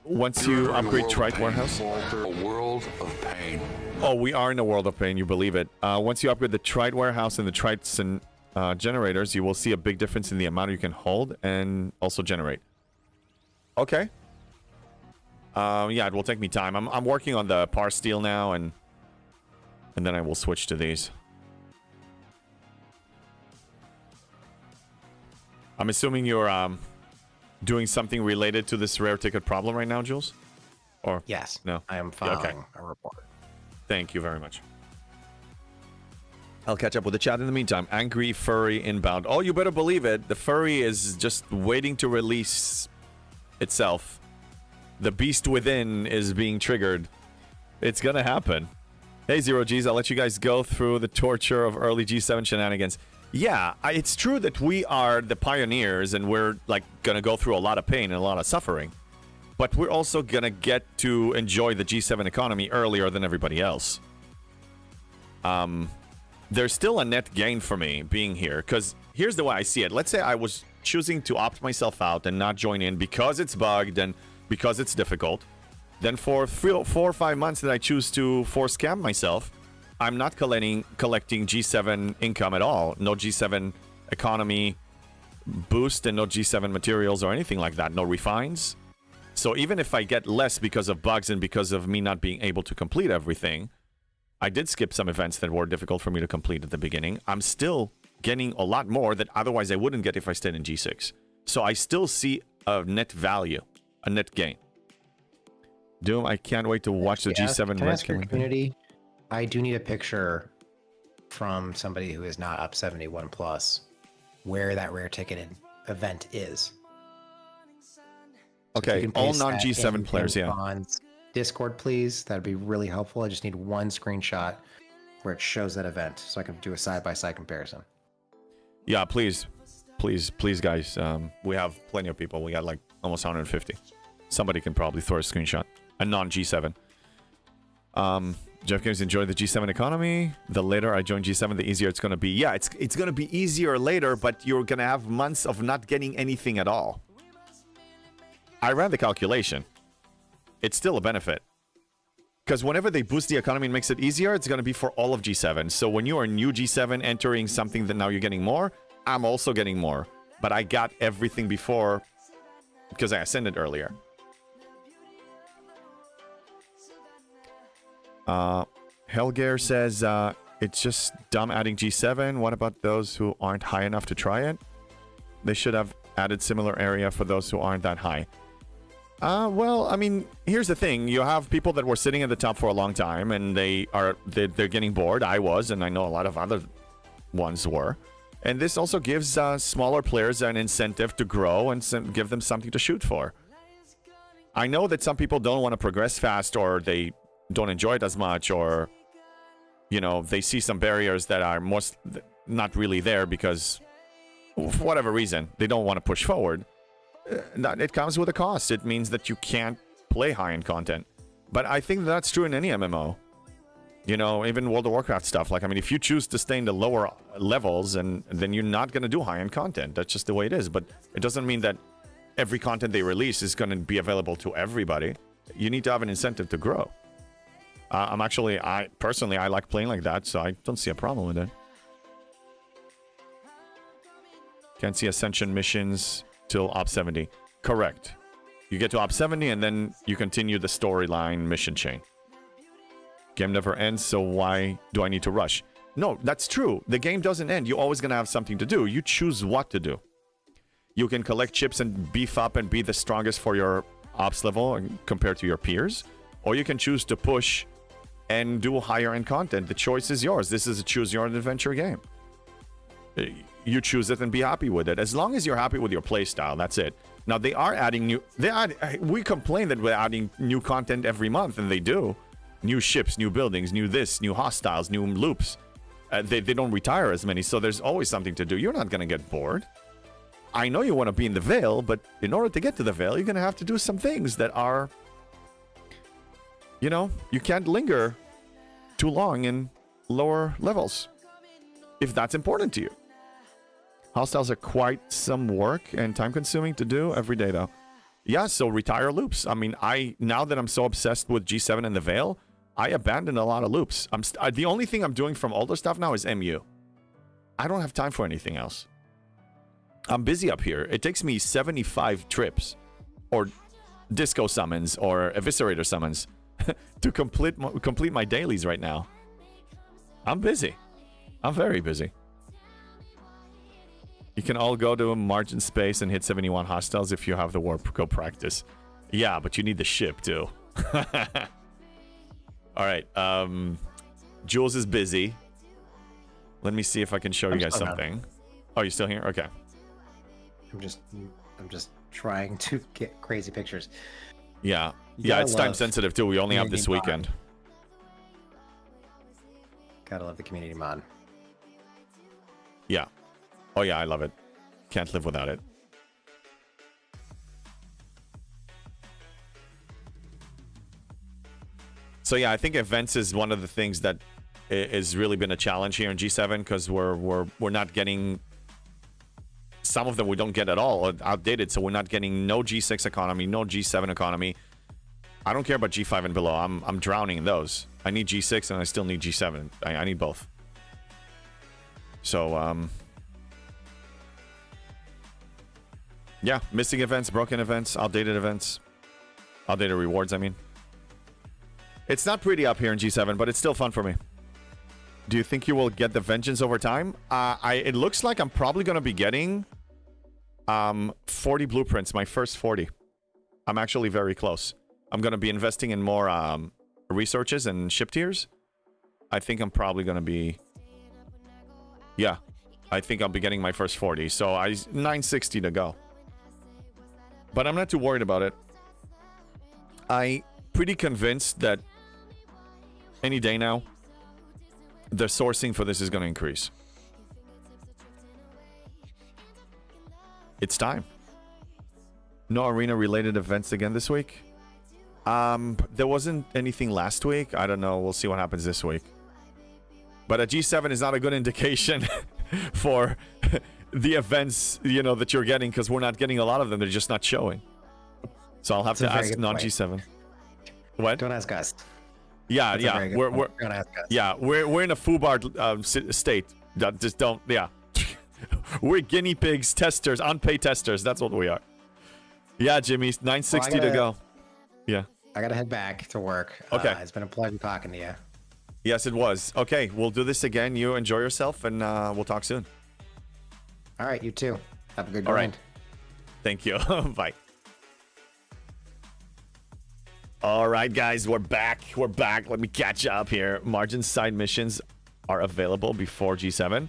Once you upgrade Trite Warehouse. A world of pain. Oh, we are in a world of pain, you believe it. Once you upgrade the Trite Warehouse and the Trites and generators, you will see a big difference in the amount you can hold and also generate. Okay. Yeah, it will take me time. I'm working on the par steel now, and then I will switch to these. I'm assuming you're doing something related to this rare ticket problem right now, Jules? Or yes, no? I am filing a report. Thank you very much. I'll catch up with the chat in the meantime. Angry Furry inbound. Oh, you better believe it. The furry is just waiting to release itself. The beast within is being triggered. It's gonna happen. Hey, Zero G's, I'll let you guys go through the torture of early G7 shenanigans. Yeah, it's true that we are the pioneers and we're like gonna go through a lot of pain and a lot of suffering. But we're also gonna get to enjoy the G7 economy earlier than everybody else. There's still a net gain for me being here, because here's the way I see it. Let's say I was choosing to opt myself out and not join in because it's bugged and because it's difficult. Then for 4 or 5 months that I choose to force scam myself, I'm not collecting G7 income at all. No G7 economy boost and no G7 materials or anything like that. No refines. So even if I get less because of bugs and because of me not being able to complete everything, I did skip some events that were difficult for me to complete at the beginning. I'm still getting a lot more that otherwise I wouldn't get if I stayed in G6. So I still see a net value, a net gain. Doom, I can't wait to watch the G7 Can I ask your campaign. community? I do need a picture from somebody who is not up 71 plus where that rare ticketed event is. Okay, all non-G7 players, yeah. Bond's Discord, please. That'd be really helpful. I just need one screenshot where it shows that event so I can do a side-by-side comparison. Yeah, please, guys. We have plenty of people. We got like almost 150. Somebody can probably throw a screenshot. A non-G7. Jeff Games, enjoy the G7 economy. The later I join G7, the easier it's going to be. Yeah, it's going to be easier later, but you're going to have months of not getting anything at all. I ran the calculation. It's still a benefit. Because whenever they boost the economy and makes it easier, it's going to be for all of G7. So when you are new G7 entering something that now you're getting more, I'm also getting more. But I got everything before because I ascended earlier. Helger says, it's just dumb adding G7. What about those who aren't high enough to try it? They should have added similar area for those who aren't that high. Well, I mean, here's the thing. You have people that were sitting at the top for a long time, and they're getting bored. I was, and I know a lot of other ones were. And this also gives smaller players an incentive to grow and give them something to shoot for. I know that some people don't want to progress fast, or they don't enjoy it as much, or, you know, they see some barriers that are not really there because, for whatever reason, they don't want to push forward. It comes with a cost. It means that you can't play high-end content. But I think that's true in any MMO. You know, even World of Warcraft stuff. Like, I mean, if you choose to stay in the lower levels, and then you're not going to do high-end content. That's just the way it is. But it doesn't mean that every content they release is going to be available to everybody. You need to have an incentive to grow. I personally like playing like that, so I don't see a problem with it. Can't see Ascension missions till Op 70. Correct. You get to Op 70, and then you continue the storyline mission chain. Game never ends, so why do I need to rush? No, that's true. The game doesn't end. You're always going to have something to do. You choose what to do. You can collect chips and beef up and be the strongest for your ops level compared to your peers. Or you can choose to push and do higher end content. The choice is yours. This is a choose your own adventure game. You choose it and be happy with it. As long as you're happy with your playstyle, that's it. Now, they are adding new... we complain that we're adding new content every month, and they do. New ships, new buildings, new this, new hostiles, new loops. They don't retire as many, so there's always something to do. You're not going to get bored. I know you want to be in the Veil, but in order to get to the Veil, you're going to have to do some things that are... You know, you can't linger too long in lower levels, if that's important to you. Hostiles are quite some work and time-consuming to do every day, though. Yeah, so retire loops. I mean, now that I'm so obsessed with G7 and the Veil, I abandoned a lot of loops. The only thing I'm doing from older stuff now is MU. I don't have time for anything else. I'm busy up here. It takes me 75 trips, or disco summons, or eviscerator summons, to complete my dailies right now. I'm busy. I'm very busy. You can all go to a margin space and hit 71 hostiles if you have the warp go practice. Yeah, but you need the ship too. All right. Jules is busy. Let me see if I can show you guys something. Oh, you're still here? Okay. I'm just trying to get crazy pictures. Yeah. Yeah, it's time sensitive too. We only have this weekend. Gotta love the community mod. Yeah. Oh yeah, I love it. Can't live without it. So yeah, I think events is one of the things that has really been a challenge here in G7 because we're not getting some of them we don't get at all, outdated. So we're not getting no G6 economy, no G7 economy. I don't care about G5 and below. I'm drowning in those. I need G6 and I still need G7. I need both. So yeah, missing events, broken events, outdated rewards, I mean. It's not pretty up here in G7, but it's still fun for me. Do you think you will get the vengeance over time? It looks like I'm probably going to be getting 40 blueprints, my first 40. I'm actually very close. I'm going to be investing in more researches and ship tiers. I think I'm probably going to be... Yeah, I think I'll be getting my first 40. So 960 to go. But I'm not too worried about it. I'm pretty convinced that any day now, the sourcing for this is going to increase. It's time. No arena-related events again this week. There wasn't anything last week. I don't know. We'll see what happens this week. But a G7 is not a good indication for the events, you know, that you're getting, because we're not getting a lot of them. They're just not showing. So I'll have to ask non-G7. What? Don't ask us. Yeah, That's yeah. Don't ask us. Yeah, we're in a foobar state. Just don't. Yeah, we're guinea pigs, testers, unpaid testers. That's what we are. Yeah, Jimmy, 960 to go. Yeah. I gotta head back to work. Okay. It's been a pleasure talking to you. Yes, it was. Okay, we'll do this again. You enjoy yourself, and we'll talk soon. All right, you too. Have a good grind. All right. Thank you. Bye. All right, guys, we're back. We're back. Let me catch up here. Margin side missions are available before G7.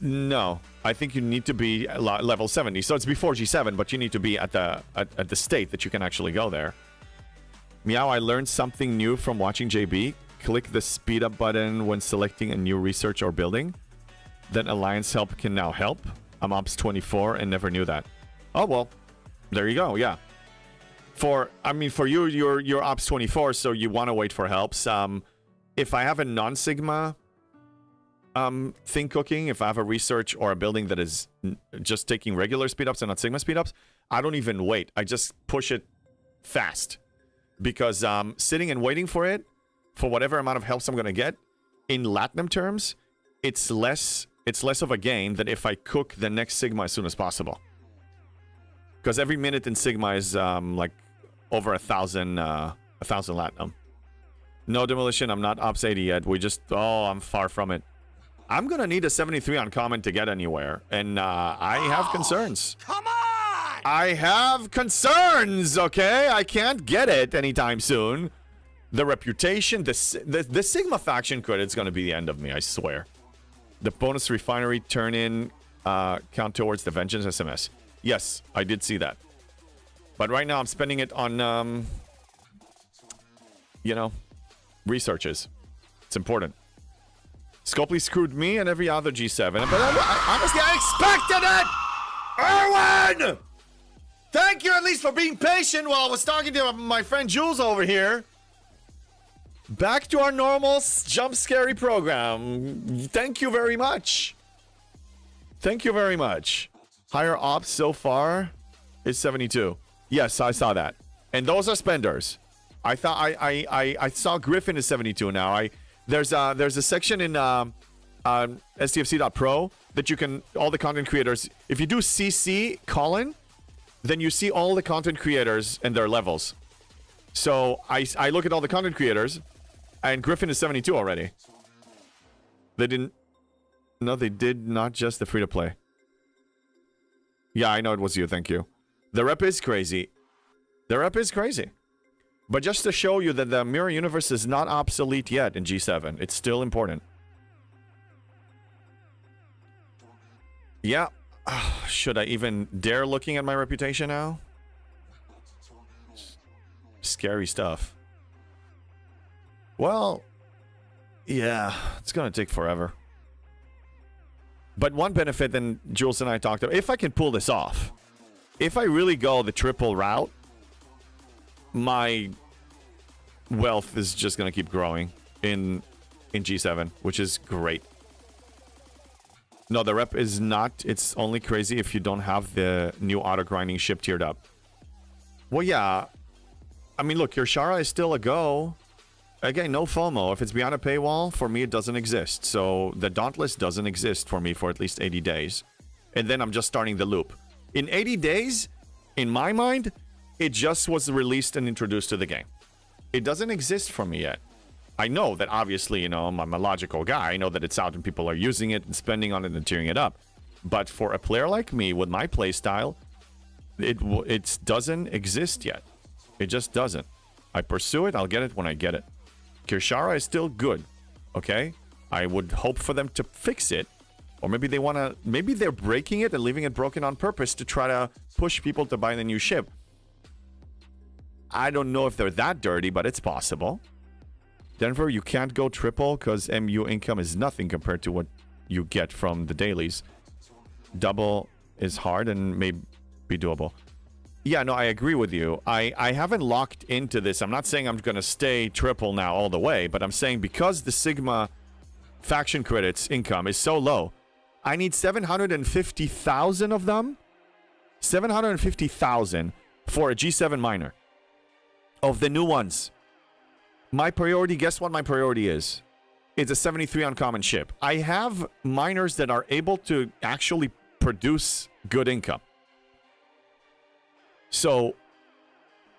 No, I think you need to be level 70. So it's before G7, but you need to be at the state that you can actually go there. Meow, I learned something new from watching JB. Click the speed up button when selecting a new research or building. Then Alliance help can now help. I'm Ops 24 and never knew that. Oh, well, there you go. Yeah. For you, you're Ops 24, so you want to wait for helps. If I have a non-Sigma thing cooking, if I have a research or a building that is just taking regular speed ups and not Sigma speed ups, I don't even wait. I just push it fast. Because sitting and waiting for it, for whatever amount of helps I'm going to get, in Latinum terms, it's less of a gain than if I cook the next Sigma as soon as possible. Because every minute in Sigma is like over 1,000 Latinum. No demolition. I'm not Ops 80 yet. I'm far from it. I'm going to need a 73 uncommon to get anywhere. And I have concerns. Come on! I have concerns, okay? I can't get it anytime soon. The reputation, the Sigma faction credit's going to be the end of me, I swear. The bonus refinery turn-in count towards the Vengeance SMS. Yes, I did see that. But right now I'm spending it on, researches. It's important. Scopely screwed me and every other G7. But honestly, I expected it! Erwin! Thank you at least for being patient while I was talking to my friend Jules over here. Back to our normal jump scary program. Thank you very much. Thank you very much. Higher ops so far is 72. Yes, I saw that. And those are spenders. I thought I saw Griffin is 72 now. There's a section in STFC.pro that you can, all the content creators, if you do CC Colin, then you see all the content creators and their levels. So I look at all the content creators, and Griffin is 72 already. They did not just the free-to-play. Yeah, I know it was you, thank you. The rep is crazy. But just to show you that the mirror universe is not obsolete yet in G7. It's still important. Yeah. Should I even dare looking at my reputation now? Scary stuff. Well, yeah, it's going to take forever. But one benefit, then Jules and I talked about, if I can pull this off, if I really go the triple route, my wealth is just going to keep growing in G7, which is great. No, the rep is not. It's only crazy if you don't have the new auto grinding ship tiered up. Well, yeah. I mean, look, your Shara is still a go. Again, no FOMO. If it's beyond a paywall, for me, it doesn't exist. So the Dauntless doesn't exist for me for at least 80 days. And then I'm just starting the loop. In 80 days, in my mind, it just was released and introduced to the game. It doesn't exist for me yet. I know that obviously, I'm a logical guy. I know that it's out and people are using it and spending on it and tearing it up. But for a player like me with my playstyle, it doesn't exist yet. It just doesn't. I pursue it. I'll get it when I get it. Kirshara is still good. Okay? I would hope for them to fix it. Or maybe they want to... Maybe they're breaking it and leaving it broken on purpose to try to push people to buy the new ship. I don't know if they're that dirty, but it's possible. Denver, you can't go triple because MU income is nothing compared to what you get from the dailies. Double is hard and may be doable. Yeah, no, I agree with you. I haven't locked into this. I'm not saying I'm going to stay triple now all the way, but I'm saying because the Sigma faction credits income is so low, I need 750,000 of them. 750,000 for a G7 miner. Of the new ones. My priority, guess what my priority is? It's a 73 uncommon ship. I have miners that are able to actually produce good income. So,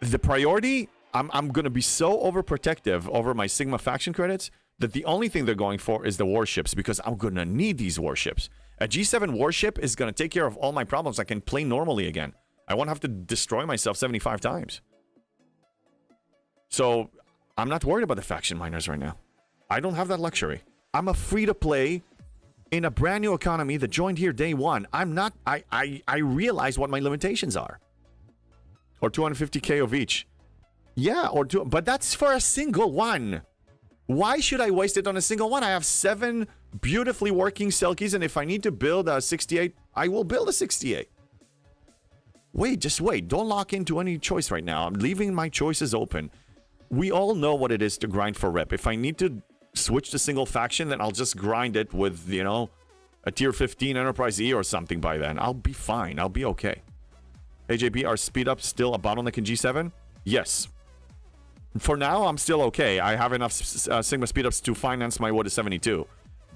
the priority, I'm going to be so overprotective over my Sigma faction credits that the only thing they're going for is the warships because I'm going to need these warships. A G7 warship is going to take care of all my problems. I can play normally again. I won't have to destroy myself 75 times. So, I'm not worried about the faction miners right now. I don't have that luxury. I'm a free-to-play in a brand new economy that joined here day one. I'm not... I realize what my limitations are. Or 250k of each. Yeah, or two, but that's for a single one. Why should I waste it on a single one? I have 7 beautifully working Selkies, and if I need to build a 68, I will build a 68. Wait, just wait. Don't lock into any choice right now. I'm leaving my choices open. We all know what it is to grind for rep. If I need to switch to single faction, then I'll just grind it with, a tier 15 Enterprise E or something by then. I'll be fine. I'll be okay. AJB, are speed ups still a bottleneck in G7? Yes. For now, I'm still okay. I have enough Sigma speed ups to finance my wood to 72.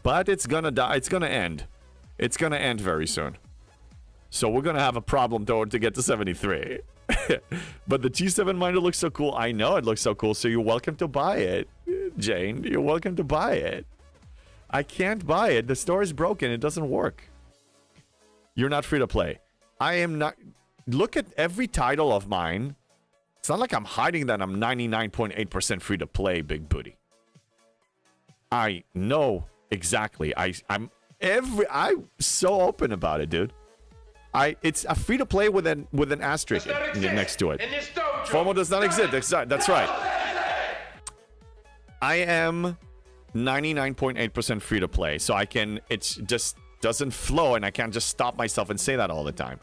But it's gonna die. It's gonna end. It's gonna end very soon. So we're going to have a problem to get to 73. But the G7 miner looks so cool. I know it looks so cool. So you're welcome to buy it, Jane. You're welcome to buy it. I can't buy it. The store is broken. It doesn't work. You're not free to play. I am not. Look at every title of mine. It's not like I'm hiding that I'm 99.8% free to play, big booty. I know exactly. I'm so open about it, dude. It's a free to play with an asterisk next to it. FOMO does not exist. That's right. I am 99.8% free to play, so I can. It just doesn't flow, and I can't just stop myself and say that all the time.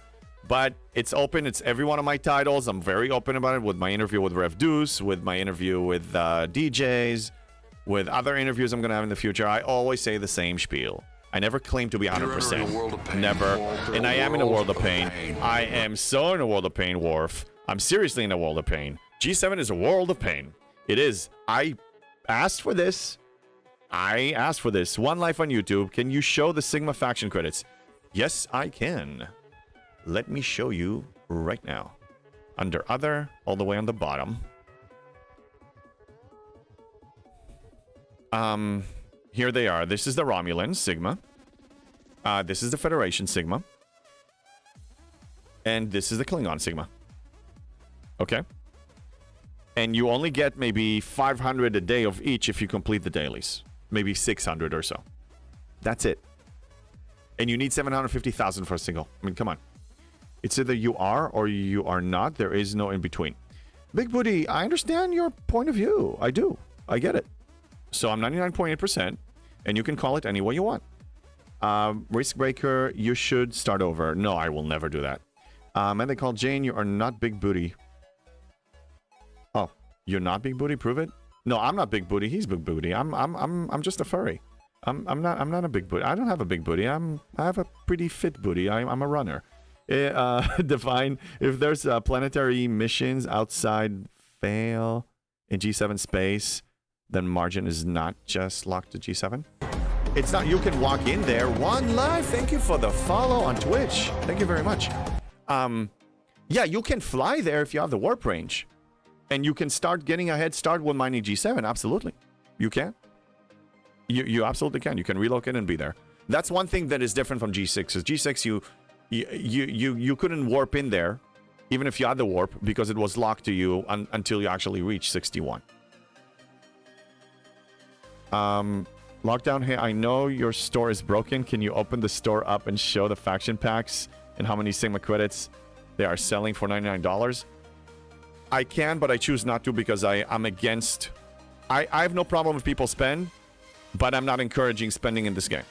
But it's open. It's every one of my titles. I'm very open about it with my interview with Rev Deuce, with my interview with DJs, with other interviews I'm going to have in the future. I always say the same spiel. I never claim to be 100%. Never. And I am in a world of pain. I am so in a world of pain, Worf. I'm seriously in a world of pain. G7 is a world of pain. It is. I asked for this. One Life on YouTube. Can you show the Sigma faction credits? Yes, I can. Let me show you right now. Under Other, all the way on the bottom. Here they are. This is the Romulan Sigma. This is the Federation Sigma. And this is the Klingon Sigma. Okay? And you only get maybe 500 a day of each if you complete the dailies. Maybe 600 or so. That's it. And you need 750,000 for a single. I mean, come on. It's either you are or you are not. There is no in between. Big Booty, I understand your point of view. I do. I get it. So I'm 99.8%, and you can call it any way you want. Risk Breaker, you should start over. No, I will never do that. And they call Jane, you are not Big Booty. Oh, you're not Big Booty? Prove it. No, I'm not Big Booty. He's Big Booty. I'm just a furry. I'm not a big booty. I don't have a big booty. I have a pretty fit booty. I'm a runner. Define if there's planetary missions outside fail in G7 space, then margin is not just locked to G7. It's not. You can walk in there. One Life, thank you for the follow on Twitch. Thank you very much. Yeah, you can fly there if you have the warp range, and you can start getting a head start with mining G7. Absolutely, you can. You absolutely can. You can relocate and be there. That's one thing that is different from G6. Because G6, you couldn't warp in there, even if you had the warp, because it was locked to you until you actually reach 61. Lockdown, hey, I know your store is broken. Can you open the store up and show the faction packs and how many Sigma credits they are selling for $99? I can, but I choose not to because I'm against... I have no problem if people spend, but I'm not encouraging spending in this game.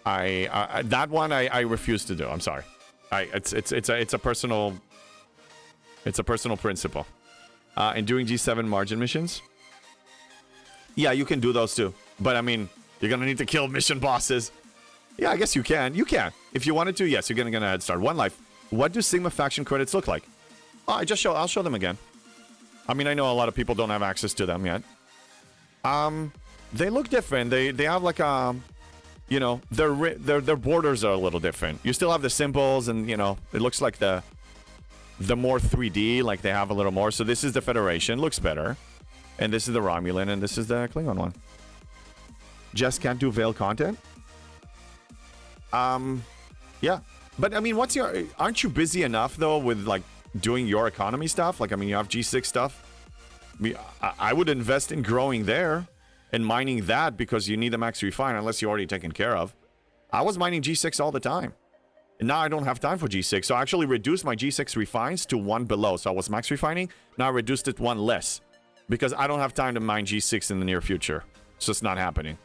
That one I refuse to do. I'm sorry. It's a personal principle. And doing G7 margin missions, yeah, you can do those too. But I mean, you're gonna need to kill mission bosses. Yeah, I guess you can. You can if you wanted to. Yes, you're gonna get a head start. One Life. What do Sigma faction credits look like? Oh, I'll show them again. I mean, I know a lot of people don't have access to them yet. They look different. They have like a, you know, their borders are a little different. You still have the symbols, and you know, it looks like the more 3D, like they have a little more. So this is the Federation, looks better, and this is the Romulan, and this is the Klingon one. Just can't do Veil content. Yeah, but I mean, aren't you busy enough though with like doing your economy stuff? Like, I mean, you have G6 stuff. I would invest in growing there and mining that because you need the max refine unless you're already taken care of. I was mining G6 all the time. And now I don't have time for G6. So I actually reduced my G6 refines to 1 below. So I was max refining. Now I reduced it 1 less. Because I don't have time to mine G6 in the near future. It's just not happening.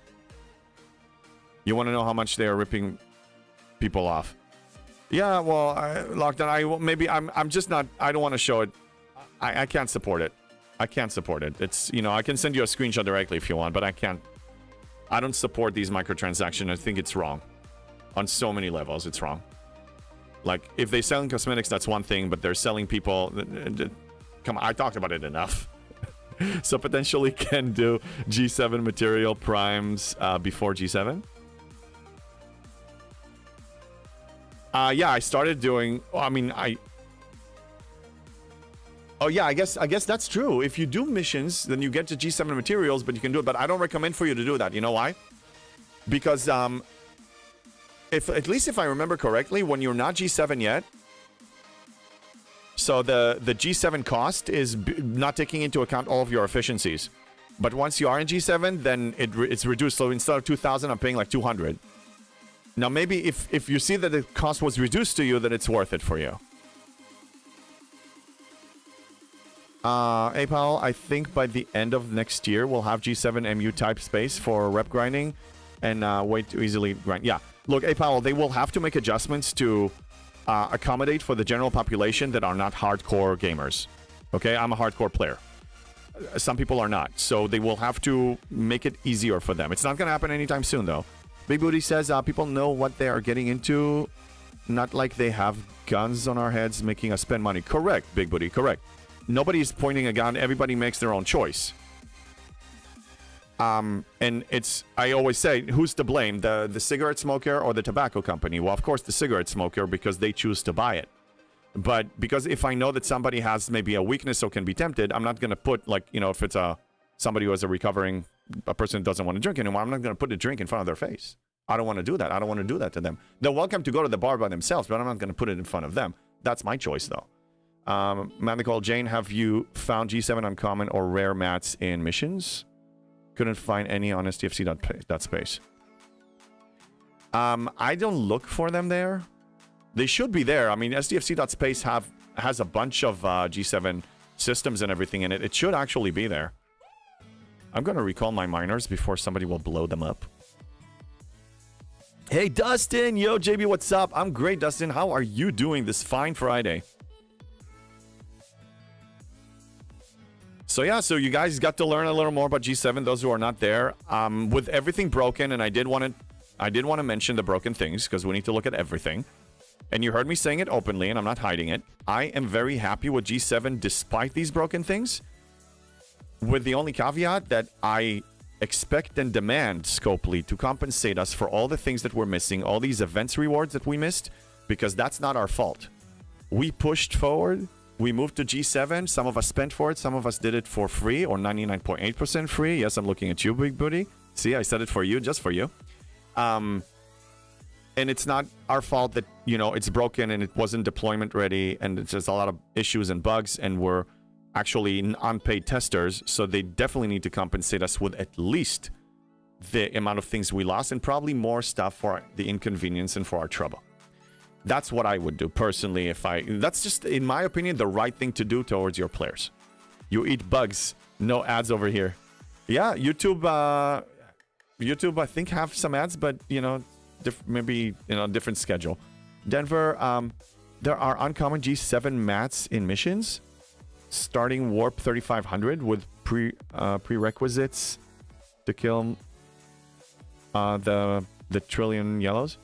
You want to know how much they are ripping people off? Yeah, well, Lockdown, I'm just not, I don't want to show it. I can't support it. I can't support it. It's, you know, I can send you a screenshot directly if you want, but I can't. I don't support these microtransactions. I think it's wrong. On so many levels, it's wrong. Like, if they're selling cosmetics, that's one thing, but they're selling people... Come on, I talked about it enough. So potentially can do G7 material primes before G7. Yeah, I started doing. I mean, Oh yeah, I guess that's true. If you do missions, then you get to G7 materials, but you can do it. But I don't recommend for you to do that. You know why? Because if at least if I remember correctly, when you're not G7 yet, so the G7 cost is not taking into account all of your efficiencies. But once you are in G7, then it's reduced. So instead of 2,000, I'm paying like 200. Now maybe if you see that the cost was reduced to you, then it's worth it for you. Apal, I think by the end of next year, we'll have G7 MU type space for rep grinding and way to easily grind. Yeah, look, Apal, they will have to make adjustments to accommodate for the general population that are not hardcore gamers. Okay, I'm a hardcore player. Some people are not, so they will have to make it easier for them. It's not going to happen anytime soon, though. Big Booty says people know what they are getting into, not like they have guns on our heads making us spend money. Correct, Big Booty, correct. Nobody's pointing a gun. Everybody makes their own choice. And it's, I always say, who's to blame? The cigarette smoker or the tobacco company? Well, of course, the cigarette smoker, because they choose to buy it. But because if I know that somebody has maybe a weakness or can be tempted, I'm not going to put, like, you know, if it's somebody who is a person who doesn't want to drink anymore, I'm not going to put a drink in front of their face. I don't want to do that. I don't want to do that to them. They're welcome to go to the bar by themselves, but I'm not going to put it in front of them. That's my choice, though. Manical Jane, have you found G7 uncommon or rare mats in missions? Couldn't find any on STFC.space. I don't look for them there. They should be there. I mean, STFC.space has a bunch of G7 systems and everything in it. It should actually be there. I'm going to recall my miners before somebody will blow them up. Hey, Dustin. Yo, JB, what's up? I'm great, Dustin. How are you doing this fine Friday? So yeah, so you guys got to learn a little more about G7, those who are not there. With everything broken, and I did want to mention the broken things, because we need to look at everything. And you heard me saying it openly, and I'm not hiding it. I am very happy with G7 despite these broken things, with the only caveat that I expect and demand Scopely to compensate us for all the things that we're missing, all these events rewards that we missed, because that's not our fault. We pushed forward. We moved to G7. Some of us spent for it. Some of us did it for free or 99.8% free. Yes, I'm looking at you, Big Booty. See, I said it for you, just for you. And it's not our fault that, you know, it's broken and it wasn't deployment ready and it's just a lot of issues and bugs and we're actually unpaid testers. So they definitely need to compensate us with at least the amount of things we lost and probably more stuff for the inconvenience and for our trouble. That's what I would do personally. That's just, in my opinion, the right thing to do towards your players. You eat bugs. No ads over here. Yeah, YouTube, I think have some ads, but you know, maybe different schedule. Denver, there are uncommon G7 mats in missions, starting warp 3500 with prerequisites to kill the trillion yellows.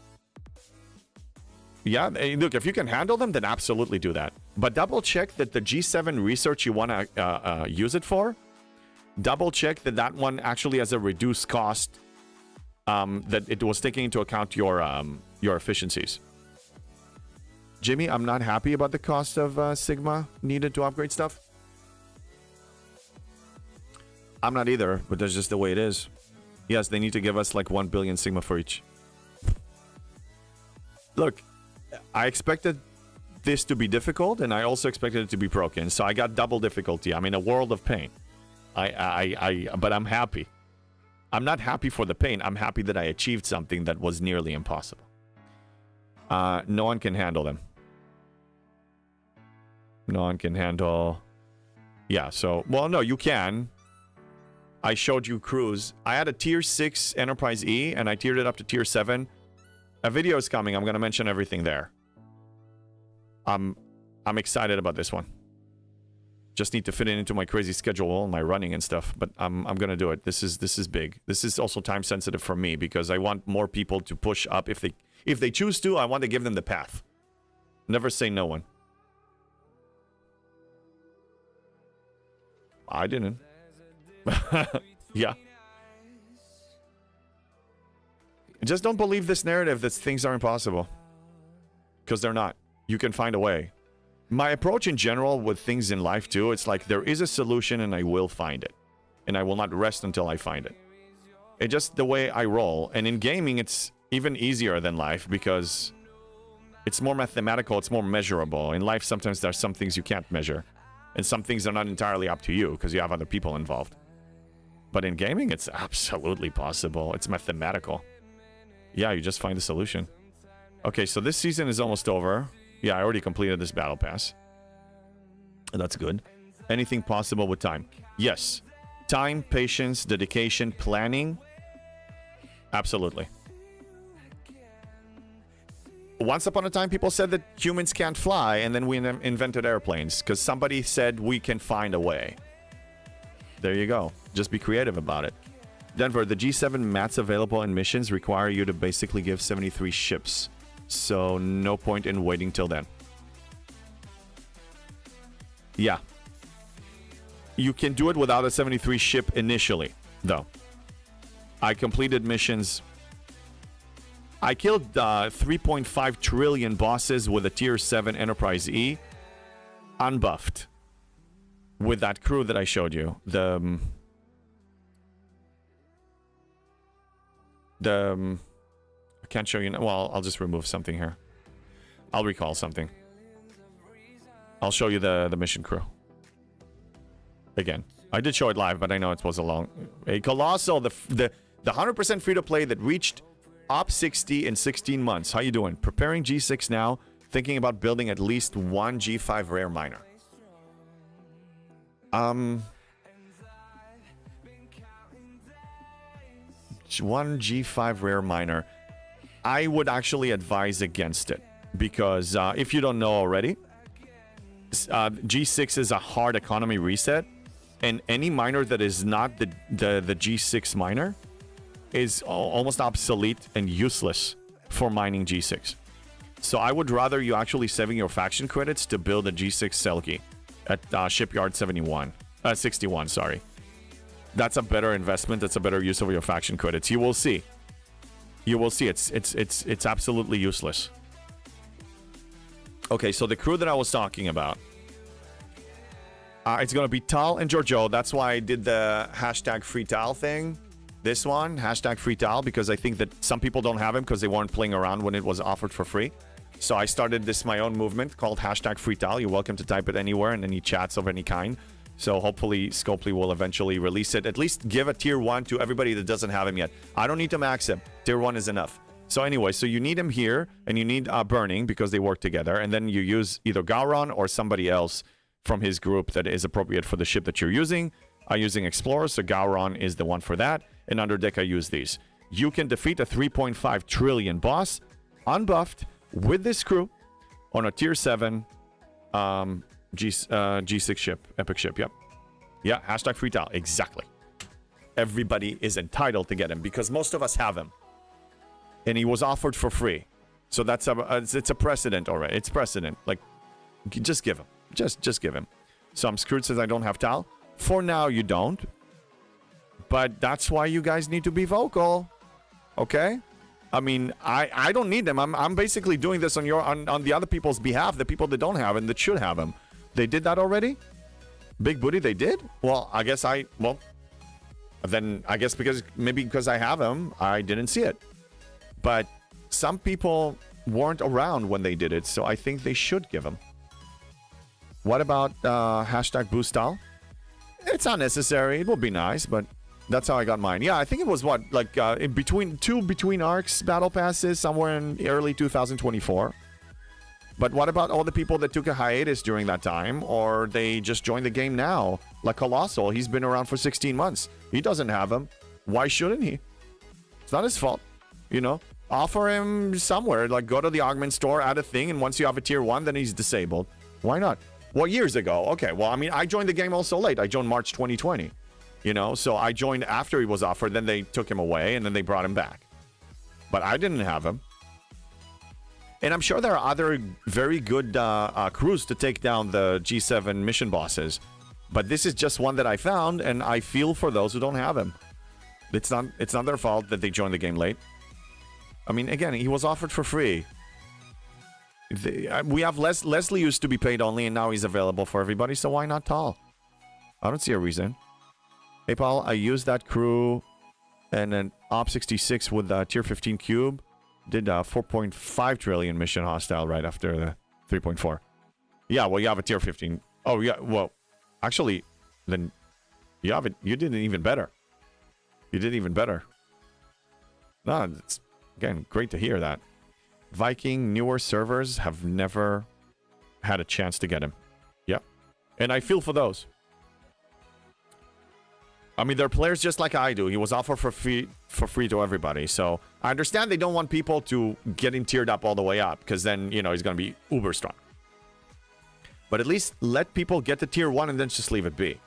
Yeah, look, if you can handle them, then absolutely do that. But double check that the G7 research you want to use it for, double check that one actually has a reduced cost, that it was taking into account your efficiencies. Jimmy, I'm not happy about the cost of Sigma needed to upgrade stuff. I'm not either, but that's just the way it is. Yes, they need to give us like 1 billion Sigma for each. Look, I expected this to be difficult, and I also expected it to be broken. So I got double difficulty. I'm in a world of pain. But I'm happy. I'm not happy for the pain. I'm happy that I achieved something that was nearly impossible. No one can handle them. No one can handle... Yeah, so... Well, no, you can. I showed you Cruise. I had a tier 6 Enterprise E, and I tiered it up to tier 7. A video is coming. I'm going to mention everything there. I'm excited about this one. Just need to fit it into my crazy schedule and my running and stuff, but I'm going to do it. This is big. This is also time sensitive for me because I want more people to push up if they choose to. I want to give them the path. Never say no one. I didn't. Yeah. Just don't believe this narrative that things are impossible. because they're not. You can find a way. My approach in general with things in life too, it's like there is a solution and I will find it. And I will not rest until I find it. It's just the way I roll. And in gaming, it's even easier than life because it's more mathematical, it's more measurable. In life, sometimes there's some things you can't measure. And some things are not entirely up to you because you have other people involved. But in gaming, it's absolutely possible. It's mathematical. Yeah, you just find a solution. Okay, so this season is almost over. Yeah, I already completed this battle pass. That's good. Anything possible with time? Yes. Time, patience, dedication, planning. Absolutely. Once upon a time, people said that humans can't fly, and then we invented airplanes because somebody said we can find a way. There you go. Just be creative about it. Denver, the G7 mats available in missions require you to basically give 73 ships. So no point in waiting till then. Yeah. You can do it without a 73 ship initially, though. I completed missions. I killed 3.5 trillion bosses with a tier 7 Enterprise E, unbuffed, with that crew that I showed you. I can't show you now. Well, I'll just remove something here. I'll recall something. I'll show you the mission crew. Again, I did show it live, but I know it was a colossal, the 100% free-to-play that reached Op 60 in 16 months. How you doing? Preparing G6 now, thinking about building at least one G5 rare miner. One G5 rare miner. I would actually advise against it because if you don't know already, G6 is a hard economy reset, and any miner that is not the G6 miner is almost obsolete and useless for mining G6. So I would rather you actually saving your faction credits to build a G6 Selkie at Shipyard 61, sorry. That's a better investment. That's a better use of your faction credits. You will see. You will see. It's absolutely useless. Okay, so the crew that I was talking about. It's going to be Tal and Giorgio. That's why I did the hashtag free Tal thing. This one, hashtag free Tal, because I think that some people don't have him because they weren't playing around when it was offered for free. So I started this my own movement called hashtag free Tal. You're welcome to type it anywhere in any chats of any kind. So hopefully Scopely will eventually release it. At least give a tier 1 to everybody that doesn't have him yet. I don't need to max him. Tier 1 is enough. So anyway, so you need him here and you need Burning because they work together. And then you use either Gowron or somebody else from his group that is appropriate for the ship that you're using. I'm using Explorer, so Gowron is the one for that. And under deck, I use these. You can defeat a 3.5 trillion boss unbuffed with this crew on a tier 7 G6 ship, epic ship, yep. Yeah, hashtag free Tal, exactly. Everybody is entitled to get him because most of us have him. And he was offered for free. So that's it's a precedent already. It's precedent. Like, just give him. Just give him. So I'm screwed since I don't have Tal. For now, you don't. But that's why you guys need to be vocal. Okay? I mean, I don't need them. I'm basically doing this on the other people's behalf, the people that don't have and that should have them. They did that already? Big booty, they did? Well, then I guess because I have them, I didn't see it. But some people weren't around when they did it, so I think they should give them. What about hashtag boost Tal? It's unnecessary. It will be nice, but that's how I got mine. Yeah, I think it was in between arcs battle passes somewhere in early 2024. But what about all the people that took a hiatus during that time, or they just joined the game now? Like Colossal, he's been around for 16 months. He doesn't have them. Why shouldn't he? It's not his fault. You know, offer him somewhere. Like go to the augment store, add a thing, and once you have a tier 1, then he's disabled. Why not? Well, years ago. Okay, well, I mean, I joined the game also late. I joined March 2020. You know, so I joined after he was offered, then they took him away, and then they brought him back. But I didn't have him. And I'm sure there are other very good crews to take down the G7 mission bosses. But this is just one that I found, and I feel for those who don't have him. It's not their fault that they joined the game late. I mean, again, he was offered for free. We have Leslie used to be paid only, and now he's available for everybody, so why not Tal? I don't see a reason. Hey, Paul, I used that crew and an Op 66 with tier 15 cube. Did 4.5 trillion mission hostile right after the 3.4. Yeah, well, you have a tier 15. Oh, yeah, well, actually, then you have it. You did it even better. You did even better. No, it's, again, great to hear that. Viking newer servers have never had a chance to get him. Yep. And I feel for those. I mean, they're players just like I do. He was offered for free to everybody. So I understand they don't want people to get him tiered up all the way up, because then, you know, he's going to be uber strong. But at least let people get to tier 1 and then just leave it be.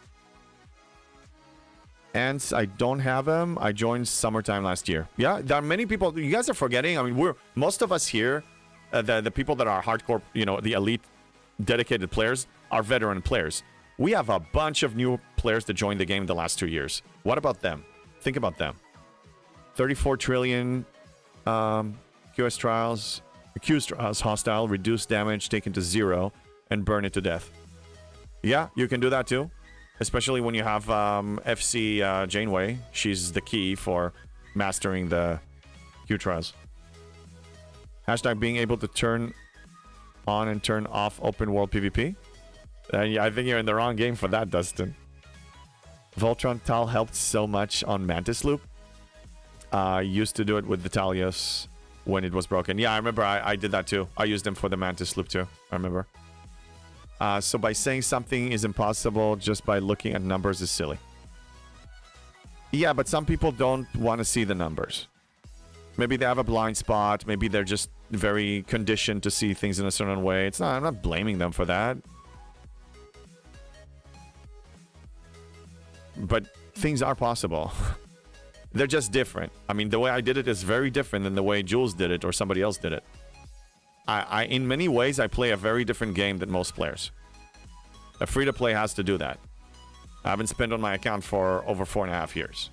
And I don't have him. I joined summertime last year. Yeah, there are many people. You guys are forgetting. I mean, most of us here, the people that are hardcore, you know, the elite dedicated players, are veteran players. We have a bunch of new players that joined the game the last 2 years. What about them? Think about them. 34 trillion QS trials, accused hostile, reduced damage, taken to 0, and burn it to death. Yeah, you can do that too. Especially when you have FC Janeway. She's the key for mastering the Q trials. Hashtag being able to turn on and turn off open world PvP. Yeah, I think you're in the wrong game for that, Dustin. Voltron Tal helped so much on Mantis Loop. Used to do it with Vitalius when it was broken. Yeah, I remember I did that too. I used him for the Mantis Loop too. I remember. So by saying something is impossible just by looking at numbers is silly. Yeah, but some people don't want to see the numbers. Maybe they have a blind spot. Maybe they're just very conditioned to see things in a certain way. I'm not blaming them for that. But things are possible. They're just different. I mean, the way I did it is very different than the way Jules did it or somebody else did it. In many ways, I play a very different game than most players. A free-to-play has to do that. I haven't spent on my account for over 4.5 years.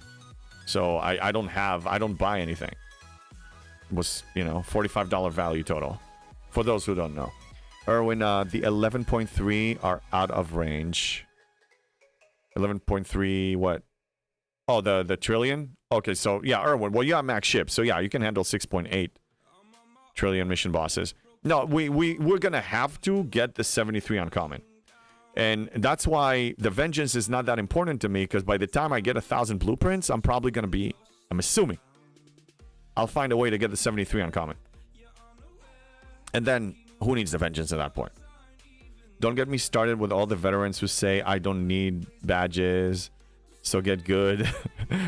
So I don't buy anything. It was, you know, $45 value total. For those who don't know. Erwin, the 11.3 are out of range. 11.3 what? Oh, the trillion? Okay, so yeah, Erwin, well, you have max ship. So yeah, you can handle 6.8 trillion mission bosses. No, we're gonna have to get the 73 uncommon. And that's why the vengeance is not that important to me, because by the time I get 1,000 blueprints, I'm probably gonna be, I'm assuming, I'll find a way to get the 73 uncommon. And then, who needs the vengeance at that point? Don't get me started with all the veterans who say, I don't need badges, so get good.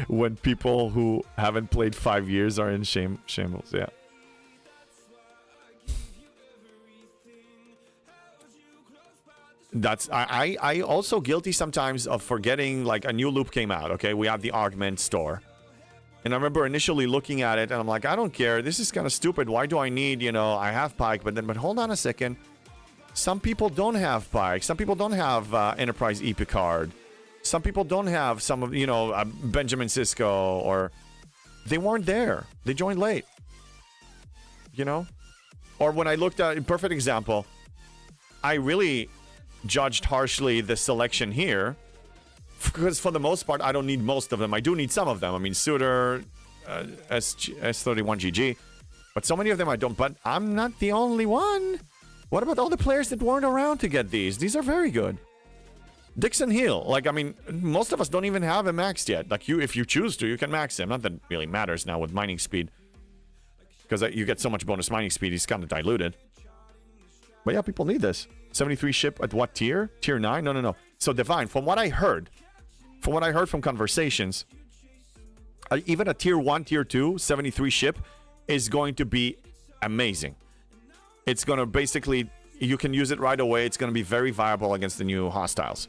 When people who haven't played 5 years are in shambles, yeah. That's I also guilty sometimes of forgetting, like, a new loop came out. Okay, we have the augment store, and I remember initially looking at it and I'm like, I don't care, this is kind of stupid. Why do I need, you know, I have Pike, but hold on a second, some people don't have Pike, some people don't have Enterprise EP card, some people don't have some of, you know, Benjamin Sisko, or they weren't there, they joined late, you know. Or when I looked at, perfect example, I really judged harshly the selection here, because for the most part I don't need most of them. I do need some of them. I mean, Suitor, S31GG, but so many of them I don't. But I'm not the only one. What about all the players that weren't around to get these? These are very good. Dixon Hill, like, I mean, most of us don't even have him maxed yet. Like, you, if you choose to, you can max him. Not that it really matters now with mining speed, because you get so much bonus mining speed, he's kind of diluted. But yeah, people need this. 73 ship at what tier? Tier 9? No. So Divine, from what I heard from conversations, even a tier 1, tier 2, 73 ship is going to be amazing. It's going to basically, you can use it right away. It's going to be very viable against the new hostiles.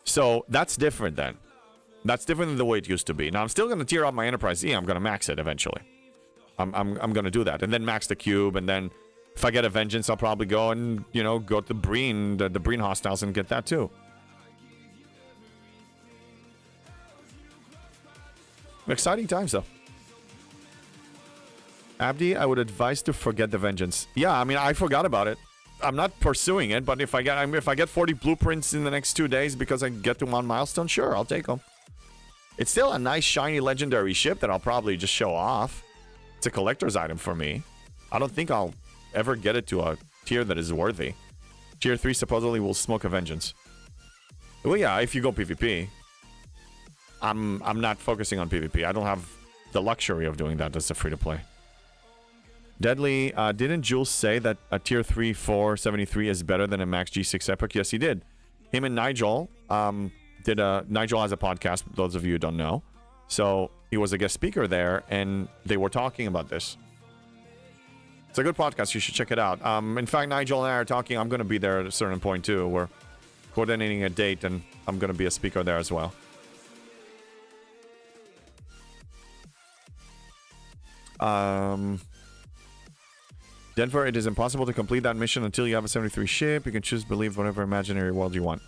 So that's different then. That's different than the way it used to be. Now I'm still going to tier up my Enterprise E. I'm going to max it eventually. I'm going to do that, and then max the cube, and then if I get a vengeance, I'll probably go and, you know, go to the Breen hostiles and get that too. Exciting times, though. Abdi, I would advise to forget the vengeance. Yeah, I mean, I forgot about it. I'm not pursuing it, but if I get 40 blueprints in the next 2 days because I get to one milestone, sure, I'll take them. It's still a nice, shiny, legendary ship that I'll probably just show off. It's a collector's item for me. I don't think I'll ever get it to a tier that is worthy. Tier 3 supposedly will smoke a vengeance. Well, yeah, if you go PvP. I'm not focusing on PvP. I don't have the luxury of doing that as a free-to-play. Deadly, didn't Jules say that a tier 3 473 is better than a max G6 epic? Yes, he did. Him and Nigel Nigel has a podcast, those of you who don't know. So he was a guest speaker there, and they were talking about this. It's a good podcast. You should check it out. In fact, Nigel and I are talking. I'm going to be there at a certain point, too. We're coordinating a date, and I'm going to be a speaker there as well. Denver, it is impossible to complete that mission until you have a 73 ship. You can choose to believe whatever imaginary world you want.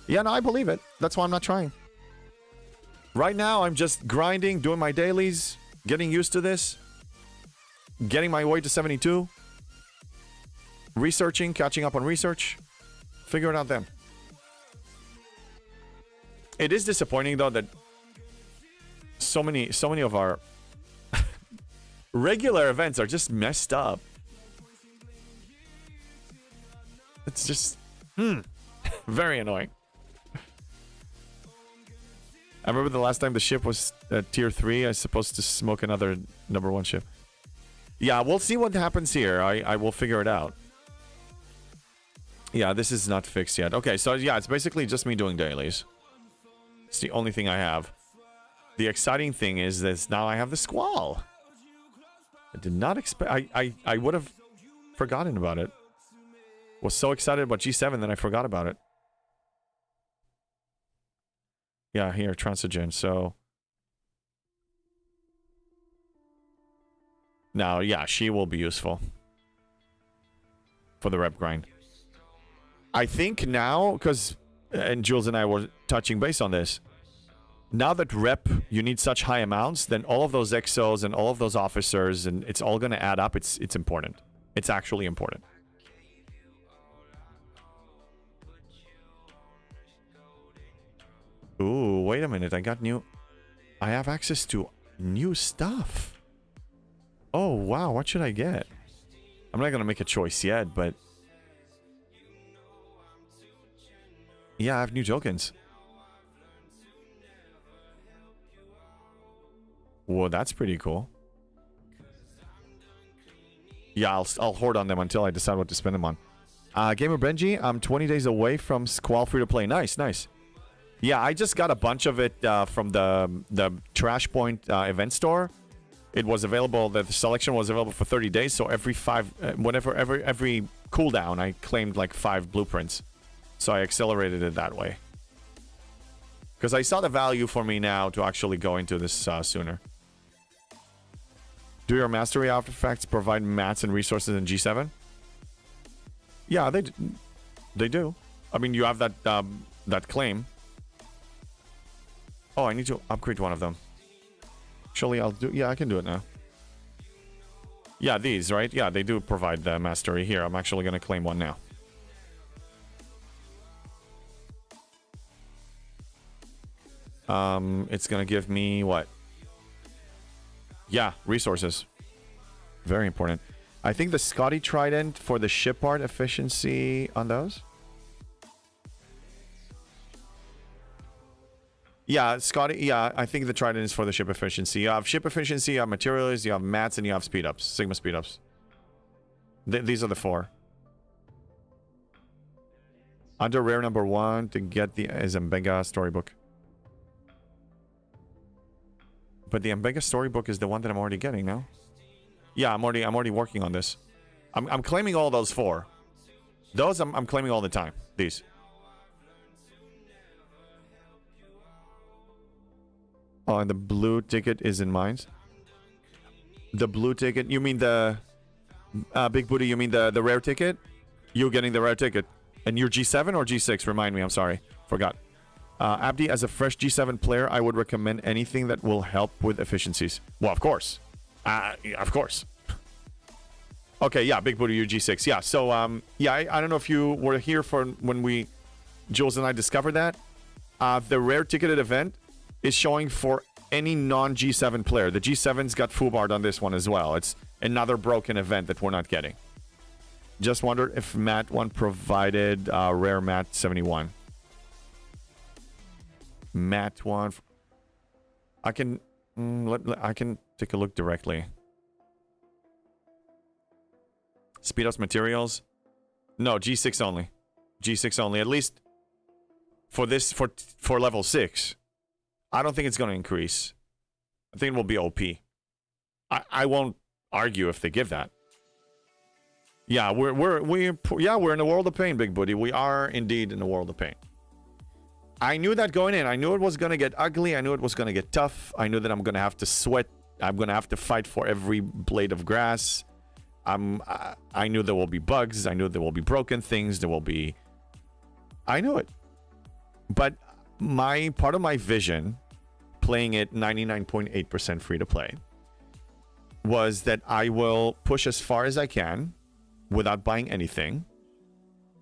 Yeah, no, I believe it. That's why I'm not trying. Right now, I'm just grinding, doing my dailies, getting used to this, getting my way to 72, researching, catching up on research, figure it out then. It is disappointing, though, that so many of our regular events are just messed up. It's just very annoying. I remember the last time the ship was at tier 3, I was supposed to smoke another number 1 ship. Yeah, we'll see what happens here. I will figure it out. Yeah, this is not fixed yet. Okay, so yeah, it's basically just me doing dailies. It's the only thing I have. The exciting thing is that now I have the Squall. I did not expect... I would have forgotten about it. Was so excited about G7 that I forgot about it. Yeah, here, Transigen, so... Now, yeah, she will be useful. For the rep grind. I think now, because... And Jules and I were touching base on this. Now that rep, you need such high amounts, then all of those exos and all of those officers, and it's all going to add up. It's important. It's actually important. Ooh, wait a minute. I have access to new stuff. Oh, wow. What should I get? I'm not going to make a choice yet, but... Yeah, I have new tokens. Whoa, that's pretty cool. Yeah, I'll hoard on them until I decide what to spend them on. Gamer Benji, I'm 20 days away from Squall free to play. Nice, nice. Yeah, I just got a bunch of it from the Trash Point event store. It was available. The selection was available for 30 days. So every every cooldown, I claimed like 5 blueprints. So I accelerated it that way. Because I saw the value for me now to actually go into this sooner. Do your mastery artifacts provide mats and resources in G7? Yeah, they do. I mean, you have that claim. Oh, I need to upgrade one of them. Actually, I'll do... Yeah, I can do it now. Yeah, these, right? Yeah, they do provide the mastery. Here, I'm actually going to claim one now. It's going to give me what? Yeah, resources. Very important. I think the Scotty Trident for the ship part efficiency on those. Yeah, Scotty. Yeah, I think the Trident is for the ship efficiency. You have ship efficiency, you have materials, you have mats, and you have speed ups. Sigma speed ups. These are the 4. Under rare number 1 to get the Zembega storybook. But the Mbega storybook is the one that I'm already getting now. Yeah, I'm already working on this. I'm claiming all those 4. Those I'm claiming all the time. These. Oh, and the blue ticket is in mines. The blue ticket. You mean the Big Booty? You mean the rare ticket? You're getting the rare ticket, and you're G7 or G6? Remind me. I'm sorry, forgot. Abdi, as a fresh G7 player, I would recommend anything that will help with efficiencies. Well, of course. Of course. Okay, yeah, Big Booty, you're G6. Yeah, so, yeah, I don't know if you were here for when Jules and I discovered that. The rare ticketed event is showing for any non-G7 player. The G7's got foobarred on this one as well. It's another broken event that we're not getting. Just wondered if Mat 1 provided rare Mat 71. Mat 1. I can take a look directly. Speedos materials. No, G6 only. G6 only. At least for this for level 6. I don't think it's going to increase. I think it will be OP. I won't argue if they give that. Yeah, we're in a world of pain, Big Booty. We are indeed in a world of pain. I knew that going in. I knew it was going to get ugly. I knew it was going to get tough. I knew that I'm going to have to sweat. I'm going to have to fight for every blade of grass. I knew there will be bugs. I knew there will be broken things. There will be... I knew it. But part of my vision, playing it 99.8% free to play, was that I will push as far as I can without buying anything.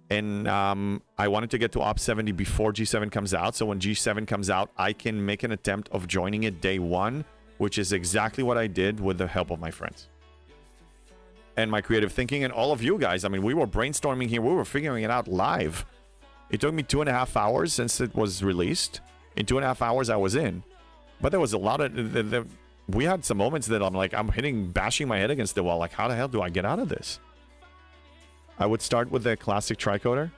And I wanted to get to Op 70 before G7 comes out. So when G7 comes out, I can make an attempt of joining it day one, which is exactly what I did with the help of my friends. And my creative thinking and all of you guys. I mean, we were brainstorming here. We were figuring it out live. It took me 2.5 hours since it was released. In 2.5 hours, I was in. But there was a lot of... we had some moments that I'm like, bashing my head against the wall. Like, how the hell do I get out of this? I would start with the classic tricoder.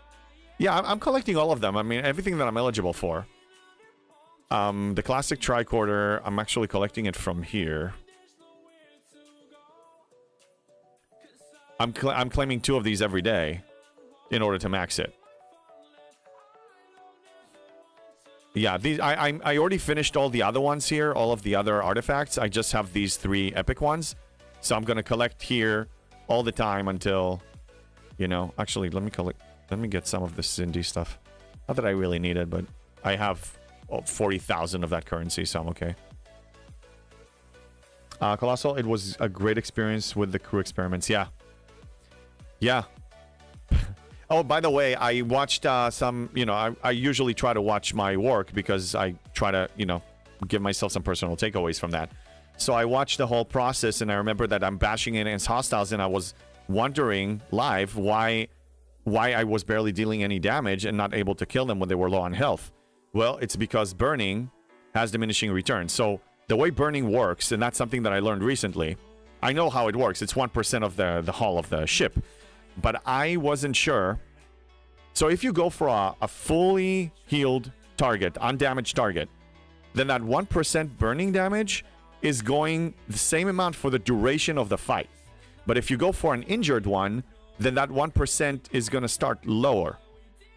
Yeah, I'm collecting all of them. I mean, everything that I'm eligible for. The classic tricorder, I'm actually collecting it from here. I'm claiming 2 of these every day in order to max it. Yeah, these I already finished all the other ones here, all of the other artifacts. I just have these 3 epic ones. So I'm going to collect here all the time until, you know, actually let me get some of this indie stuff. Not that I really need it, but I have 40,000 of that currency, so I'm okay. Colossal, it was a great experience with the crew experiments. Yeah. Yeah. Oh, by the way, I watched some, you know, I usually try to watch my work because I try to, you know, give myself some personal takeaways from that. So I watched the whole process, and I remember that I'm bashing it against hostiles, and I was wondering live why I was barely dealing any damage and not able to kill them when they were low on health. Well, it's because burning has diminishing returns. So the way burning works, and that's something that I learned recently, I know how it works. It's 1% of the hull of the ship. But I wasn't sure. So if you go for a fully healed target, undamaged target, then that 1% burning damage is going the same amount for the duration of the fight. But if you go for an injured one, then that 1% is going to start lower.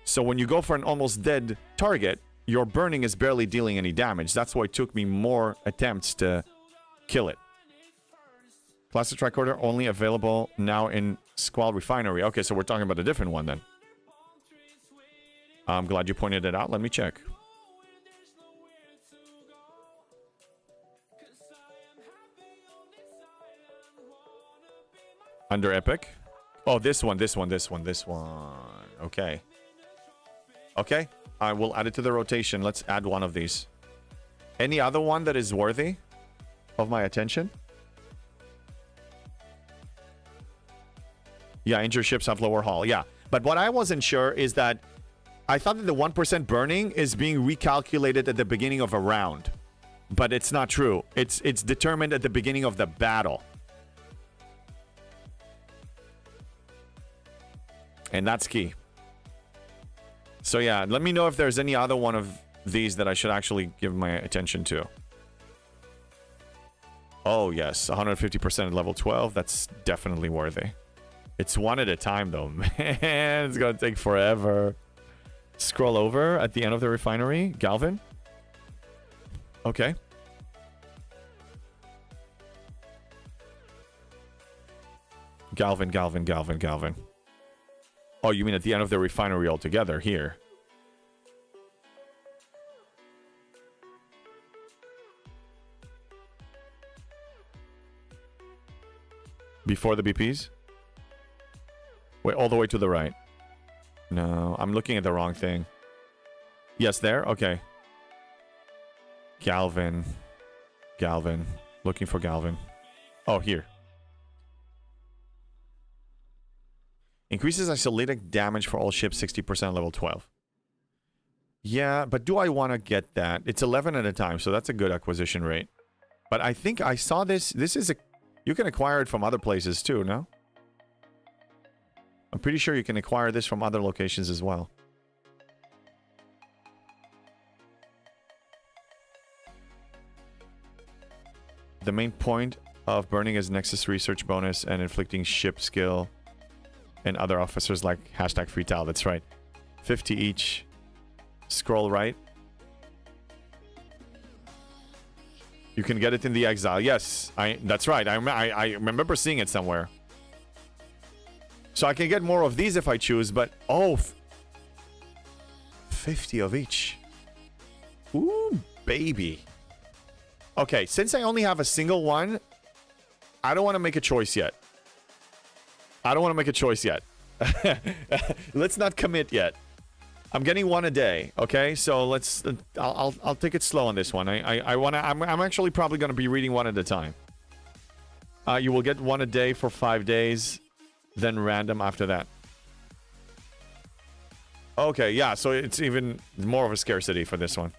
So when you go for an almost dead target, your burning is barely dealing any damage. That's why it took me more attempts to kill it. Classic tricorder only available now in Squall Refinery. Okay, so we're talking about a different one then. I'm glad you pointed it out. Let me check. Under Epic. Oh, this one. Okay. Okay. I will add it to the rotation. Let's add one of these. Any other one that is worthy of my attention? Yeah, injured ships have lower hull. Yeah. But what I wasn't sure is that I thought that the 1% burning is being recalculated at the beginning of a round. But it's not true. It's determined at the beginning of the battle. And that's key. So yeah, let me know if there's any other one of these that I should actually give my attention to. Oh yes, 150% at level 12. That's definitely worthy. It's one at a time though, man. It's gonna take forever. Scroll over at the end of the refinery. Galvin. Okay. Galvin. Oh, you mean at the end of the refinery altogether here? Before the BPs? Wait, all the way to the right. No, I'm looking at the wrong thing. Yes, there? Okay. Galvin. Galvin. Looking for Galvin. Oh, here. Increases isolated damage for all ships 60% level 12. Yeah, but do I want to get that? It's 11 at a time, so that's a good acquisition rate. But I think I saw this. This is a... You can acquire it from other places too, no? I'm pretty sure you can acquire this from other locations as well. The main point of burning is Nexus research bonus and inflicting ship skill and other officers like hashtag free tile. That's right. 50 each. Scroll right. You can get it in the exile. Yes, that's right. I remember seeing it somewhere. So I can get more of these if I choose, but... Oh! 50 of each. Ooh, baby. Okay, since I only have a single one, I don't want to make a choice yet. I don't want to make a choice yet. Let's not commit yet. I'm getting one a day, okay? So let's... I'll take it slow on this one. I'm actually probably going to be reading one at a time. You will get one a day for 5 days, then random after that. Okay, yeah, so it's even more of a scarcity for this one.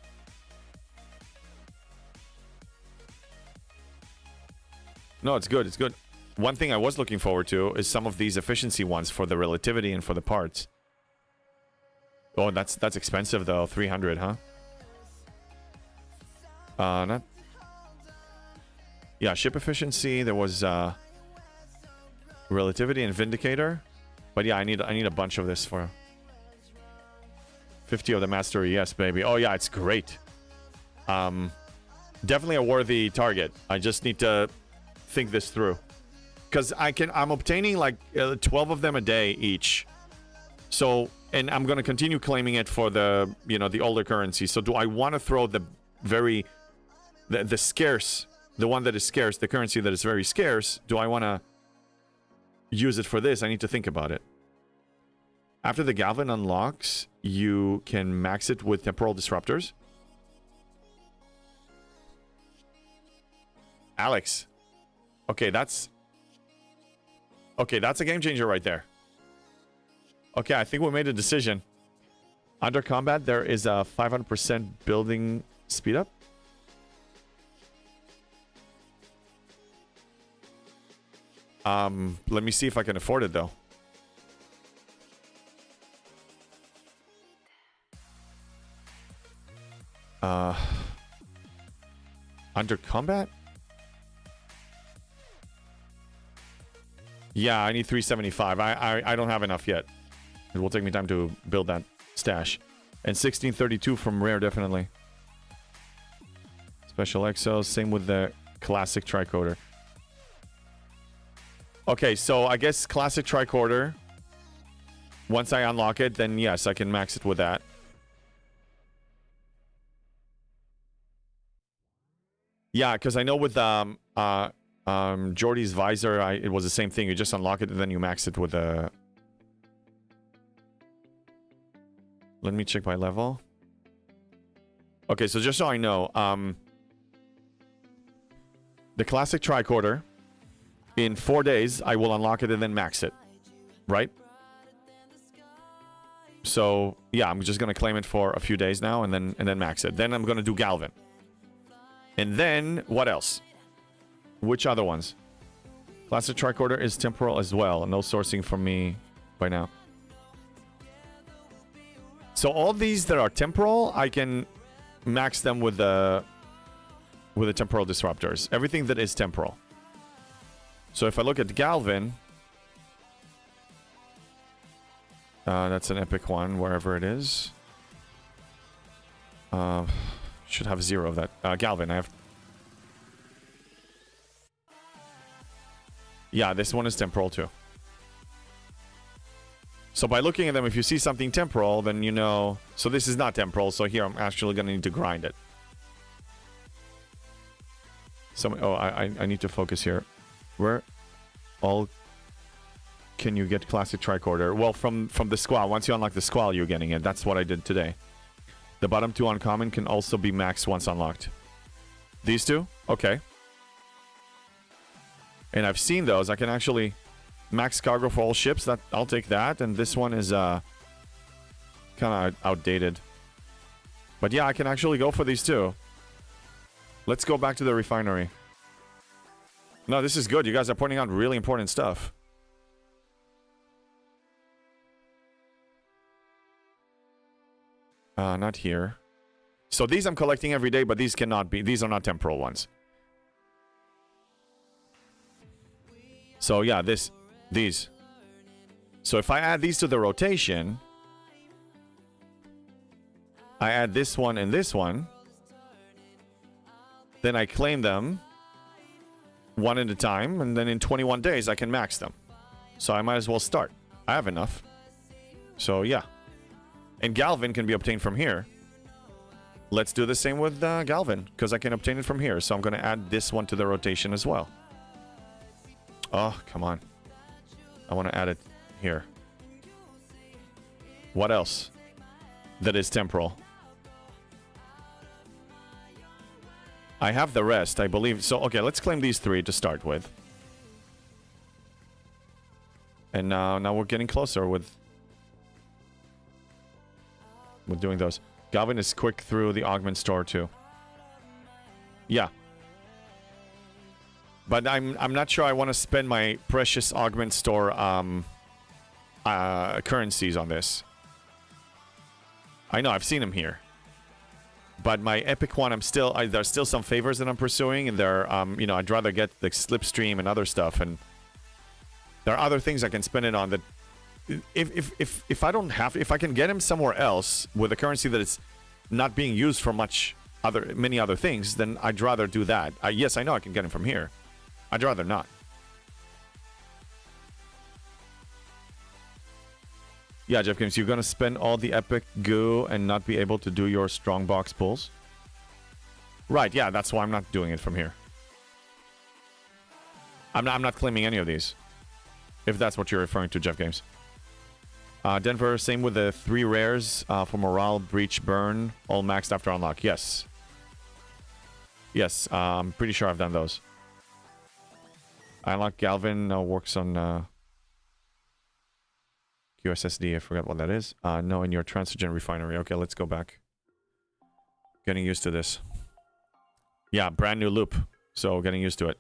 No, it's good, it's good. One thing I was looking forward to is some of these efficiency ones for the relativity and for the parts. Oh, that's expensive though. 300, huh? Not... Yeah, ship efficiency. There was relativity and vindicator. But yeah, I need a bunch of this for 50 of the mastery. Yes, baby. Oh yeah, it's great. Definitely a worthy target. I just need to think this through. Because I'm obtaining like 12 of them a day each. So, and I'm going to continue claiming it for the, you know, the older currency. So do I want to throw the the scarce, the one that is scarce, the currency that is very scarce? Do I want to use it for this? I need to think about it. After the Galvin unlocks, you can max it with temporal disruptors. Alex. Okay, that's a game changer right there. Okay, I think we made a decision. Under combat, there is a 500% building speed up. Let me see if I can afford it, though. Under combat? Yeah, I need 375. I don't have enough yet. It will take me time to build that stash. And 1632 from rare, definitely. Special exos, same with the classic tricorder. Okay, so I guess classic tricorder. Once I unlock it, then yes, I can max it with that. Yeah, because I know with Jordy's visor, it was the same thing. You just unlock it and then you max it with a... Let me check my level. Okay, so just so I know, the classic tricorder, in 4 days, I will unlock it and then max it. Right? So, yeah, I'm just going to claim it for a few days now and then max it. Then I'm going to do Galvin. And then, what else? Which other ones? Classic tricorder is temporal as well. No sourcing from me by now. So all these that are temporal, I can max them with the temporal disruptors. Everything that is temporal. So if I look at Galvin, that's an epic one, wherever it is. Should have 0 of that. Galvin, I have... Yeah, this one is temporal too. So by looking at them, if you see something temporal, then you know... So this is not temporal, so here I'm actually going to need to grind it. So, oh, I need to focus here. Where? All can you get classic tricorder? Well, from the squall. Once you unlock the squall, you're getting it. That's what I did today. The bottom 2 uncommon can also be maxed once unlocked. These 2? Okay. And I've seen those. I can actually max cargo for all ships. That I'll take that. And this one is kind of outdated. But yeah, I can actually go for these 2. Let's go back to the refinery. No, this is good. You guys are pointing out really important stuff. Not here. So these I'm collecting every day, but these cannot be. These are not temporal ones. So yeah, these. So if I add these to the rotation, I add this one and this one, then I claim them one at a time, and then in 21 days I can max them. So I might as well start. I have enough. So yeah. And Galvin can be obtained from here. Let's do the same with Galvin, because I can obtain it from here. So I'm going to add this one to the rotation as well. Oh, come on. I want to add it here. What else that is temporal? I have the rest, I believe. So, okay, let's claim these 3 to start with. And now we're getting closer with doing those. Galvin is quick through the augment store too. Yeah. But I'm not sure I want to spend my precious augment store currencies on this. I know, I've seen them here. But my epic one, there's still some favors that I'm pursuing, and there, you know, I'd rather get the slipstream and other stuff, and there are other things I can spend it on that if I don't have, if I can get him somewhere else with a currency that is not being used for many other things, then I'd rather do that. Yes, I know I can get him from here. I'd rather not. Yeah, Jeff Games, you're gonna spend all the epic goo and not be able to do your strong box pulls? Right, yeah, that's why I'm not doing it from here. I'm not claiming any of these. If that's what you're referring to, Jeff Games. Denver, same with the 3 rares for Morale, Breach, Burn, all maxed after unlock. Yes. Yes, I'm pretty sure I've done those. I unlocked Galvin, works on QSSD, I forgot what that is. No, in your Transigen refinery. Okay, let's go back. Getting used to this. Yeah, brand new loop, so getting used to it.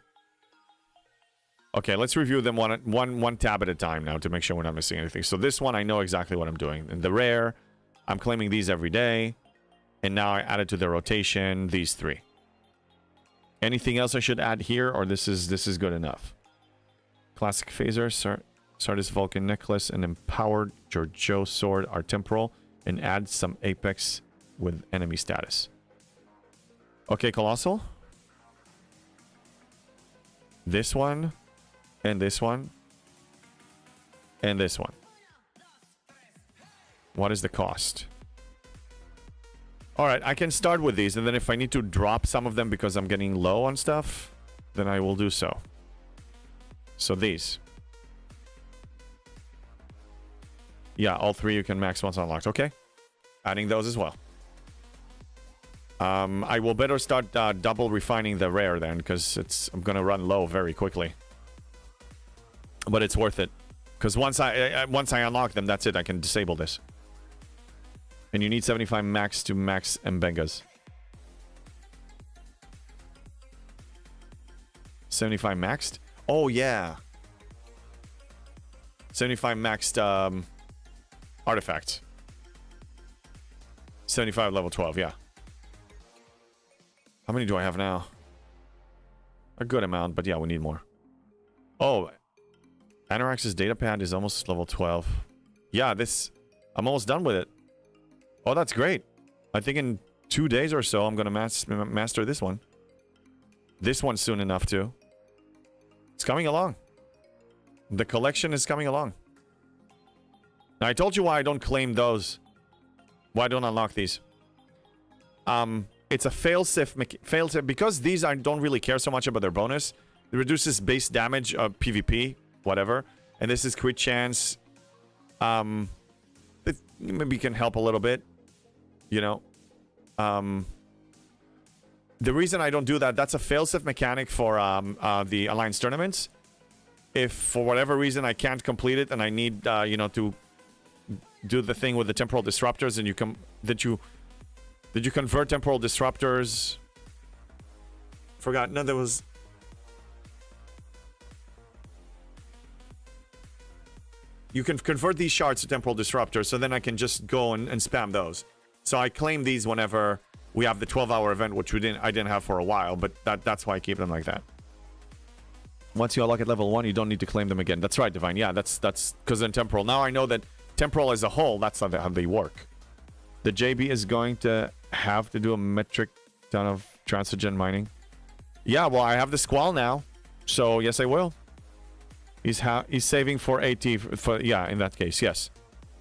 Okay, let's review them one tab at a time now to make sure we're not missing anything. So this one, I know exactly what I'm doing. And the rare, I'm claiming these every day. And now I added to the rotation these 3. Anything else I should add here, or this is good enough? Classic Phaser, Sardis Vulcan Necklace, and Empowered Giorgio Sword are temporal. And add some Apex with enemy status. Okay, Colossal. This one. And this one. And this one. What is the cost? Alright, I can start with these. And then if I need to drop some of them because I'm getting low on stuff, then I will do so. So these. Yeah, all 3 you can max once unlocked. Okay. Adding those as well. I will better start double refining the rare then, because I'm going to run low very quickly. But it's worth it, because once I unlock them, that's it. I can disable this. And you need 75 max to max Mbengas. 75 maxed? Oh yeah. 75 maxed artifacts. 75 level 12, yeah. How many do I have now? A good amount, but yeah, we need more. Oh, Anorax's data pad is almost level 12. Yeah, I'm almost done with it. Oh, that's great. I think in 2 days or so, I'm going to master this one. This one soon enough, too. It's coming along. The collection is coming along. Now, I told you why I don't claim those. Why I don't unlock these. It's a failsafe, because these I don't really care so much about their bonus. It reduces base damage of PvP, whatever. and this is crit chance. It maybe can help a little bit, you know. The reason I don't do that, that's a failsafe mechanic for the Alliance tournaments. If for whatever reason I can't complete it and I need, you know, to do the thing with the temporal disruptors, and did you convert temporal disruptors? Forgot. No, there was. You can convert these shards to temporal disruptors, so then I can just go and spam those. So I claim these whenever we have the 12-hour event, which I didn't have for a while, but that's why I keep them like that. Once you unlock at level 1, you don't need to claim them again. That's right, Divine. Yeah, that's because in temporal. Now I know that temporal as a whole, that's not how they work. The JB is going to have to do a metric ton of transigen mining. Yeah, well, I have the Squall now, so yes, I will. He's saving for AT for yeah, in that case, yes.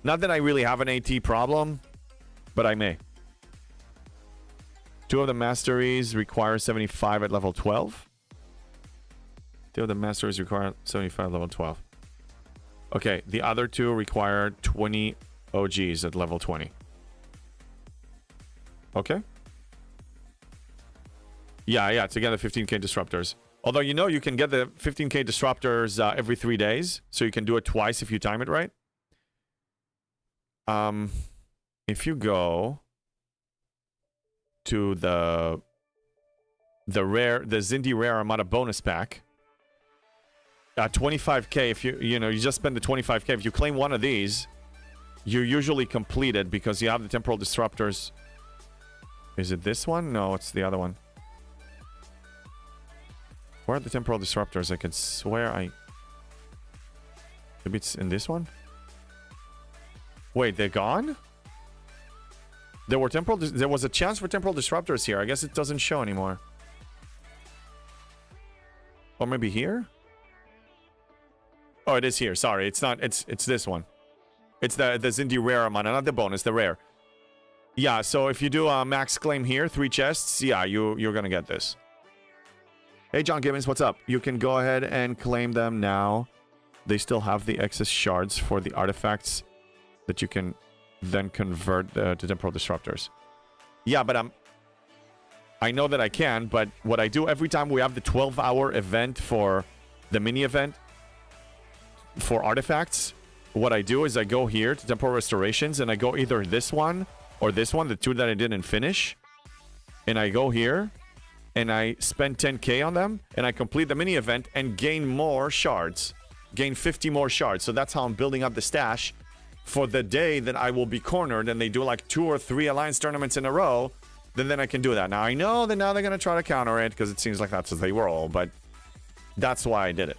Not that I really have an AT problem, but I may. 2 of the masteries require 75 at level 12. 2 of the masteries require 75 at level 12. Okay, the other 2 require 20 OGs at level 20. Okay. Yeah, together 15k disruptors. Although, you know, you can get the 15k disruptors every 3 days, so you can do it twice if you time it right. If you go to the Zindi Rare Armada bonus pack, 25k, if you just spend the 25k, if you claim one of these, you're usually completed because you have the temporal disruptors. Is it this one? No, it's the other one. Where are the temporal disruptors? I could swear maybe it's in this one? Wait, they're gone? There was a chance for temporal disruptors here. I guess it doesn't show anymore. Or maybe here? Oh, it is here. Sorry, it's not. It's this one. It's the Zindi Rare Armada, not the bonus, the rare. Yeah, so if you do a max claim here, 3 chests, yeah, you're gonna get this. Hey, John Gibbons, what's up? You can go ahead and claim them now. They still have the excess shards for the artifacts that you can then convert to temporal disruptors. Yeah, but I know that I can, but what I do every time we have the 12-hour event for the mini event for artifacts, what I do is I go here to temporal restorations and I go either this one or this one, the 2 that I didn't finish, and I go here and I spend 10k on them and I complete the mini event and gain more shards, gain 50 more shards. So that's how I'm building up the stash for the day that I will be cornered and they do like 2 or 3 Alliance tournaments in a row. Then I can do that. Now I know that now they're gonna try to counter it because it seems like that's what they roll, but that's why I did it.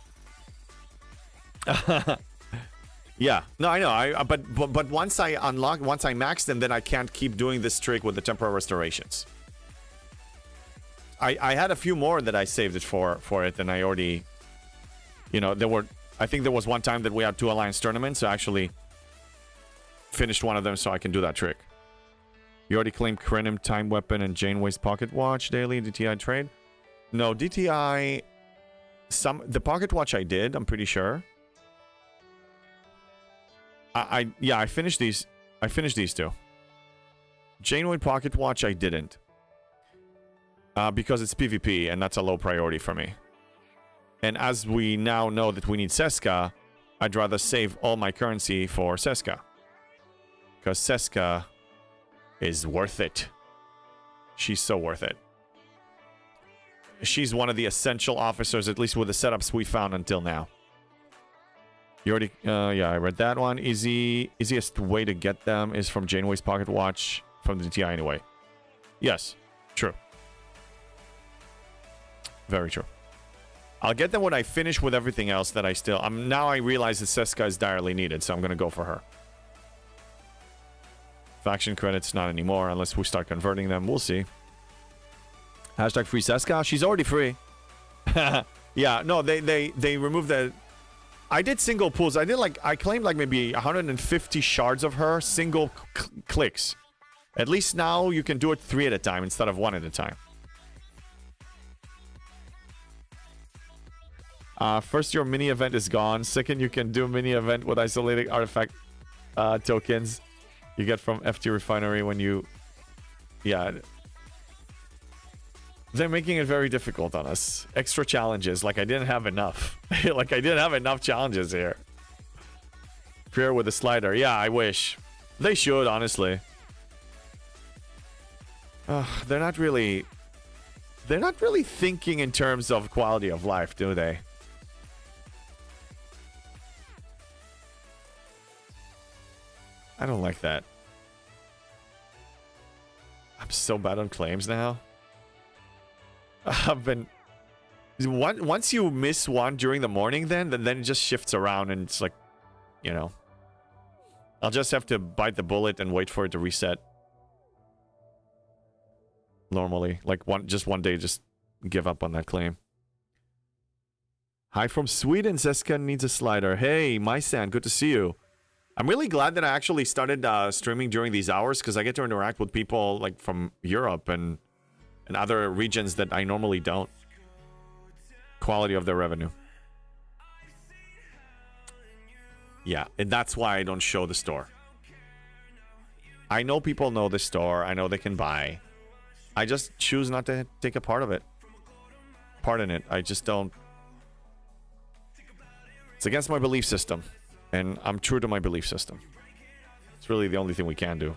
Yeah, no, I know. But once I unlock, once I max them, then I can't keep doing this trick with the temporal restorations. I had a few more that I saved it for it, and I already, you know, I think there was one time that we had 2 Alliance tournaments, so I actually finished one of them so I can do that trick. You already claimed Krenim Time Weapon and Janeway's Pocket Watch daily DTI trade? No, DTI, the Pocket Watch I did, I'm pretty sure. Yeah, I finished these. I finished these 2. Janeway Pocket Watch I didn't. Because it's PvP, and that's a low priority for me. And as we now know that we need Seska, I'd rather save all my currency for Seska. Because Seska is worth it. She's so worth it. She's one of the essential officers, at least with the setups we found until now. You already... yeah, I read that one. Easiest way to get them is from Janeway's Pocket Watch from the DTI anyway. Yes, true. Very true. I'll get them when I finish with everything else that I still... now I realize that Seska is direly needed, so I'm going to go for her. Faction credits, not anymore, unless we start converting them. We'll see. Hashtag free Seska. She's already free. Yeah, no, they removed the... I did single pulls. I claimed like maybe 150 shards of her, single clicks. At least now you can do it 3 at a time instead of 1 at a time. First, your mini event is gone. Second, you can do mini event with isolated artifact tokens you get from FT Refinery when you... Yeah. They're making it very difficult on us. Extra challenges. Like, I didn't have enough. Like, I didn't have enough challenges here. Prayer with a slider. Yeah, I wish. They should, honestly. They're not really thinking in terms of quality of life, do they? I don't like that. I'm so bad on claims now. I've been... Once you miss one during the morning, then it just shifts around and it's like, you know. I'll just have to bite the bullet and wait for it to reset. Normally. Like, just one day, just give up on that claim. Hi from Sweden. Zeska needs a slider. Hey, Mysan, good to see you. I'm really glad that I actually started streaming during these hours because I get to interact with people like from Europe and other regions that I normally don't. Quality of their revenue. Yeah, and that's why I don't show the store. I know people know the store. I know they can buy. I just choose not to take a part of it. Part in it. I just don't. It's against my belief system. And I'm true to my belief system. It's really the only thing we can do.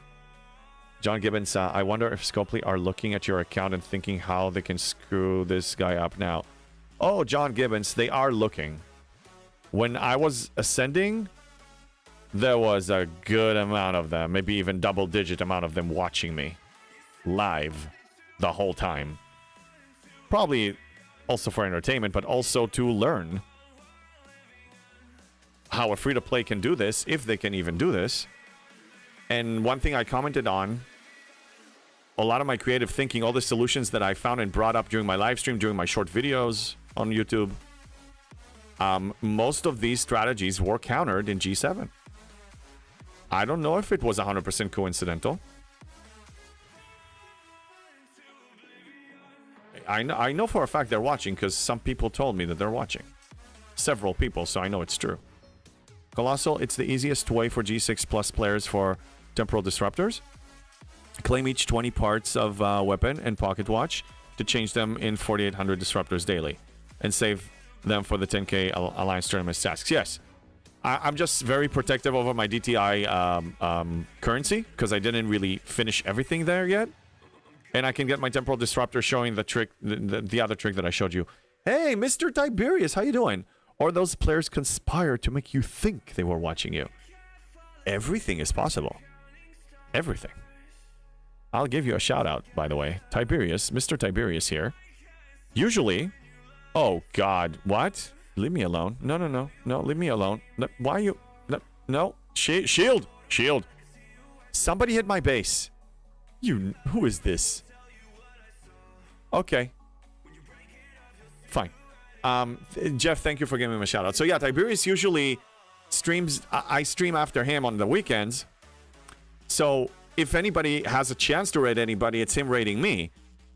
John Gibbons, I wonder if Scopely are looking at your account and thinking how they can screw this guy up now. Oh, John Gibbons, they are looking. When I was ascending, there was a good amount of them, maybe even double-digit amount of them watching me live the whole time. Probably also for entertainment, but also to learn how a free-to-play can do this, if they can even do this. And one thing I commented on, a lot of my creative thinking, all the solutions that I found and brought up during my live stream, during my short videos on YouTube, most of these strategies were countered in G7. I don't know if it was 100% coincidental. I know for a fact they're watching because some people told me that they're watching. Several people, so I know it's true. Colossal, it's the easiest way for G6 plus players for temporal disruptors. Claim each 20 parts of weapon and pocket watch to change them in 4,800 disruptors daily. And save them for the 10k Alliance tournament tasks. Yes. I'm just very protective over my DTI currency because I didn't really finish everything there yet. And I can get my temporal disruptor showing the trick, the other trick that I showed you. Hey, Mr. Tiberius, how you doing? Or those players conspire to make you think they were watching you. Everything is possible. Everything. I'll give you a shout out, by the way. Tiberius, Mr. Tiberius here. Usually... Oh, God. What? Leave me alone. No, no, no. No, leave me alone. No, why are you... No. No. Shield. Shield. Somebody hit my base. You... Who is this? Okay. Fine. Jeff, thank you for giving him a shout out. So yeah, Tiberius usually streams. I stream after him on the weekends. So if anybody has a chance to raid anybody, it's him raiding me.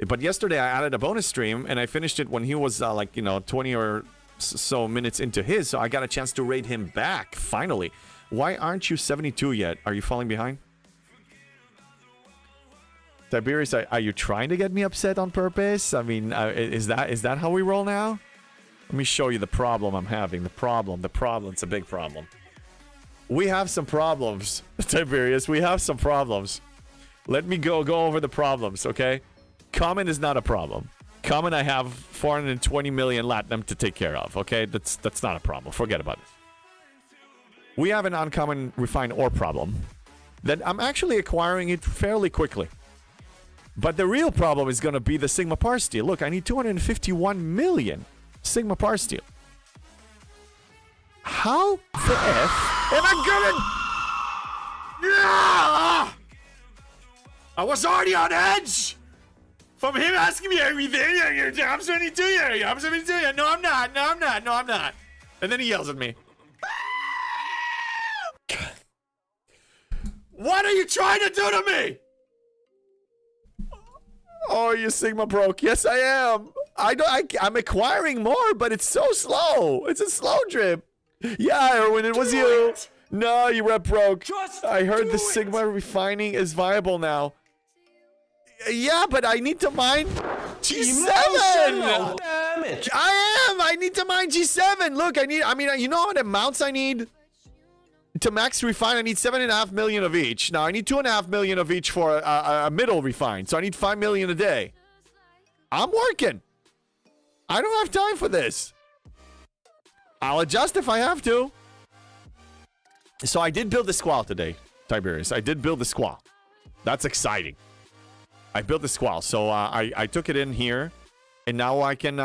But yesterday I added a bonus stream and I finished it when he was like, 20 or so minutes into his. So I got a chance to raid him back finally. Why aren't you 72 yet? Are you falling behind? Tiberius, are you trying to get me upset on purpose? I mean, is that how we roll now? Let me show you the problem I'm having. The problem. It's a big problem. We have some problems, Tiberius. We have some problems. Let me go over the problems, okay? Common is not a problem. Common, I have 420 million Latinum to take care of, okay? That's not a problem. Forget about it. We have an uncommon refined ore problem that I'm actually acquiring it fairly quickly. But the real problem is going to be the Sigma Par Steel. Look, I need 251 million Sigma Par Steel. How the F am I gonna... Yeah! I was already on edge from him asking me everything. I'm 72 here. I'm 72 here. No, I'm not. No, I'm not. No, I'm not. And then he yells at me. What are you trying to do to me? Oh, you Sigma broke. Yes, I am. I'm acquiring more, but it's so slow. It's a slow drip. Yeah, Erwin, it was you. No, you were broke. I heard the Sigma refining is viable now. Yeah, but I need to mine G7. Damage. I need to mine G7. Look, you know what amounts I need to max refine? I need 7.5 million of each. Now I need 2.5 million of each for a middle refine. So I need 5 million a day. I'm working. I don't have time for this. I'll adjust if I have to. So I did build the squall today, Tiberius. I did build the squall. That's exciting. I built the squall. So I took it in here. And now I can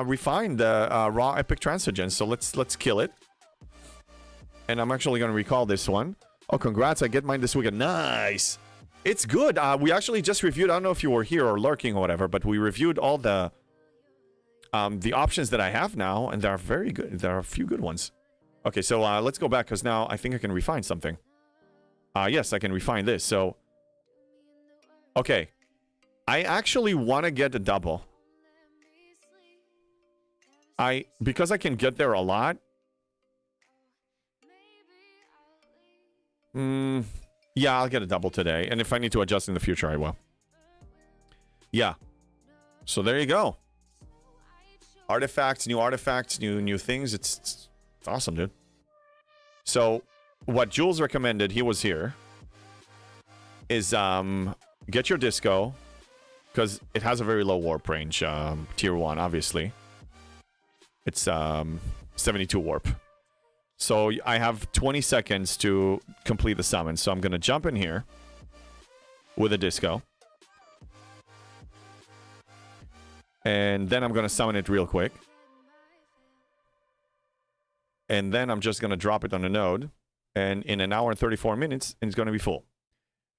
refine the raw epic transigen. So let's kill it. And I'm actually going to recall this one. Oh, congrats. I get mine this weekend. Nice. It's good. We actually just reviewed. I don't know if you were here or lurking or whatever. But we reviewed all the options that I have now. And they are very good. There are a few good ones. Okay, so let's go back. Because now I think I can refine something. Yes, I can refine this. So, okay. I actually want to get a double. Because I can get there a lot. Yeah, I'll get a double today. And if I need to adjust in the future, I will. Yeah. So there you go. Artifacts, new things. It's awesome, dude. So what Jules recommended, he was here, is get your disco. Because it has a very low warp range. Tier 1, obviously. It's 72 warp. So I have 20 seconds to complete the summon. So I'm going to jump in here with a disco. And then I'm going to summon it real quick. And then I'm just going to drop it on the node. And in an hour and 34 minutes, it's going to be full.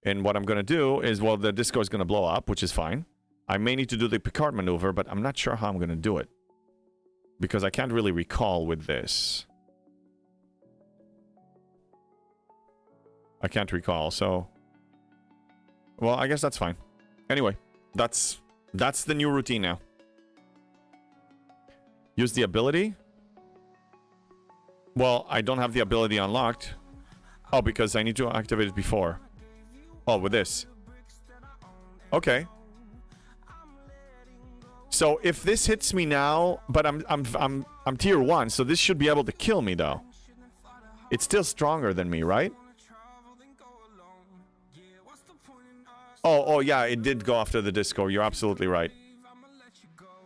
And what I'm going to do is, well, the disco is going to blow up, which is fine. I may need to do the Picard maneuver, but I'm not sure how I'm going to do it. Because I can't really recall with this. I can't recall, so... Well, I guess that's fine. Anyway, that's the new routine now. Use the ability? Well, I don't have the ability unlocked. Oh, because I need to activate it before. Oh, with this. Okay. So if this hits me now, but I'm tier 1, so this should be able to kill me though. It's still stronger than me, right? Oh yeah, it did go after the disco. You're absolutely right.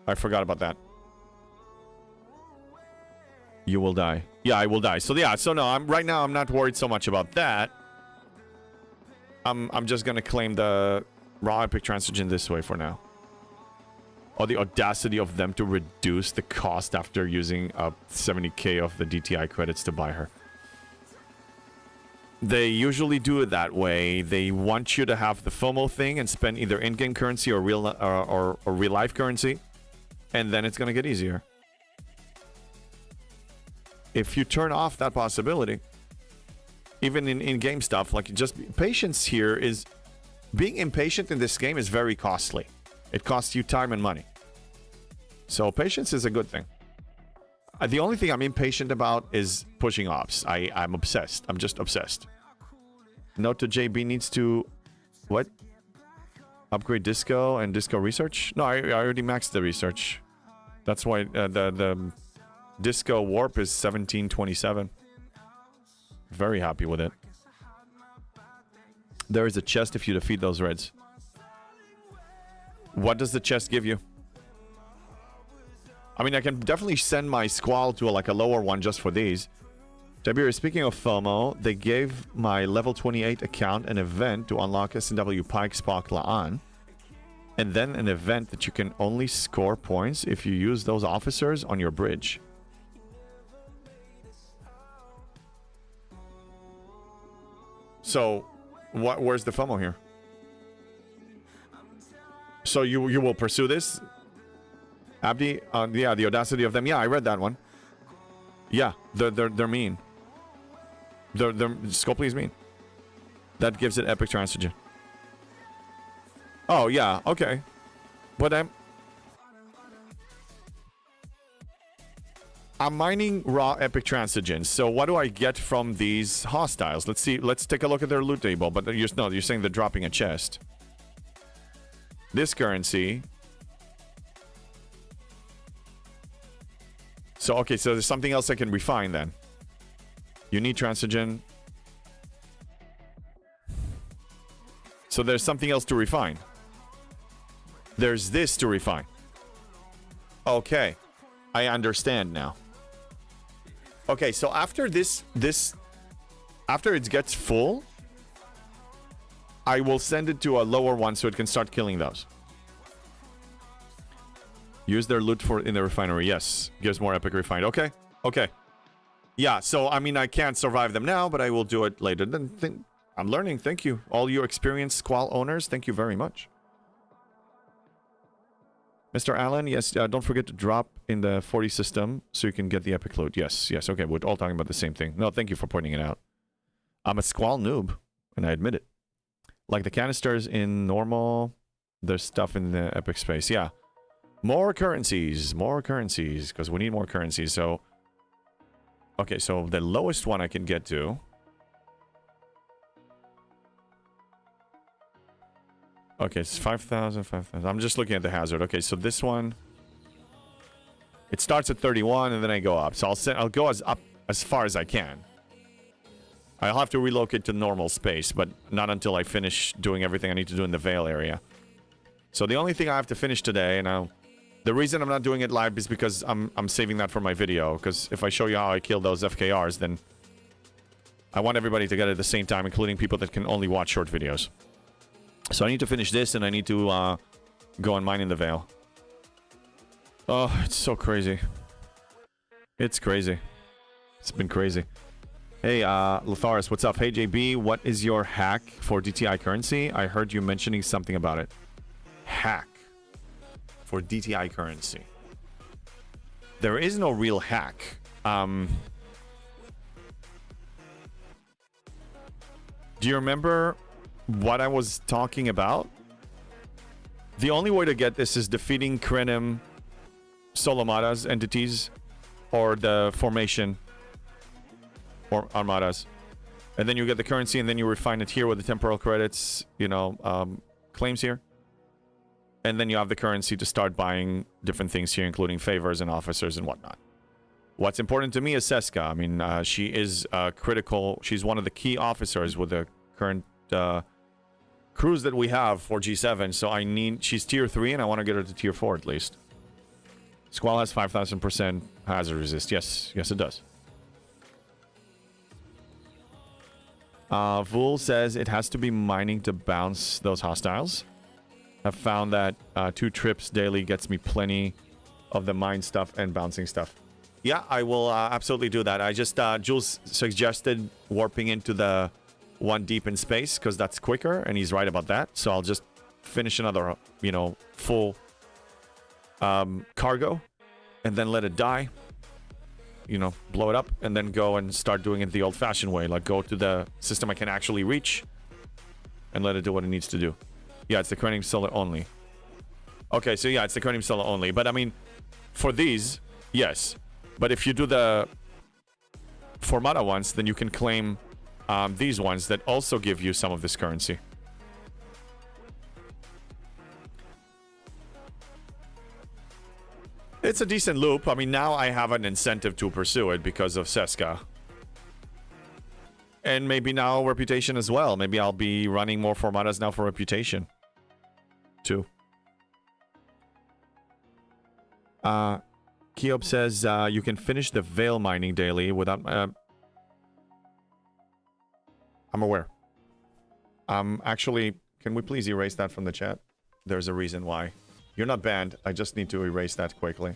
I forgot about that. You will die. Yeah, I will die. So yeah, so no, right now I'm not worried so much about that. I'm just gonna claim the raw epic transigen this way for now. Oh, the audacity of them to reduce the cost after using 70k of the DTI credits to buy her. They usually do it that way. They want you to have the FOMO thing and spend either in-game currency or real life currency, and then it's gonna get easier. If you turn off that possibility, even in game stuff, like just patience here is being impatient in this game is very costly. It costs you time and money. So patience is a good thing. The only thing I'm impatient about is pushing ops. I'm obsessed. I'm just obsessed. Note to JB needs to... What? Upgrade disco and disco research? No, I already maxed the research. That's why the disco warp is 1727. Very happy with it. There is a chest if you defeat those reds. What does the chest give you? I mean, I can definitely send my squall to a lower one just for these. Tiberius, speaking of FOMO, they gave my level 28 account an event to unlock S&W Pike Spock La'an. And then an event that you can only score points if you use those officers on your bridge. So, where's the FOMO here? So you will pursue this? Abdi? Yeah, the audacity of them. Yeah, I read that one. Yeah, they're mean. Scopely is mean. That gives it epic transigen. Oh, yeah, okay. But I'm mining raw epic transigens. So what do I get from these hostiles? Let's see. Let's take a look at their loot table. But you're saying they're dropping a chest. This currency. So, okay, so there's something else I can refine then. You need transigen. So there's something else to refine. There's this to refine. Okay. I understand now. Okay, so after after it gets full, I will send it to a lower one so it can start killing those. Use their loot in the refinery. Yes. Gives more epic refined. Okay. Okay. Yeah, so, I mean, I can't survive them now, but I will do it later. Then I'm learning. Thank you. All you experienced Squall owners, thank you very much. Mr. Allen, yes, don't forget to drop in the 40 system so you can get the epic loot. Yes, yes, okay, we're all talking about the same thing. No, thank you for pointing it out. I'm a Squall noob, and I admit it. Like the canisters in normal, there's stuff in the epic space. Yeah. More currencies, because we need more currencies. So, okay, so the lowest one I can get to. Okay, it's 5,000, 5,000. I'm just looking at the hazard. Okay, so this one, it starts at 31, and then I go up. So I'll go up as far as I can. I'll have to relocate to normal space, but not until I finish doing everything I need to do in the Vale area. So the only thing I have to finish today, and the reason I'm not doing it live is because I'm saving that for my video. Because if I show you how I kill those FKRs, then I want everybody to get it at the same time, including people that can only watch short videos. So I need to finish this, and I need to go and mine in the Vale. Oh, it's so crazy. It's crazy. It's been crazy. Hey, Lotharis, what's up? Hey, JB, what is your hack for DTI currency? I heard you mentioning something about it. Hack for DTI currency. There is no real hack. Do you remember what I was talking about? The only way to get this is defeating Krenim Solomada's entities or the formation or armadas. And then you get the currency, and then you refine it here with the temporal credits, you know, claims here. And then you have the currency to start buying different things here, including favors and officers and whatnot. What's important to me is Seska. I mean, she is critical. She's one of the key officers with the current crews that we have for G7. So she's tier 3, and I want to get her to tier 4 at least. Squall has 5,000% hazard resist. Yes, yes it does. Vul says it has to be mining to bounce those hostiles. I've found that 2 trips daily gets me plenty of the mine stuff and bouncing stuff. Yeah, I will absolutely do that. I just, Jules suggested warping into the one deep in space because that's quicker, and he's right about that. So I'll just finish another, you know, full cargo and then let it die. You know, blow it up and then go and start doing it the old-fashioned way. Like go to the system I can actually reach and let it do what it needs to do. Yeah, it's the Krenim Solar only. Okay, so yeah, it's the Krenim Solar only. But I mean, for these, yes. But if you do the Formata ones, then you can claim these ones that also give you some of this currency. It's a decent loop. I mean, now I have an incentive to pursue it because of Seska. And maybe now reputation as well. Maybe I'll be running more Formatas now for reputation. Too. Keop says you can finish the Vale mining daily without... I'm aware. Actually, can we please erase that from the chat? There's a reason why. You're not banned. I just need to erase that quickly.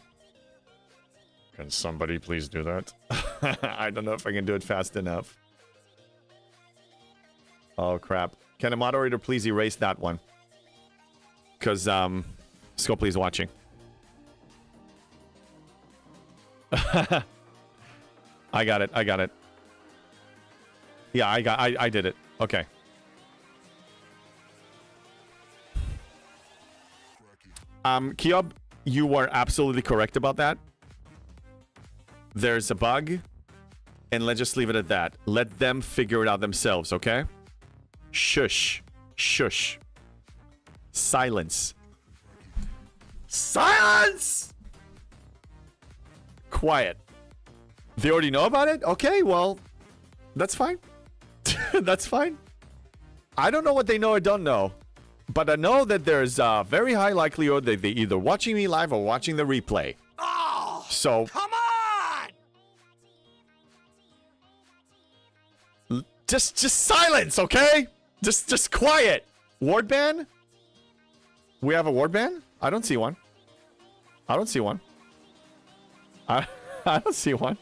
Can somebody please do that? I don't know if I can do it fast enough. Oh, crap. Can a moderator please erase that one? Because, Scopely is watching. I got it. I got it. Yeah, I did it. Okay. Kiob, you were absolutely correct about that. there's a bug, and let's just leave it at that. Let them figure it out themselves, okay? Shush. Shush. Silence. Silence! Quiet. They already know about it? Okay, well, that's fine. That's fine. I don't know what they know or don't know, but I know that there's a very high likelihood that they're either watching me live or watching the replay. Oh, So, come on! just silence, okay? Just quiet. Ward ban? We have a ward ban? I don't see one. I don't see one. I don't see one.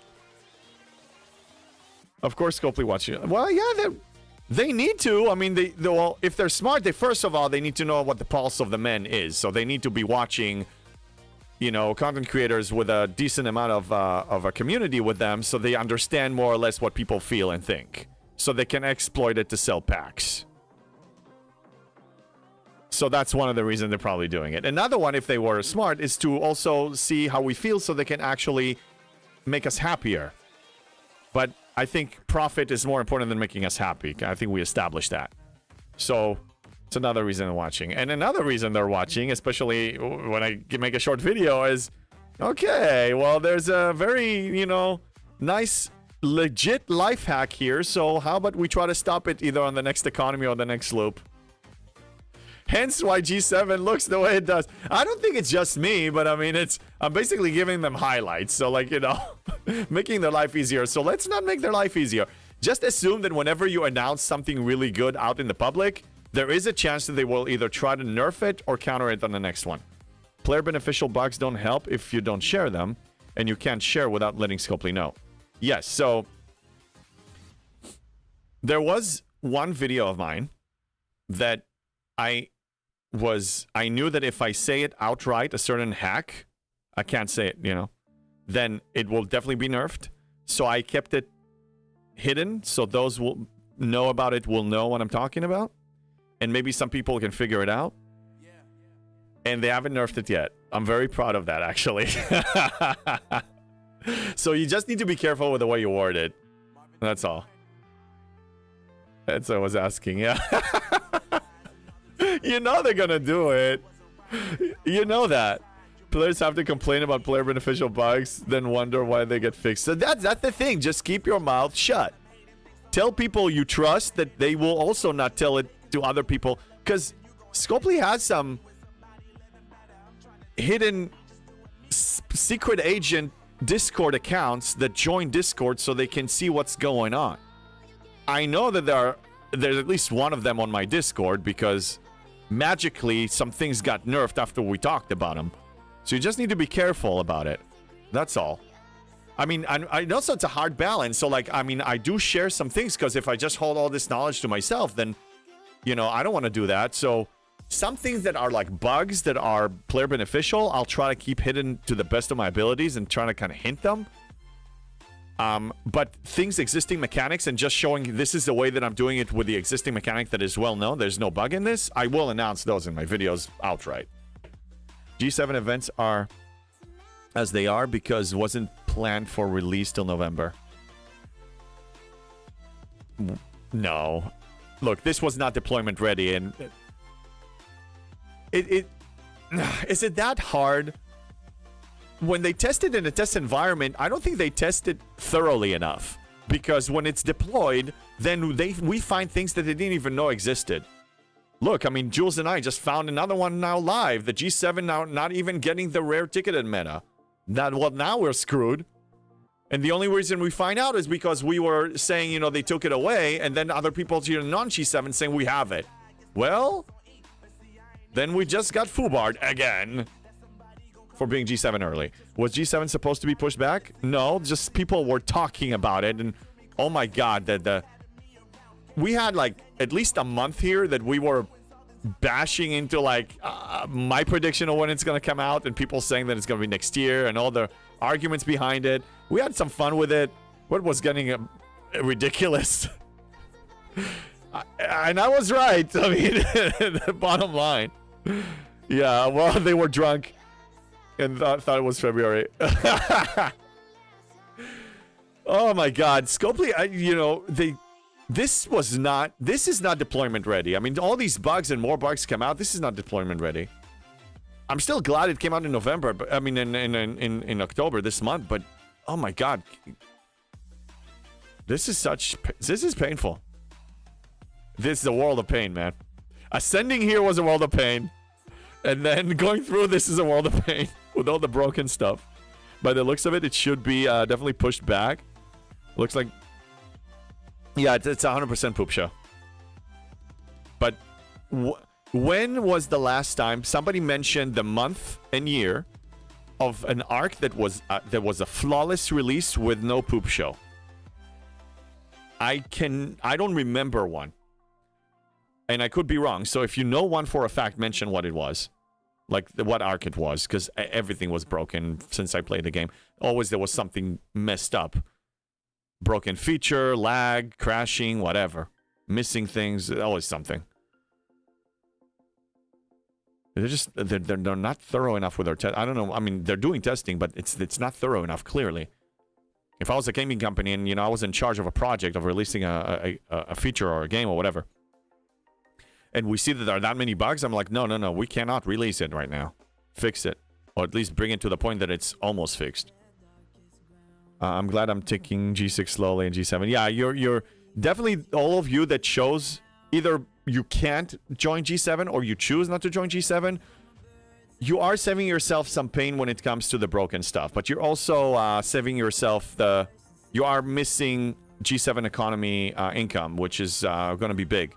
Of course, Scopely watching. Well, yeah, they need to. I mean, well, if they're smart, first of all, they need to know what the pulse of the men is. So they need to be watching, you know, content creators with a decent amount of a community with them, so they understand more or less what people feel and think, so they can exploit it to sell packs. So that's one of the reasons they're probably doing it. Another one, if they were smart, is to also see how we feel so they can actually make us happier. But I think profit is more important than making us happy. I think we established that. So it's another reason they're watching. And another reason they're watching, especially when I make a short video, is, okay, well, there's a very, you know, nice, legit life hack here. So how about we try to stop it either on the next economy or the next loop? Hence why G7 looks the way it does. I don't think it's just me, but I mean, I'm basically giving them highlights. So, like, you know, making their life easier. So let's not make their life easier. Just assume that whenever you announce something really good out in the public, there is a chance that they will either try to nerf it or counter it on the next one. Player beneficial bugs don't help if you don't share them, and you can't share without letting Scopely know. Yes, so there was one video of mine that I knew that if I say it outright, a certain hack, I can't say it, you know, then it will definitely be nerfed. So I kept it hidden, so those will know about it will know what I'm talking about. And maybe some people can figure it out. And they haven't nerfed it yet. I'm very proud of that, actually. So you just need to be careful with the way you word it. That's all. That's what I was asking, yeah. You know they're gonna do it. You know that. Players have to complain about player beneficial bugs, then wonder why they get fixed. So that's the thing. Just keep your mouth shut. Tell people you trust that they will also not tell it to other people. Because Scopely has some hidden secret agent Discord accounts that join Discord so they can see what's going on. I know that there's at least one of them on my Discord because magically some things got nerfed after we talked about them. So you just need to be careful about it. That's all. I mean, I know it's a hard balance. So, like, I mean, I do share some things because if I just hold all this knowledge to myself, then, you know, I don't want to do that. So some things that are like bugs that are player beneficial, I'll try to keep hidden to the best of my abilities and try to kind of hint them. But things, existing mechanics, and just showing this is the way that I'm doing it with the existing mechanic that is well known, there's no bug in this, I will announce those in my videos outright. G7 events are as they are because it wasn't planned for release till November. No. Look, this was not deployment ready, and is it that hard? When they tested in a test environment, I don't think they tested thoroughly enough. Because when it's deployed, then we find things that they didn't even know existed. Look, I mean, Jules and I just found another one now live. The G7 now not even getting the rare ticketed meta. Well, now we're screwed. And the only reason we find out is because we were saying, you know, they took it away, and then other people, you know, non-G7 saying we have it. Well, then we just got foobarred again. For being G7 early. Was G7 supposed to be pushed back? No, just people were talking about it, and oh my god, we had like at least a month here that we were bashing into like my prediction of when it's gonna come out, and people saying that it's gonna be next year, and all the arguments behind it. We had some fun with it. What was getting ridiculous, and I was right. I mean, the bottom line. Yeah, well, they were drunk. And thought it was February. Oh my God, Scopely, this is not deployment ready. I mean, all these bugs and more bugs come out. This is not deployment ready. I'm still glad it came out in November, but I mean in October this month, but oh my God. This is painful. This is a world of pain, man. Ascending here was a world of pain. And then going through this is a world of pain with all the broken stuff. By the looks of it, it should be definitely pushed back. Looks like... Yeah, it's 100% poop show. But when was the last time somebody mentioned the month and year of an arc that was a flawless release with no poop show? I don't remember one. And I could be wrong. So if you know one for a fact, mention what it was. Like what arc it was, because everything was broken since I played the game. Always there was something messed up. Broken feature, lag, crashing, whatever. Missing things, always something. They're not thorough enough with their test. I don't know. I mean, they're doing testing, but it's not thorough enough, clearly. If I was a gaming company and, I was in charge of a project of releasing a feature or a game or whatever, and we see that there are that many bugs, I'm like, no, we cannot release it right now. Fix it. Or at least bring it to the point that it's almost fixed. I'm glad I'm taking G6 slowly and G7. Yeah, you're definitely all of you that chose either you can't join G7 or you choose not to join G7. You are saving yourself some pain when it comes to the broken stuff, but you're also saving yourself you are missing G7 economy income, which is going to be big.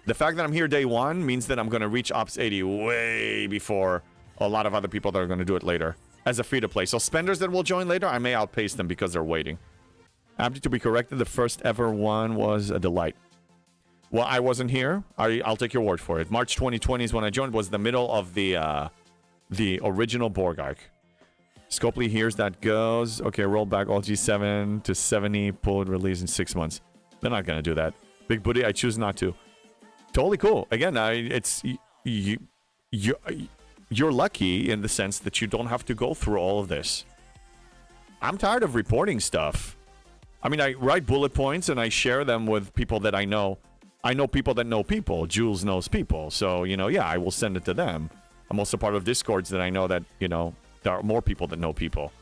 The fact that I'm here day one means that I'm going to reach Ops 80 way before a lot of other people that are going to do it later as a free-to-play. So spenders that will join later, I may outpace them because they're waiting. Happy to be corrected. The first ever one was a delight. Well, I wasn't here. I'll take your word for it. March 2020 is when I joined. Was the middle of the original Borg arc. Scopely, here's that goes. Okay, roll back all G7 to 70. Pull it, release in 6 months. They're not going to do that. Big Booty, I choose not to. Totally cool. Again, you're lucky in the sense that you don't have to go through all of this. I'm tired of reporting stuff. I mean, I write bullet points and I share them with people that I know. I know people that know people. Jules knows people. So, yeah, I will send it to them. I'm also part of Discords that I know that, there are more people that know people.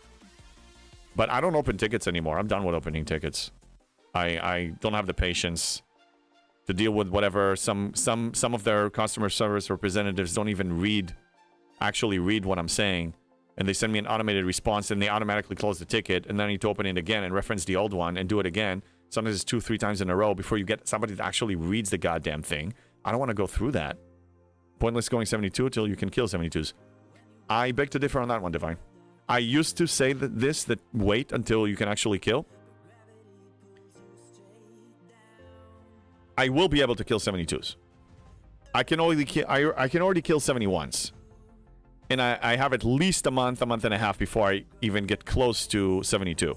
But I don't open tickets anymore. I'm done with opening tickets. I don't have the patience to deal with whatever some of their customer service representatives don't even actually read what I'm saying, and they send me an automated response and they automatically close the ticket, and then I need to open it again and reference the old one and do it again. Sometimes it's 2-3 times in a row before you get somebody that actually reads the goddamn thing. I don't want to go through that. Pointless going 72 till you can kill 72s. I beg to differ on that one, Divine. I used to say that wait until you can actually kill. I will be able to kill 72s. I can already kill 71s. And I have at least a month and a half before I even get close to 72.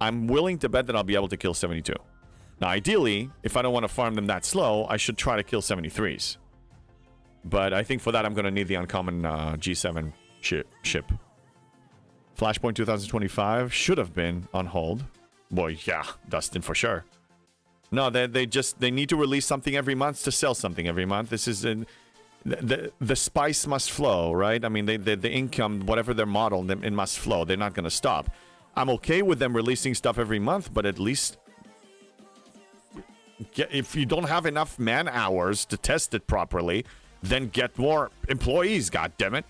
I'm willing to bet that I'll be able to kill 72. Now, ideally, if I don't want to farm them that slow, I should try to kill 73s. But I think for that, I'm going to need the uncommon G7 ship. Flashpoint 2025 should have been on hold. Boy, yeah, Dustin for sure. No, they need to release something every month to sell something every month. This is the spice must flow, right? I mean, the income, whatever their model, it must flow. They're not going to stop. I'm okay with them releasing stuff every month, but at least if you don't have enough man hours to test it properly, then get more employees, goddammit.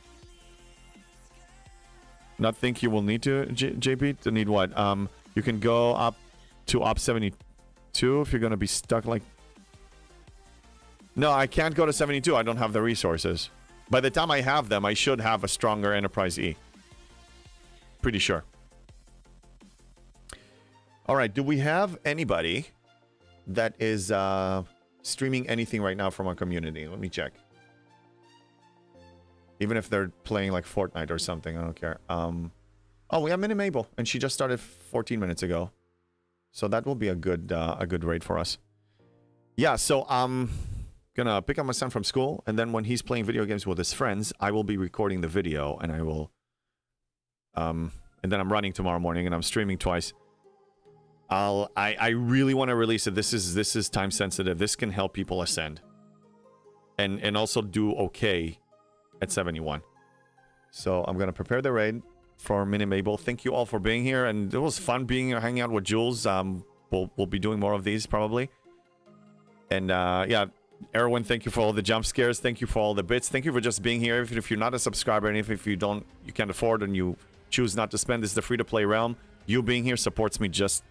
Not think you will need to, JP, to need what? You can go up to Op 72 if you're going to be stuck like... No, I can't go to 72. I don't have the resources. By the time I have them, I should have a stronger Enterprise E. Pretty sure. All right, do we have anybody that is streaming anything right now from our community? Let me check. Even if they're playing like Fortnite or something, I don't care. Oh, we have Minnie Mabel, and she just started 14 minutes ago. So that will be a good raid for us. Yeah, so I'm gonna pick up my son from school, and then when he's playing video games with his friends, I will be recording the video, and I will... and then I'm running tomorrow morning, and I'm streaming twice. I really want to release it. This is time sensitive. This can help people ascend. And also do okay at 71. So I'm gonna prepare the raid for Minimable. Thank you all for being here, and it was fun being here, hanging out with Jules. We'll be doing more of these probably. And yeah, Erwin, thank you for all the jump scares. Thank you for all the bits. Thank you for just being here. Even if you're not a subscriber, and if you can't afford and you choose not to spend, this is the free-to-play realm. You being here supports me just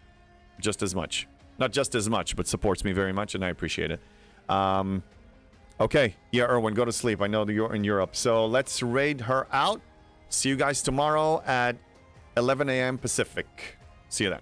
as much. Not just as much, but supports me very much, and I appreciate it. Okay, yeah, Erwin, go to sleep. I know that you're in Europe. So let's raid her out. See you guys tomorrow at 11 a.m. Pacific. See you then.